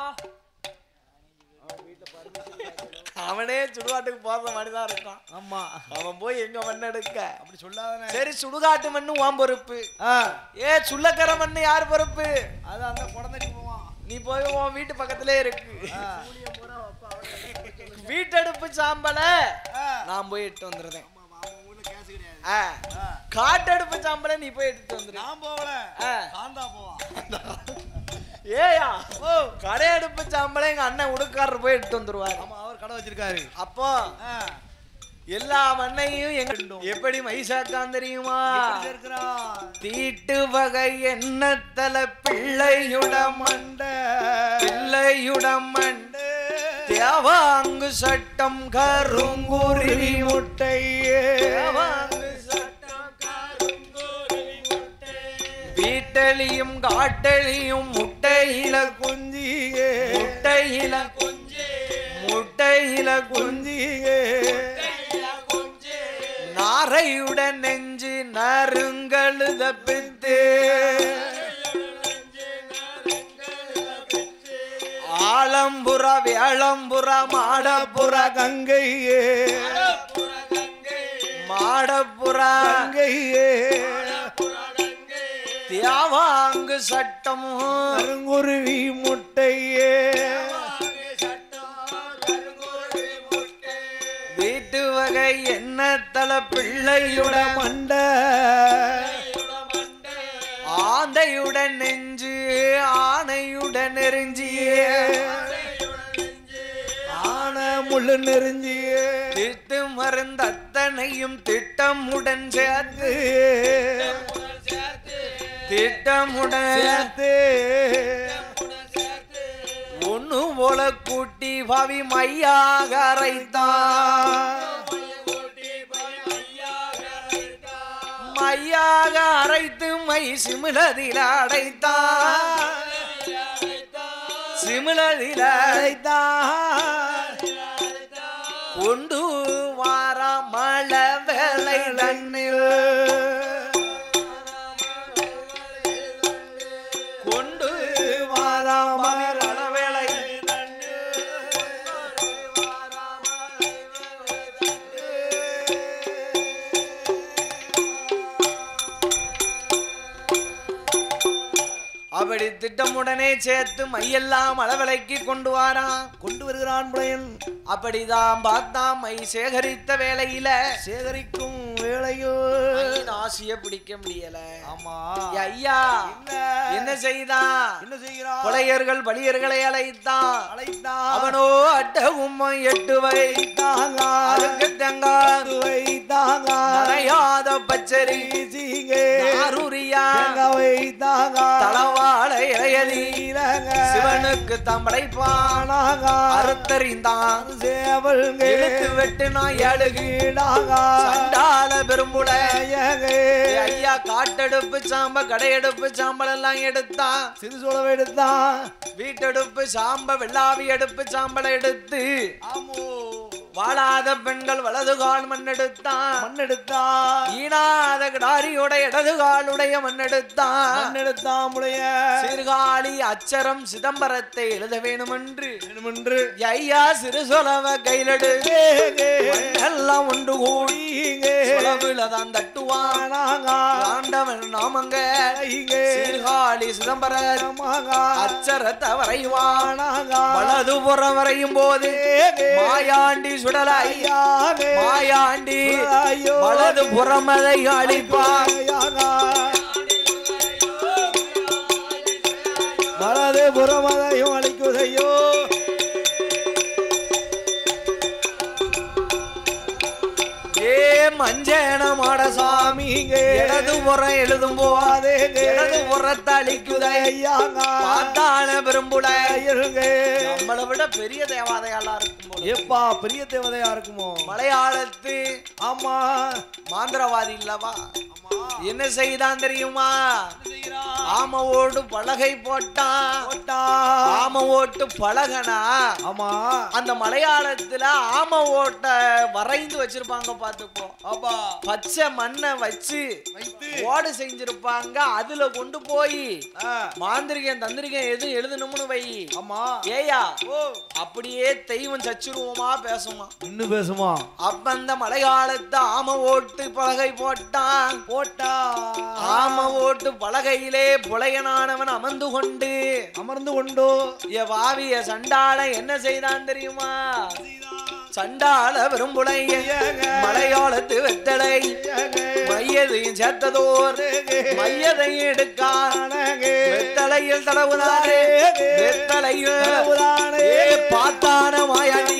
அவனே சுடுகாட்டுக்கு போற மாதிரிதான் இருக்கான்.
ஆமா.
அவன் போய் எங்க மண் எடுக்க?
அப்படி சொல்லாதானே.
சரி, சுடுகாட்டு மண்ணு உன் பொறுப்பு. சுள்ளக்கர மண்ணு யார் பொறுப்பு?
அது அந்த குழந்தைக்கு போவான்.
நீ போய் உன் வீட்டு பக்கத்திலே இருக்கு. வீட்டடுப்பு சாம்பல நான் போய் எடுத்து வந்துருந்தேன். காட்டடுப்பு சாம்பல நீ போய் எடுத்து வந்துரு.
நான் போகல, காந்தா போவான்.
ஏயா கடை அடுப்பு சாம்பல எங்க அண்ணன் உடுக்காரர் போய் எடுத்து வந்துருவாரு.
ஆமா, அவர் கடை வச்சிருக்காரு.
அப்போ எல்லா மண்ணையும் எங்க எப்படி மைசாக்கான் தெரியுமா? தீட்டு வகை எண்ணத்தல பிள்ளையுட மண்ட பிள்ளையுட மண்ட தேவாங்கு சட்டம் கருங்குருவி முட்டையே. வீட்டலியும் காட்டலியும் முட்டையில குஞ்சியே. முட்டையில குஞ்சே முட்டையில குஞ்சியே. நாரையுடன் நெஞ்சு நறுங்கழுத பித்து. ஆலம்புற வேளம்புற மாடப்புற கங்கையே. மாடப்புற கங்கையே. தியாவாங்கு சட்டம் கருங்குருவி முட்டையே. வீட்டு வகை என்ன தல பிள்ளையுட மண்ட ஆந்தையுடன் நெஞ்சு ஆணையுடன் நெருஞ்சியே. ஆன முள்ளு நெருஞ்சியே. திட்டு மருந்து அத்தனையும் திட்டமுடன் சேர்த்து திட்டமுடன் சேர்த்து ஒண்ணு போல கூட்டி பாவி மையாக அரைத்தான். மையாக அரைத்து மை சிமிழதில அடைத்தான். சிமிழதில அடைத்தான். கொண்டு வார மழை வேலை தண்ணில் கொண்டு வார மழை வேலை அப்படி திட்டமுடனே சேர்த்து மையெல்லாம் அளவிலைக்கு கொண்டு வாரான்.
கொண்டு வருகிறான் புலையன்.
அப்படிதான் பார்த்தான். மை சேகரித்த வேளையில
சேகரிக்கும் வேளையோ
ஆசைய பிடிக்க முடியல.
ஆமா.
ஐயா என்ன செய்தான்?
என்ன செய்கிறான்?
கொலையர்கள் பலியர்களை அழைத்தான். அவனோ அட்ட உம்மை 8 வைத்தாங்க. அதுக்கு தேங்காய் வைத்தாங்க. நனையாத பச்சரி நாரூரியா வைத்தாங்க. தளவாழை இலையதி சிவனுக்கு தம்படைப்பானாக அறுத்தறிந்தான். இழுத்து வெட்டுனா 7 கீழாக சண்டால பெரும்புல. ஐயா காட்டெடுப்பு சாம்ப கடையெடுப்பு சாம்பல் எல்லாம் எடுத்தான்.
சிறு சோளம் எடுத்தான்.
வீட்டெடுப்பு சாம்ப வெள்ளாவி எடுப்பு சாம்பலை எடுத்து வாழாத பெண்கள் வலது கால் மண்ணெடுத்தான்
மண்ணெடுத்தான்
ஈனாத கிடாரியோட இடது காலுடைய மண்ணெடுத்தான்
மண்ணெடுத்தான் முளைய
சீர்காழி அச்சரம் சிதம்பரத்தை எழுத வேணுமென்று
வேணுமென்று
ஐயா சிறு சொலவ கையிலெடுத்து எல்லாம் ஒன்று கூடி சொலவிலதான் தட்டுவான் ஆண்டவன் நாமங்க சீர்காழி சிதம்பரம் அச்சரத்தை வரைவான் வலதுபுறம் வரையும் போது மாயாண்டி சுடலாய் மாயாண்டி வலது புறமதை அழிப்பார்
வலது புறமதையும் அழிக்குதையோ
மஞ்சன மாட சாமி இடது புறம் எழுதும் போது இடது புறத்தை அழிக்குதை பார்த்தான பெரும்புட நம்மளை விட பெரிய தேவாதையாளா இருக்கும்
எப்பா பெரிய தேவதையா இருக்குமோ
மலையாளத்து
ஆமா
மாந்திரவாதி இல்லவா என்ன செய்தான் தெரியுமா ஆம ஓட்டு பலகை போட்டான் ஆம ஓட்டு பலகனா
ஆமா
அந்த மலையாளத்துல ஆம ஓட்ட வரைந்து வச்சிருப்பாங்க பாத்துப்போம் அப்பா பச்சை மண்ணை வச்சு ஓடு செஞ்சிருப்பாங்க அதுல கொண்டு போய் மாந்திரிகம் தந்திரிகம் எதுவும் எழுதணும்னு வை ஆமா ஏயா அப்படியே தெய்வம் சச்சுருவமா பேசுமா
இன்னும் பேசுமா
அப்ப அந்த மலையாளத்தை ஆம ஓட்டு பலகை போட்டான் ஆம ஓட்டு பலகையிலே புலையனானவன் அமர்ந்து கொண்டோ வாவிய சண்டாள என்ன செய்தான் தெரியுமா சண்டாள விரும்புடைய மலையாளத்து வெத்தலை மையதையும் சேர்த்ததோர் மையதையும் எடுக்கான வெத்தலையில் தடவுதானே வெத்தலையில் பார்த்தான மாயாண்டி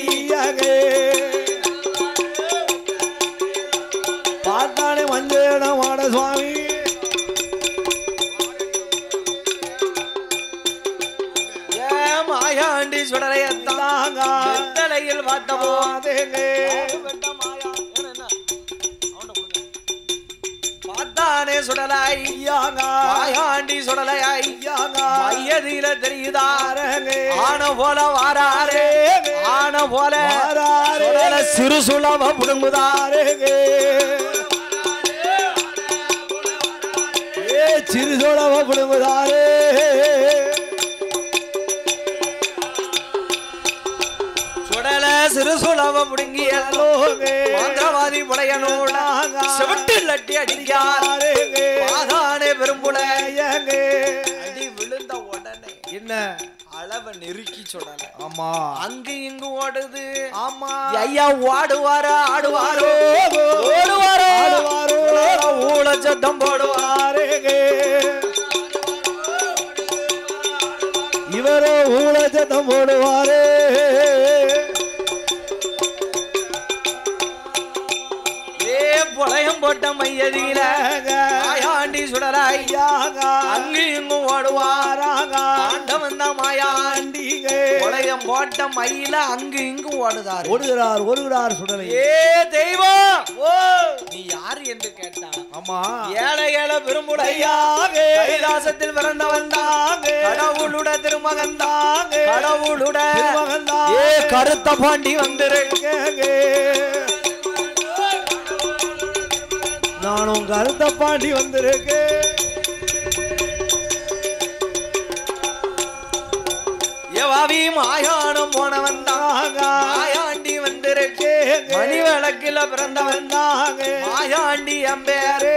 பார்த்தானே மஞ்சேட மாட சுவாமி
மாயாண்டி சுடலையத்தாங்க வெத்தலையில் பார்த்தவோ பார்த்தானே சுடலாய் மாயாண்டி சுடலையாய் மையதில தெரியுதார ஆன போல வாராரே ஆன போல சிறு சுலப புடுங்குதாரே
சிறு சுலப புடுங்குதாரே
சிறு சுலப முடுங்கிய மந்திரவாதி புலையனோட செவட்டில் அட்டி அடிக்காரே மாதானே பெரும்புலைய அடி விழுந்த உடனே
என்ன
அளவை நெருக்கி சொல்லல
ஆமா
அங்கு இங்கு ஓடுது
ஆமா
ஐயா ஓடுவாரோ ஆடுவாரோ ஓடுவாரோ ஆடுவாரோ ஊழ சத்தம் போடுவாரே
இவரோ ஊழ சத்தம் போடுவாரே
புலையம் போட்ட மையதியில மாயாண்டி சுடராய் அங்கு இங்கும் ஓடுவாராங்க ஆண்டவன் தான் மாயாண்டி புலையம் போட்ட மயில அங்கு இங்கும்
ஓடுகிறார் சுடலை
ஏ தெய்வம் நீ யாரு என்று கேட்டான்
ஆமா
ஏழை ஏழை விரும்புடையாக கைலாசத்தில் பிறந்தவன் தாங்க கடவுளுட திருமகன் தாங்க கடவுளுட ஏ கருத்த பாண்டி வந்திருக்கேங்க
நானும் கருத்த பாண்டி வந்திருக்கேன்
எவாவி மாயானம் போனவன் தாங்க மாயாண்டி வந்திருக்கேன் மணி விளக்கில பிறந்தவன் தாங்க மாயாண்டி அம்பேரே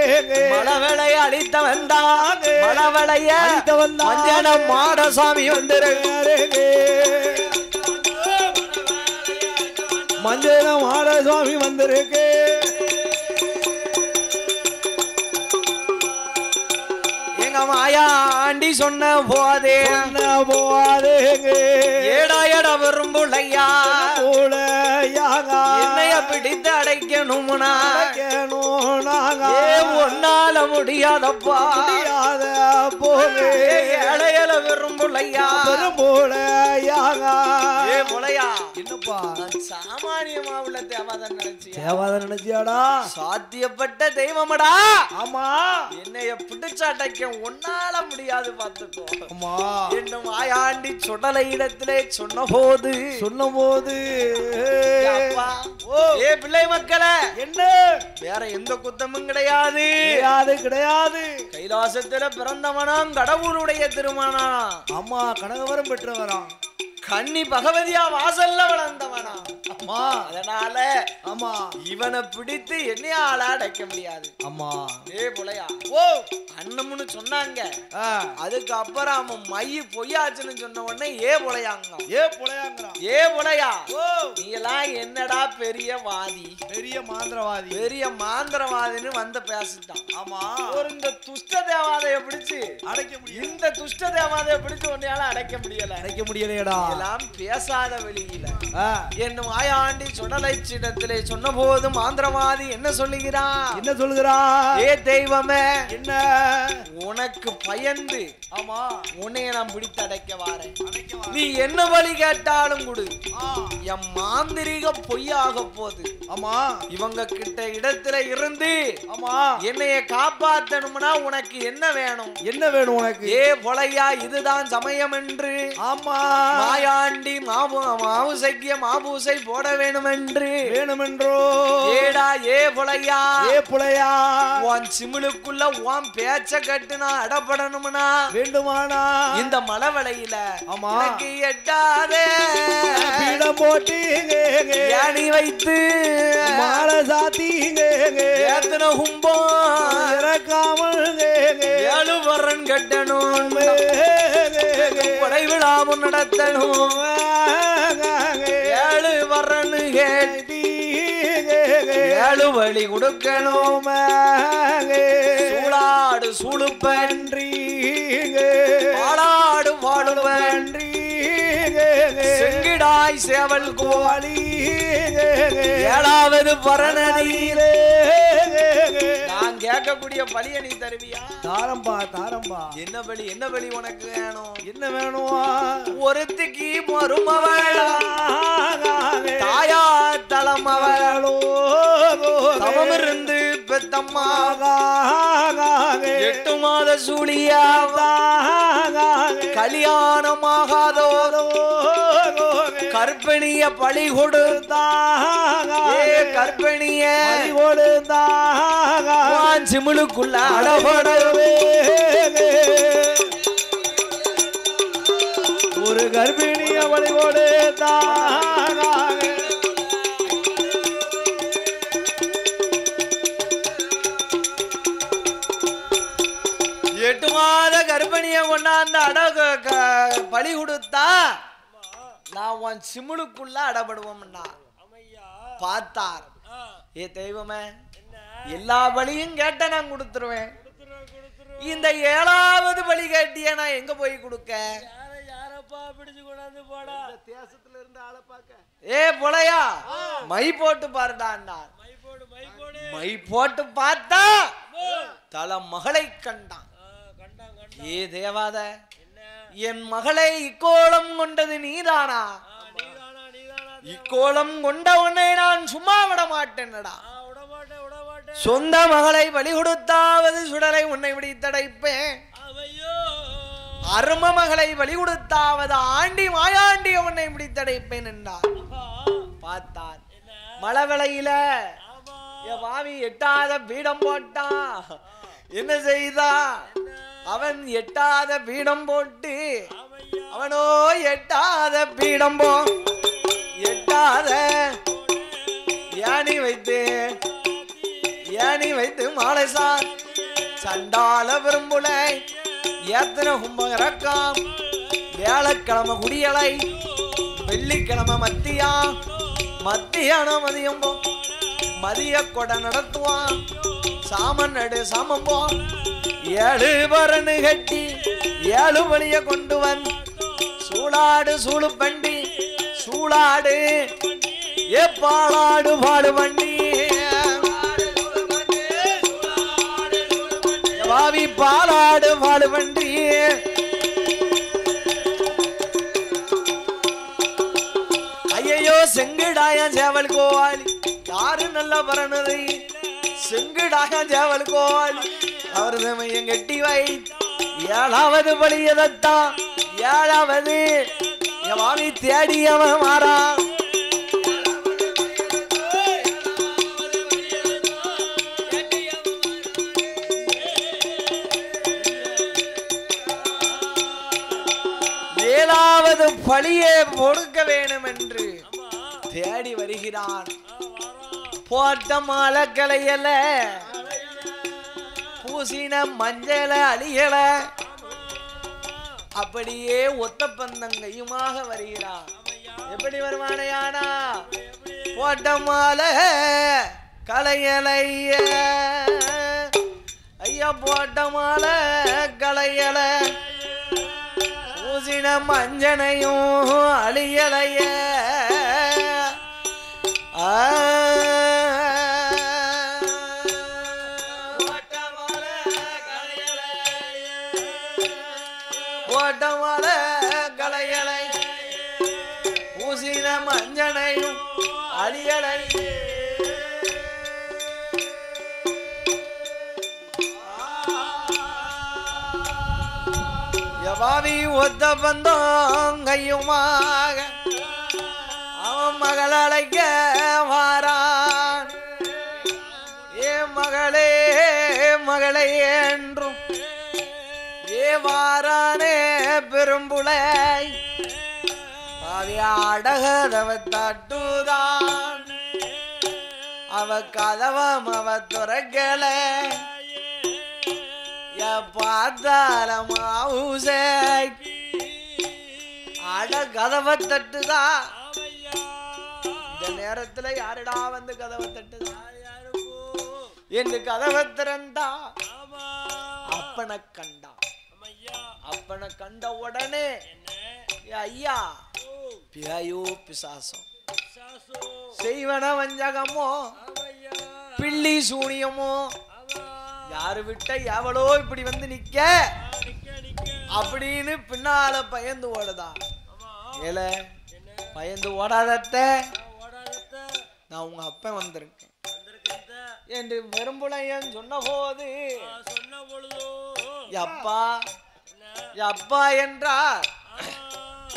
மலவளைய அழித்தவன் தாங்க மலவளைய அழித்தவன் மஞ்சன மாடசாமி வந்திருக்கேன்
மஞ்சன மாடசாமி வந்திருக்கேன்
மாயாண்டி சொன்ன போதே ஏடா எட விரும்புலையா என்னைய பிடித்து அடைக்கணும்னா ஒன்னால முடியாதப்பா ஏழையல விரும்புலையா முளையா
என்னப்பா
நான் சாமானியமா உள்ள தேவாதான் நினைச்சியா
தேவாத நினைச்சியாடா
சாத்தியப்பட்ட தெய்வமடா
ஆமா
என்னைய பிடிச்சாட்டைக்க ஒன்னால முடியாது பாத்துக்கோ
ஆமா
என்னும் ஆயாண்டி சுடலை இடத்திலே சொன்னபோது அப்பா ஏ பிள்ளை மக்களே
என்ன
வேற எந்த குத்தமும் கிடையாது
கிடையாது
கைலாசத்துல பிறந்தவனாம் கடவுளுடைய திருமணா
அம்மா கனகவரம் பெற்றவராம்
கன்னி பகவதியா வாசல்ல வளர்ந்தவனா
அம்மா
அதனால
ஆமா
இவனை பிடித்து என்னையால அடைக்க முடியாது
அம்மா
ஏ புலையா
ஓ
அண்ணம்னு சொன்னாங்க அதுக்கு அப்புறம் அவன் மைய பொய்யாச்சுன்னு சொன்ன உடனே ஏ புலையாங்க ஏ புலையா நீ எல்லாம் என்னடா பெரிய வாதி பெரிய மாந்திரவாதின்னு வந்து பேசிட்டான்
ஆமா
ஒரு இந்த துஷ்ட தேவாதைய பிடிச்சு
அடைக்க முடியும்
இந்த துஷ்ட தேவாதைய பிடிச்சு உன்னையால அடைக்க
முடியலையடா
எல்லாம் பேசாத வெளியில என்னும் ஆயாண்டி சுடலை சிடத்திலே சொன்ன போது மாந்திரவாதி என்ன சொல்லுகிறான் ஏ தெய்வமே
என்ன
உனக்கு பயந்து
ஆமா
உன்னைய நான் பிடித்து அடைக்க வாரேன் நீ என்ன வழி கேட்டாலும் கொடு என் மாந்திரிக பொய்யாக போது
ஆமா
இவங்க கிட்ட இடத்துல இருந்து
ஆமா
என்னைய காப்பாத்தணும்னா உனக்கு என்ன வேணும்
உனக்கு
ஏ பொலையா இதுதான் சமயம் என்று
ஆமா
மாயாண்டி மாவுசைக்கிய மாபூசை போட வேணுமென்றோ ஏடா ஏ புலையா உன் சிமிழுக்குள்ள உன் பேச்ச கட்டு நான் அடப்படணும்னா
வேண்டுமானா
இந்த மலவளையில
ஆமா
எட்டாதே
பீடம் போட்டு
யானி வைத்து
மாலை சாத்தீங்க
ஏத்தன கும்போ
இறக்காமல்
ஏழு வரன் கட்டணும் கொடை விழாவும் நடத்தணும் ஏழு வரன்னு கேட்டி ஏழு வழி கொடுக்கணும் சூளாடு சூழுப்பன்றி பாலாடு வாழுவன்றி செங்கிடாய் சேவல் கோழி ஏழாவது பரணனியிலே நான் கேட்கக்கூடிய பலிய நீ தருவியா
தாரம்பா
என்ன பலி உனக்கு வேணும்
என்ன வேணும்
ஒருத்திக்கு மருமவளா தாயா தளமவளோ தவம் இருந்து பெத்தம்மா 8 மாத சூழியா கல்யாணமாகாதோ கர்ப்பிணிய பழி கொடுத்தா கர்ப்பிணிய சிமிழுக்குள்ள அடபடவே
ஒரு கர்ப்பிணிய பழி கொடுத்தா
8 மாத கர்ப்பிணிய கொண்டாந்து பழி கொடுத்தா நான் உன் சிமிழுக்குள்ள அடபடுவோம்னா பார்த்தார் ஏ தெய்வமே எல்லா பலியும் கேட்ட நான் கொடுத்துருவேன் இந்த 7வது பலி கேட்டிய நான் எங்க போய் கொடுக்க ஏ பொலையா மை போட்டு பாருடான் மை போட்டு பார்த்தா தல மகளை கண்டான் ஏ தேவாத என் மகளை இக்கோலம் கொண்டது நீதானா இக்கோலம் கொண்டவனை நான் சும்மா விட மாட்டேன்டா சொந்த மகளை பலி கொடுத்தாவது சுடலை உன்னை விடித்தடைப்பேன் அரும மகளை பலி கொடுத்தாவது ஆண்டி மாயாண்டி உன்னை விடித்தடைப்பேன் என்றார் பார்த்தார் மலவளையில வாவி எட்டாத பீடம் போட்டான் என்ன செய்தா அவன் எட்டாத பீடம் போட்டு அவனோ எட்டாத பீடம் போ எட்டாத யானி வைத்து மாலை சார் சண்டால விரும்புலை ஏத்தன கும்பம் இறக்காம் வியாழக்கிழமை குடியலை வெள்ளிக்கிழமை மத்தியானம் மதியம் போ மதிய கொடை நடத்துவான் சாமன் நடு சாமம் போ 7 பரணு கட்டி 7 வழிய கொண்டு வன் சூளாடு சூழு பண்டி சூளாடு பாலாடு பாடு வண்டி பாவி பாலாடு பாடு வண்டி ஐயோ செங்கிடாயம் சேவல் கோவாலி யாரு நல்ல பரணது செங்கிடாயம் சேவல் கோவாலி அவர் சமயம் கட்டி வை 7வது பலியதான் 7வது எவாமி தேடியவன் மாறா ஏழாவது பழியை கொடுக்க வேண்டும் என்று தேடி வருகிறான் போட்ட மாலை கலையல பூசின மஞ்சள அழியல அப்படியே ஒத்த பந்தங்கையுமாக வருகிறான் எப்படி வருவானையானா போட்ட மாலை கலையலைய ஐயா போட்ட மாலை கலையல பூசின மஞ்சனையும் அழியலைய போட்டமால கலையலை பூசின மஞ்சனையும் அழியலை எவாவி ஒத்த பந்தம் கையுமாக அவன் மகள் அழைக்க வாரான் ஏ மகளே மகளே என்றும் ஏ வாரானே பெரும்புளை அடகதவ தட்டுதான் அவ கதவம் அவ துறக்கல பார்த்தாலமாவுசை அட கதவை தட்டுதா இந்த நேரத்துல யாருடா வந்து கதவை தட்டுதா என்று கதவை திறந்தா அப்பனை கண்டா அப்பனை கண்ட உடனே ஐயா பியாயோ பிசாசம் செய்வன வஞ்சகமோ பில்லி சூனியமோ யாரு விட்ட எவளோ இப்படி வந்து நிக்க அப்படின்னு பின்னால பயந்து ஓடுதா ஏல பயந்து ஓடாதத்த நான் உங்க அப்பன் வந்திருக்கேன் என்று வெறும்புலையன் சொன்ன போது அப்பா அப்பா என்றார்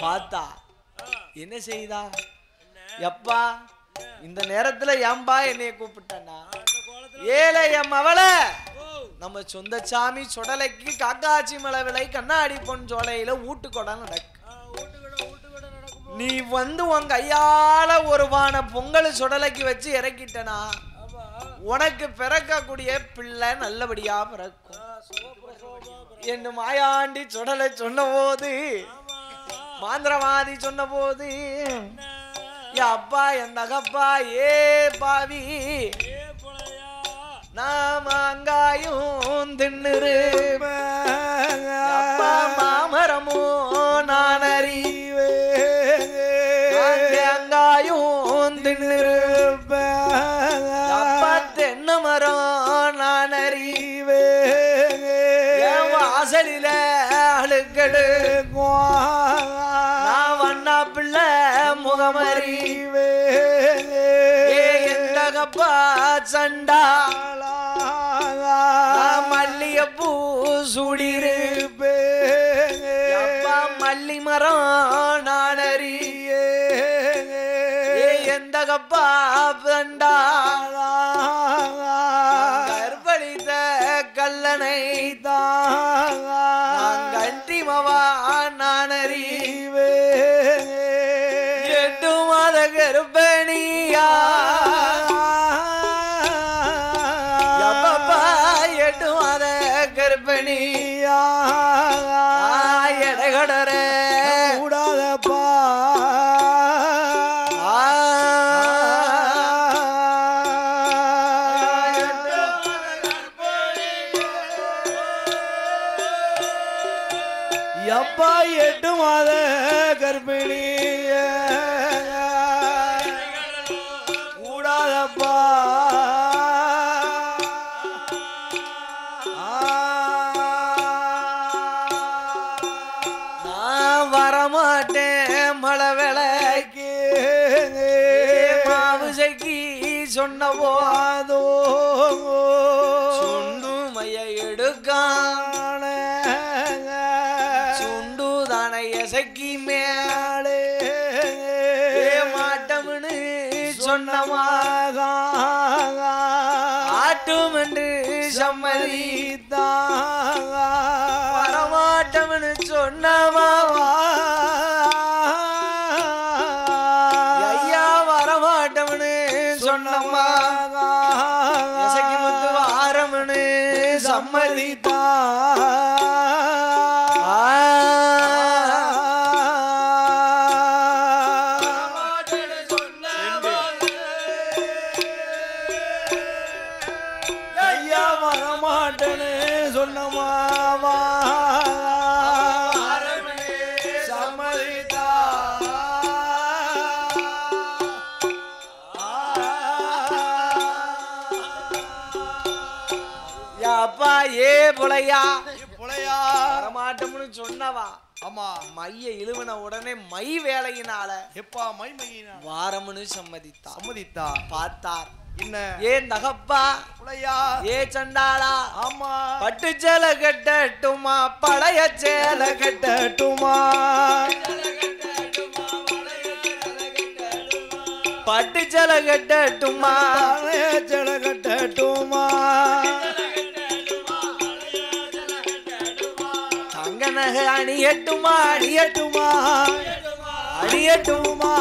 பார்த்தா என்ன செய்தா எப்பா இந்த நேரத்துல ஏம்பா என்னைய கூப்பிட்டா ஏல எம் அவளை நம்ம சொந்த சாமி சொடலைக்கு காக்காச்சி மலை விலை கண்ணாடி பொன் சோலையில ஊட்டுக்கொடை நடக்கு நீ வந்து உன் கையால ஒரு வான பொங்கல் சொடலைக்கு வச்சு இறக்கிட்டனா உனக்கு பிறக்கக்கூடிய பிள்ளை நல்லபடியா பிறக்கும் என்று மாயாண்டி சொடலை சொன்ன போது மாந்திரவாதி சொன்ன போது அப்பா என் தகப்பா ஏ பாவி நாமங்காயும் தின்னுரு அப்பா மாமரமோ நான் அறிவே அங்காயும் தின்னுரு அப்பா தென்னை மரம் நான் அறிவே வாசலில அழுக்கடு நான் வண்ணா பிள்ளை முகமறிவே எந்தகப்பா சண்டா மல்லியப்பூ சுடிருப்பே மல்லி மரம் நான் அறியே எந்த கப்பா பண்டா கற்பழித்த கல்லனை தான் கண்டி மவா நான் அறிவே 8 மாத கர்ப்பிணியா கர்ப்பிணியா எடகடர கூடாதப்பா எப்பா 8 மாத சொன்னவோ சுண்டுமைய எடுக்கான சுண்டு தானே எசக்கி மேலே மாட்டம்னு சொன்னமாக ஆட்டும் என்று சம்மதித்தா வரமாட்டம்னு சொன்னவா ஐயா வரமாட்டம்னு சொன்னம்மா எசக்கி முத்து வாரம்னு சம்மதித்தா வரமாட்டோம்னு சொன்னவா
ஆமா
மைய இழுவன உடனே மை வேலையினால
எப்பா மை மையினா
வாரம்னு சம்மதித்தா பார்த்தார்
என்ன
ஏன் தகப்பா
புலையா
ஏ சண்டாளா
ஆமா
பட்டு சேலை கட்டட்டுமா பழைய சேலை கட்டட்டுமா பட்டு சேலை கட்டட்டுமா
பழைய சேலை கட்டட்டுமா
தங்கநகை அணியட்டுமா
அடியட்டுமா
அணியட்டுமா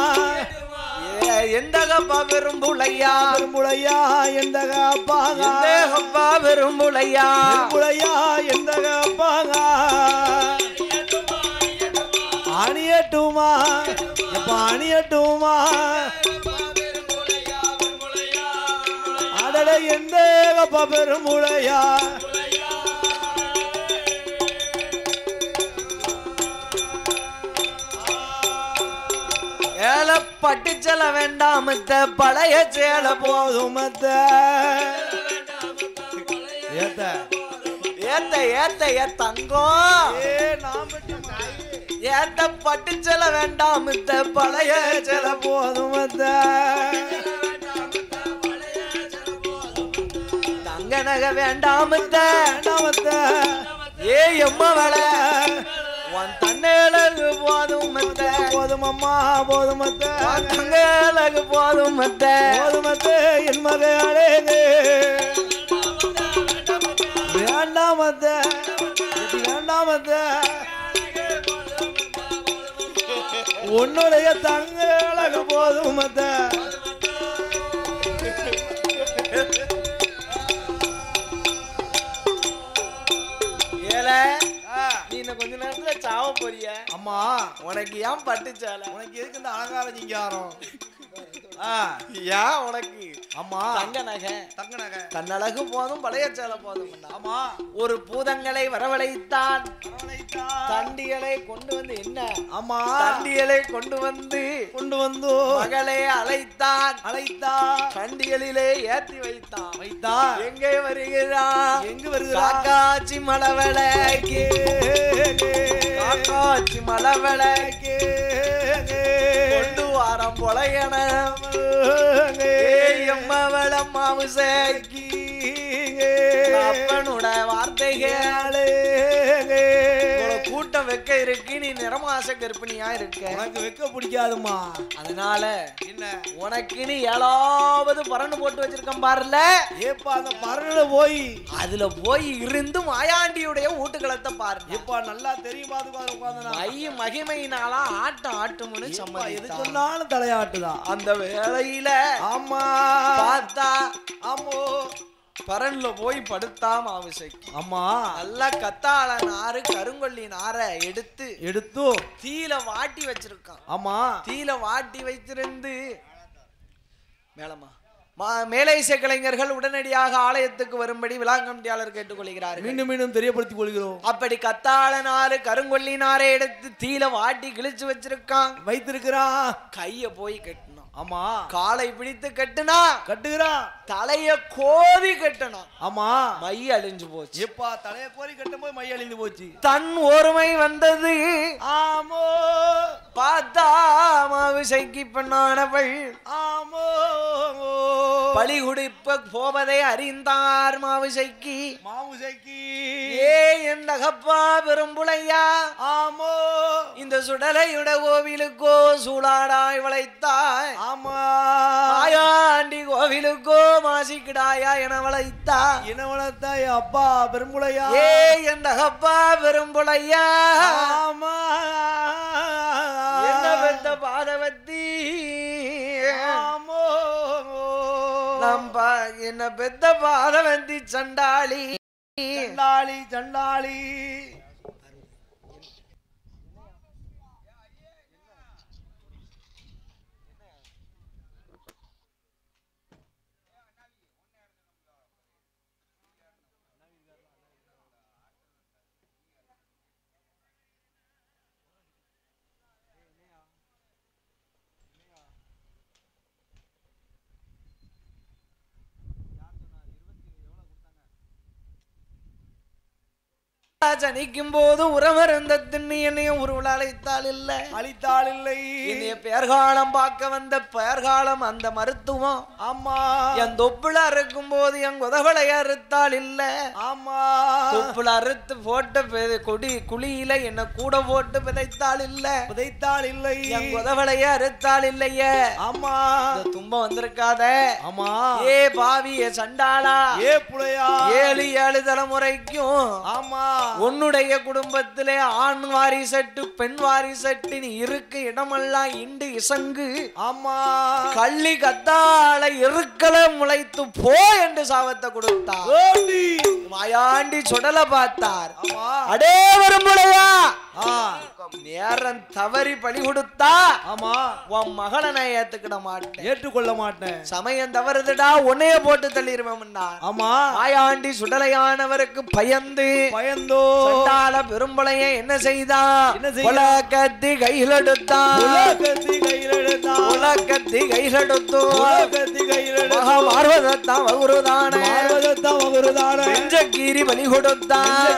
எந்த கப்பா பெரும்புளையா
பெரும்புளையா எந்த கப்பாங்க
எந்த கப்பா பெரும்புளையா
பெரும்புளையா எந்த கப்பாங்க அணியட்டுமா எப்ப அணியட்டுமா அடட எந்த கப்பா பெரும்புளையா
பட்டு சேலை வேண்டாமத்த பழைய சேலை
போதுமத்த ஏத்த
ஏத்த ஏத்த ஏ தங்கம் ஏத்த பட்டு சேலை வேண்டாமத்த பழைய சேலை
போதுமத்த
தங்க நகை வேண்டாமத்த
வேண்டாமத்த
ஏ எம்மவள உன் தன்னேலகு போதுமத்த
போதுமம்மா போதுமத்த
தங்கேலகு போதுமத்த
போதுமத்த என் மகளே வேண்டாமத்த வேண்டாமத்த உன்னுடைய தங்கேலகு போதுமத்த
கொஞ்ச நேரத்துல சாவ போறிய
அம்மா
உனக்கு ஏன் பட்டு சேலை
உனக்கு எதுக்கு இந்த அலங்கார சிங்காரம்
ஏன் உனக்கு
அம்மா
தங்க நகை தன்னழகு போதும் பழைய சேலை போதும்
ஆமா
ஒரு பூதங்களை வரவழைத்தான் தண்டிகளை கொண்டு வந்து என்ன
ஆமா
தண்டிகளை கொண்டு வந்து மகளை அழைத்தான் கண்டிகளிலே ஏத்தி வைத்தான் எங்கே வருகிறான் காக்காச்சி மலவளைக்கு காக்காச்சி மலவளைக்கு கொண்டு வாரம் பொலையன எம்மவளம் மாவுசேக்கி அப்பனுட வார்த்தைகளே கூட்டம் வெக்க இருக்கு நீ நிறமாச கர்ப்பிணியா இருக்க
உனக்கு வெக்க பிடிக்காதுமா
அதனால
என்ன
உனக்குன்னு 7வது பரணு போட்டு வச்சிருக்கேன் பாருல
ஏப்பா அந்த பரணுல போய்
அதுல போய் இருந்து மாயாண்டியுடைய ஊட்டுக்களத்தை பாருங்க
ஏப்பா நல்லா தெரியும் பாத்து உட்கார்ந்தா
மைய மகிமையினால ஆட்டம் ஆட்டும்னு
சம்மா எது சொன்னாலும் தலையாட்டுதான்
அந்த வேளையில
ஆமா
பார்த்தா
ஆமோ
பரன்ல போய் படுத்தாம அவசியம்
அம்மா
நல்லா கத்தாழ நாறு கருங்கொல்லி நாரை எடுத்து தீல வாட்டி வச்சிருக்கான்
ஆமா
தீல வாட்டி வைத்திருந்து மேலமா மேலை இசை கலைஞர்கள் உடனடியாக ஆலயத்துக்கு வரும்படி விளாங்கம்டியாளர் கேட்டுக்கொள்கிறார்கள்.
மீண்டும் மீண்டும் தெரியப்படுத்திக் கொள்கிறோம்.
அப்படி கத்தாழ நாறு கருங்கொல்லி நாரை எடுத்து தீல வாட்டி கிழிச்சு வச்சிருக்கான்
வைத்திருக்கிறான்.
கைய போய் கட்டணும்.
ஆமா.
காலை பிடித்து கட்டுனா
கட்டுகிறான்.
தலைய கோதி கட்டணும்.
ஆமா.
மை அழிஞ்சு போச்சு.
எப்பா தலைய கோதி கட்டும் போது மை அழிந்து போச்சு.
தன் ஒருமை வந்தது.
ஆமோ
பார்த்தா மாவிசைக்கு பெண்ணானவள்.
ஆமோ
பலி குடிப்ப போவதை அறிந்தார் மாவுசைக்கு ஏ என் தகப்பா பெரும்புளையா
ஆமோ
இந்த சுடலையுட கோவிலுக்கோ சூளாடாய் வளைத்தாய்
ஆமா
ஆயாண்டி கோவிலுக்கோ மாசிக்கிடாயா என வளைத்தா
என்ன வளர்த்தாய் அப்பா பெரும்புளையா
ஏ என் தகப்பா பெரும்புளையா
ஆமா
என்ன பெத்த பாதவத்தி
ஆமோ
என்ன பெத்த பாதவந்தி சண்டாளி
சண்டாளி சண்டாளி
ஜனிக்கும் போது உறவருந்த திண்ணி என்னையும் உருவல் அழைத்தாள் இல்லை என்னைய பெயர்காலம் பார்க்க வந்த பெயர்காலம் அந்த மருத்துவம்
ஆமா
என் தொப்புல அறுக்கும் போது என் உதவலை அறுத்தாள் இல்ல
ஆமா
தொப்புல அறுத்து போட்ட கொடி குழியில என்ன கூட போட்டு விதைத்தாள் இல்லை என் உதவலைய அறுத்தாள் இல்லையே
ஆமா
துன்பம் வந்திருக்காத
ஆமா
ஏ பாவிய சண்டாளா
ஏ புளையா
7 தலைமுறைக்கும்
ஆமா
உன்னுடைய குடும்பத்திலே ஆண் வாரிசட்டு பெண் வாரிசட்டு நீ இருக்கு இடமெல்லாம் இண்டு இசங்கு
ஆமா
கள்ளி கத்தால இருக்கல முளைத்து போ என்று சாபத்தை கொடுத்தார் வாயாண்டி சுடல பார்த்தார் அடே வரும்புலையா நேரம் தவறி பலி கொடுத்தா
ஆமா
உன் மகளை நான்
ஏற்றுக்கொள்ள மாட்டேன்
சமயம் தவறுதுடா உன்னைய போட்டு தள்ளிடுவேன்
ஆமா
வாயாண்டி சுடலையானவருக்கு பயந்து சண்டால பெரும்பளைய என்ன செய்தான் உலகத்தி கையில் எடுத்தான் உலகத்தி கையில் எடுத்தோ மார்வதத்தான் வகுருதான நெஞ்சக்கீரி பலி கொடுத்தான்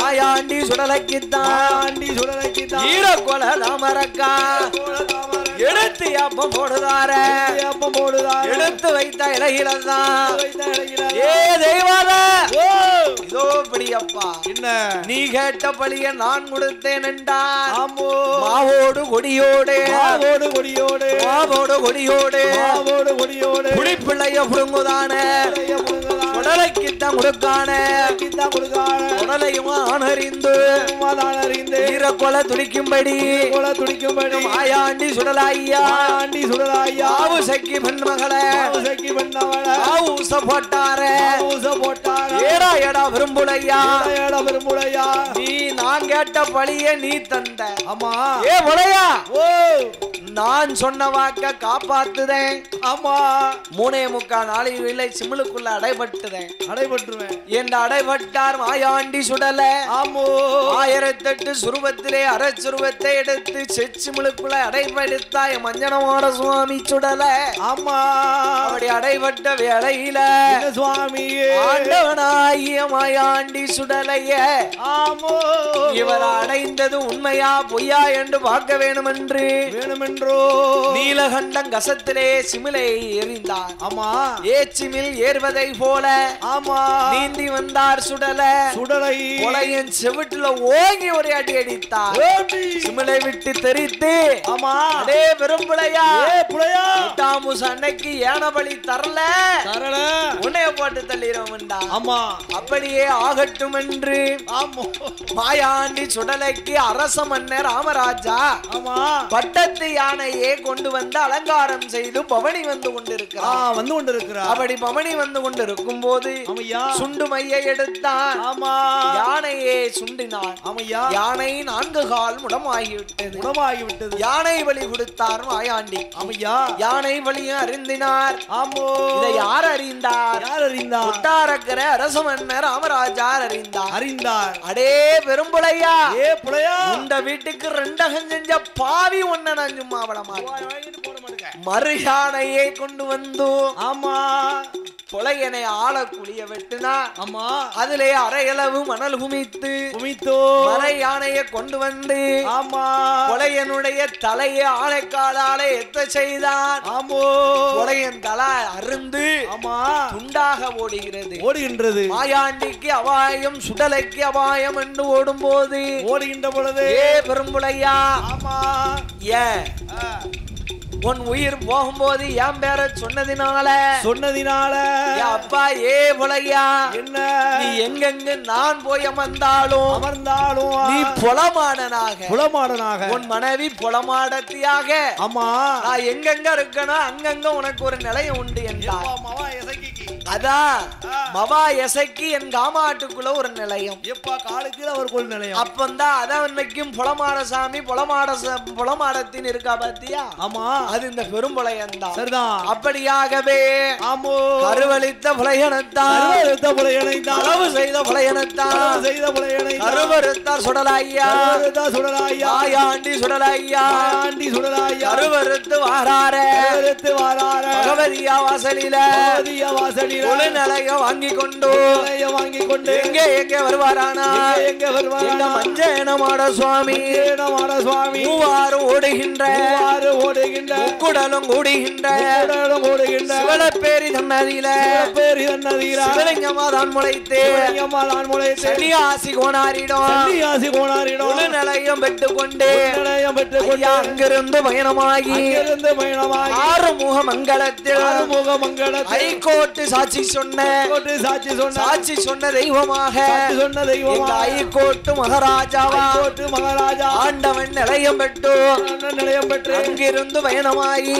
வாயாண்டி சுடலைக்கு ஈரக்கொல தாமரக்கா எடுத்து அப்பம் போடுதார எடுத்து வைத்த இலையில்தான் ஏ தெய்வாத இதோ படியப்பா
என்ன
நீ கேட்ட பழிய நான் கொடுத்தேன் என்றார் மாவோடு கொடியோடு குடிப்பிள்ளைய புடுங்குதான உடலைக்குத்தான் கொடுக்கான உடலையும் ஆனறிந்து ஈரக்கொலை துடிக்கும்படி மாயாண்டி சுடலாய்யா ஆவுசைக்கு பெண் மகளே ஆவுச போட்டாரே ஏடா ஏடா விரும்புலையா நீ நான் கேட்ட பழிய நீ தந்த
ஆமா
ஏ முளையா நான் சொன்ன வாக்க காப்பாத்துதேன்
ஆமா
3:45 நாளில் சிமிழுக்குள்ள அடைபட்டுருவேன் என்ற அடைபட்டார் மாயாண்டி சுடல
ஆமோ
1008 சுருவத்திலே அரைச்சுருவத்தை எடுத்து செச்சிமிழுக்குள்ள அடைபடுத்தாய் மஞ்சனமான சுவாமி சுடல
ஆமா
அப்படி அடைபட்ட வேளையில
சுவாமியே
ஆண்டவனாகிய மாயாண்டி சுடலைய
ஆமோ
இவர் அடைந்தது உண்மையா பொய்யா என்று பார்க்க வேணுமென்றோ நீலகண்டம் கசத்திலே சிமிலை எறிந்தார்
ஆமா
ஏச்சிமில் ஏறுவதை போல
ஆமா
நீந்தி வந்தார் சுடலை கொலையின் செவிட்டுல ஓங்கி ஒரு அடி அடித்தார் சிமிலை விட்டு தெரித்து
ஆமா
அடே பெரும்புளையா
தாமுஸ்
அன்னைக்கு ஏனபலி தரல உன்னைய போட்டு தள்ளிடுவோம்டா
ஆமா
அப்படியே ஆகட்டும் என்று மாயாண்டி சுடலைக்கு அரச மன்னர் ராமராஜா
ஆமா
பட்டத்து யானையே கொண்டு வந்து அலங்காரம் செய்து பவனி வந்து கொண்டிருக்கிறார் அப்படி பவனி வந்து கொண்டிருக்கும் போது சுண்டு மையை எடுத்தான் யானையே சுண்டினான் யானை 4 கால் முடமாகிவிட்டது யானை வழி கொடுத்தார் மாயாண்டி யானை வழியை அறிந்தினார் இதை யார் அறிந்தார் கொட்டாரக்கர அரச மன்னர் ராமராஜார் அறிந்தார் அடே பெரும்புளையா இந்த வீட்டுக்கு 2 செஞ்ச பாவி ஒன்ன நான் சும்மா விட மாட்டேன் மறு யானையை கொண்டு வந்து புலையனை ஆள குளிய வெட்டுனா
ஆமா
அதிலே அரையளவு மணல் குமித்து மலை யானையை கொண்டு வந்து
ஆமா
புலையனுடைய தலையை ஆளைக்காலாலே எத்த செய்தான்.
ஆமோ
புலையன் தலை அருந்து
ஆமா
துண்டாக
ஓடுகின்றது.
மாயாண்டிக்கு அபாயம் சுடலைக்கு அபாயம் என்று ஓடும் போது
ஓடுகின்ற பொழுது
ஏ பெரும்புலையா
ஆமா
ஏன் உன் உயிர் போகும்போது என் பேர சொன்னதினால அப்பா ஏ புலையா
என்ன
நீ எங்கெங்கு நான் போய் அமர்ந்தாலும் நீ புலமாடனாக உன் மனைவி புலமாடத்தியாக
ஆமா
நான் எங்கெங்க இருக்கணும் அங்கங்க உனக்கு ஒரு நிலையம் உண்டு என்றார். அதான் மவா எசைக்கு என் காமாட்டுக்குள்ள ஒரு நிலையம்
காலுக்கு அவருக்கு ஒரு நிலையம்.
அப்பந்தான் அதான் வைக்கும் புலமாடசாமி புலமாடத்தின் இருக்கா பாத்தியா.
ஆமா
அது இந்த பெரும்புலையன்தான்.
சரிதான்.
அப்படியாகவே
ஆமோ
கருவளித்த புலையனத்தான் அளவு செய்த புலையனத்தான் கருவறுத்தார் சுடலாய்யா ஆயாண்டி சுடலாய்யா கருவறுத்து வாராரே பகவதியா வாசலில ஒரு நிலைய வாங்கி கொண்டு எங்கே எங்கே வருவாரானா மஞ்சேனமாட சுவாமி மூவாறு ஓடுகின்ற குடலும் கூடுகின்ற சிவலப்பேரி தன்னதியில சிவலிங்கமாதான் முளைத்து சன்னியாசி கோணாரிடம் ஒரு நிலையம் பெற்றுக்கொண்டு அங்கிருந்து பயணமாகி ஆறுமுக மங்களத்தில் ஐகோட்டு சாட்சி சொன்ன தெய்வமாக ஐகோட்டு மகாராஜாவா ஆண்டவன் நிலையம் பெற்று அங்கிருந்து பயணமாகி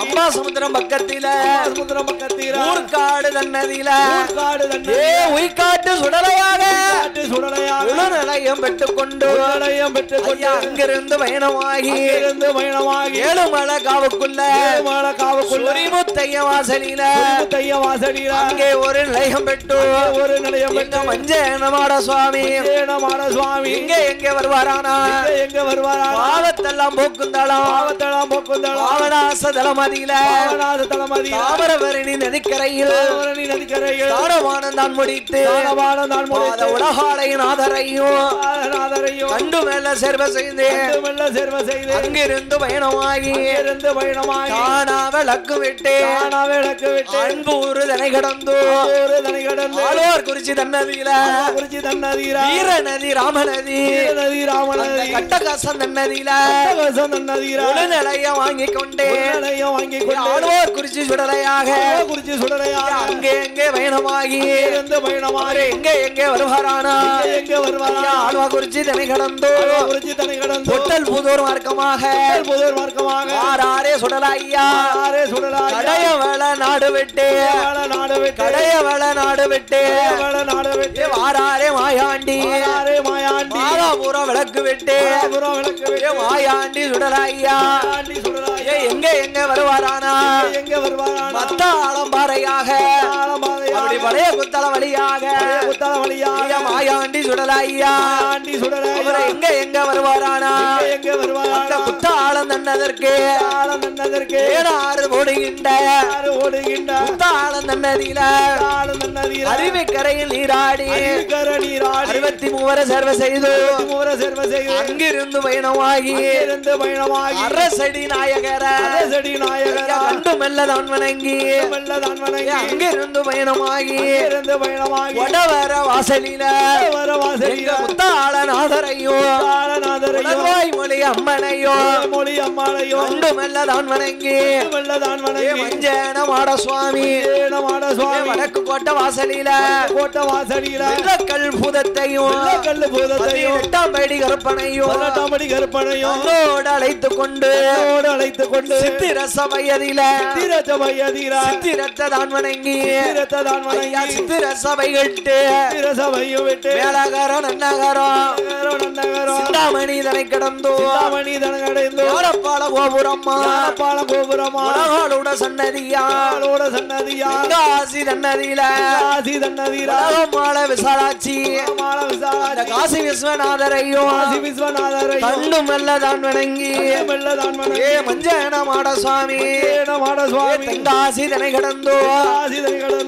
அம்மா சமுத்திரம் பக்கத்தில ஊர்காடு தன்னதியில உய்காட்டு சுடலையாக நிலையம் பெற்றுக்கொண்டு அங்கிருந்து பயணமாகி ஏழுமலை காவுக்குள்ள வாசலில அங்கே ஒரு நிலையம் பெற்று மஞ்சேனமாட சுவாமி இங்க எங்க வருவாரானா பாவத்தெல்லாம் போக்குந்தாளாம் பாவனாசதலமதியில தாமரபரணி நதிக்கரையில் தாரவானந்தான் முடித்து உலகாலையின் ஆதரையும் கண்டு மேல சேர்வ செய்து அங்கிருந்து பயணமாகி விளக்கு விட்டு அன்பூர் தனை கடந்து ஆழ்வார் குறிச்சி தன்னதியில வீர நதி ராமநதி கட்டகாசம் தன்னதியில நிலைய வாங்கி கொண்டே ஆழ்வார் குறிச்சி சுடலையாக அங்கே எங்கே பயணமாகி எங்கே எங்கே வருவாரானா ஆழ்வார் குறிச்சி தனை கடந்து பொட்டல் புதூர் மார்க்கமாக ஆறாரே சுடலையா கடையவள நாடு விட்டு வாராரே மாயாண்டி மாதாபுர விளக்கு விட்டு மாயாண்டி சுடலையா எங்க எங்க வருவாரானா மத்தாளம் பாறையாக அப்படி பழைய குத்தல வழியாக மாயாண்டி சுடலையா எங்க எங்க வருவாரானா குத்தாளம் தன்னதற்கு ஏழாறு ஓடுகின்ற குத்தாளம் தன்னதியில அருவிக்கரையில் நீராடி 63 சேர்வ செய்து அங்கிருந்து பயணமாகி அரசடி நாயகர கண்டு மெல்லதான் வணங்கி அங்கிருந்து பயணமாகி வடவர வாசலில முத்தாளநாதரையும் மொழி அம்மனையும் கண்டு மெல்லதான் வணங்கி மஞ்சேனமாட சுவாமி வடக்கு கோட்ட வாசலில கல் பூதத்தையும் 18 படி கற்பனையும் அழைத்துக் கொண்டு சித்திர சபையதில சித்திரத்தான் வணங்கி
வணங்கி
சித்திர சபை கட்டு
சபையும் விட்டு
மேலகரம் நன்னகரம் சிந்தாமணி தனை கடந்தோ யாரப்பால கோபுரம்மா உலகோட சன்னதியா காசி தன்னதியில விசாலாட்சி காசி விஸ்வநாதரையும் கண்ணு மெல்லதான் வணங்கி ஏ மஞ்சன மாட சுவாமி தென்காசி தனை கடந்தோ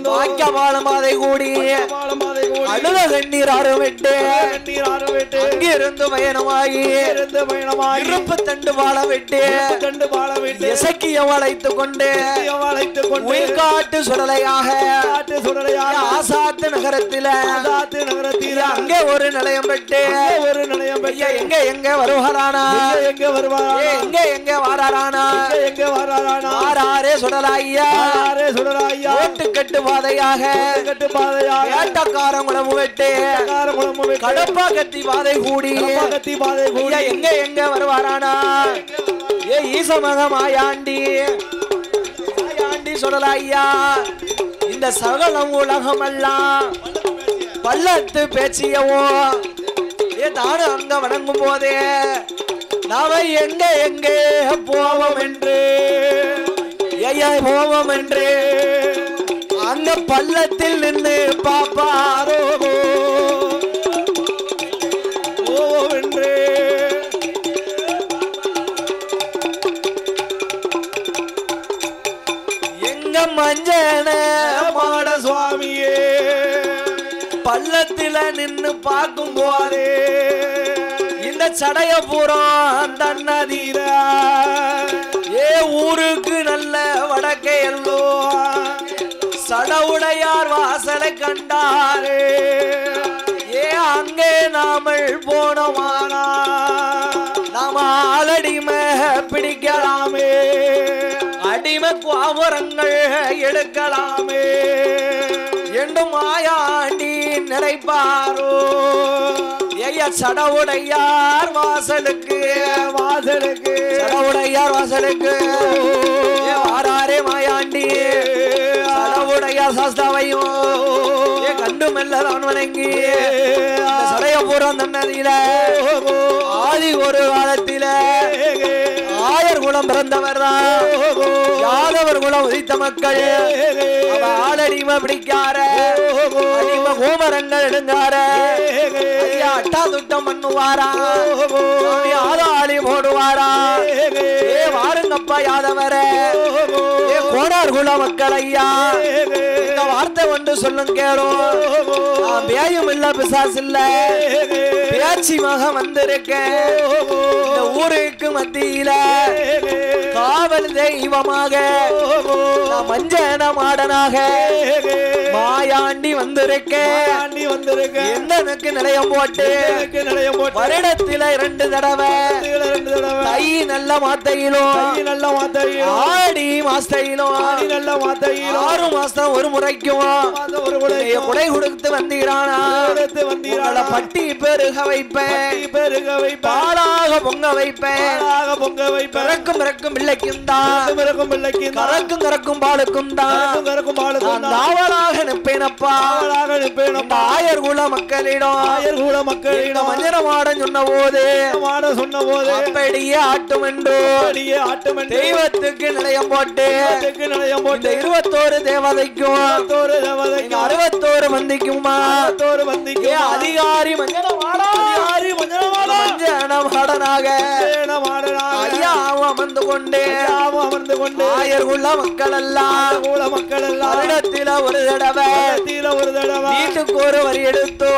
வாக்கியபாலம் அதை கூடி அழுத கண்ணீர் ஆறுவிட்டு அங்கிருந்து பயணமாகி இருப்பு தண்டு வாழ விட்டு இசக்கிய வளைத்துக் கொண்டு உயிர்காட்டு சுடலையாக ஆசாத்து நகரத்தில அங்கே ஒரு நிலையம் பெற்று எங்க எங்க வருவாரானா எங்க வாராரானா ஆறாரே சுடலாய்யா ஓட்டுக்கட்டு பாதையாக ஏட்டக்காரம் குளமு வெட்டு கடப்பா கத்தி பாதை கூடி எங்க எங்க வருவாரானா ஏ ஈசமக மாயாண்டி சுடலாய்யா இந்த சகலம் உலகம் எல்லாம் பள்ளத்து பேச்சியவோ ஏ நானும் அங்க வணங்கும் போதே நாம எங்க எங்க போவோம் என்று போவோம் என்று அந்த பள்ளத்தில் நின்று பாப்பாரோ என்று எங்க மஞ்சன மாட சுவாமியே பள்ளத்தில நின்னு பார்க்கும் போதே இந்த சடைய புறம் தன்னதீர ஏ ஊருக்கு நல்ல வடக்கே எல்லோ சடவுடையார் வாசலை கண்டாரே ஏ அங்கே நாமல் போனோமானா நாம ஆளடிமை பிடிக்கலாமே அடிமை கோபுரங்கள் எடுக்கலாமே என்று மாயாண்டி நினைப்பாரோ ஐயா சடவுடையார் வாசலுக்கு சடவுடையார் வாசலுக்கு வாராரே மாயாண்டி சடவுடையார் சாஸ்தாவையும் கண்டு மெல்லதான் வணங்கி சடையபுரம் தன்னதியில ஆதி ஒரு காலத்தில ஆயர் குலம் பிறந்தவர் தான் யாதவர் குலம் உதித்த மக்கள் ஆளடிமை பிடிக்கார அடிமை கோமரங்கள் எடுங்கார ஐயா அட்டா துட்டம் பண்ணுவாரா ஆதாளி போடுவாரா ஏ வாருங்கப்பா யாதவர ஏ கோடார் குல மக்கள் ஐயா இந்த வார்த்தை ஒன்று சொல்லும் கேளும் பேயும் இல்ல பிசாசு இல்ல பேச்சி மக வந்திருக்கேன் இந்த ஊருக்கு மத்தியில காவல் தெய்வமாக மஞ்சன மாடனாக மாயாண்டி வந்திருக்கேன் எனக்கு நிலையம் போட்டு வருடத்தில 2 தடவை தை நல்ல மாத்தையிலும் ஆடி மாசத்தையிலும் 6 மாசம் ஒரு முறைக்கும் குடை கொடுத்து வந்தீரானா பட்டி பெருக வைப்பேன் பாலாக பொங்க வைப்பேன் பிறக்கும் பிறக்கும் பிள்ளைக்கும் தான் கறக்கும் பாலுக்கும் தான் நாவலாக நிற்பேனப்பா ஆயர் குல மக்களிடம் மஞ்சன மாடன் சொன்ன போது அப்படியே ஆட்டும் என்று தெய்வத்துக்கு நிலையம் போட்டு 21 தேவதைக்கும் 61 மந்திக்குமா அதிகாரி மஞ்சன மாடனாக ஐயா அமர்ந்து கொண்டே ஆயர் குல மக்கள் எல்லாம் வருடத்தில ஒரு தடவை வீட்டுக்கு ஒரு வரி எடுத்து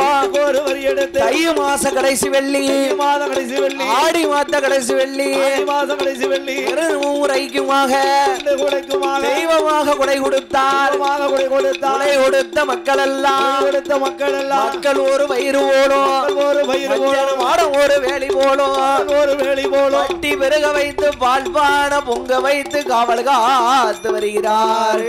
தை மாச கடைசி வெள்ளி ஆடி மாத கடைசி வெள்ளி ஊரைக்குமாக தெய்வமாக கொடை கொடுத்தார் கொடை கொடுத்த மக்கள் எல்லாம் மக்கள் ஒரு வயிறு போலும் மாடம் ஒரு வேலி போலும் வட்டி பெருக வைத்து பால்பான பொங்க வைத்து காவல் காத்து வருகிறார்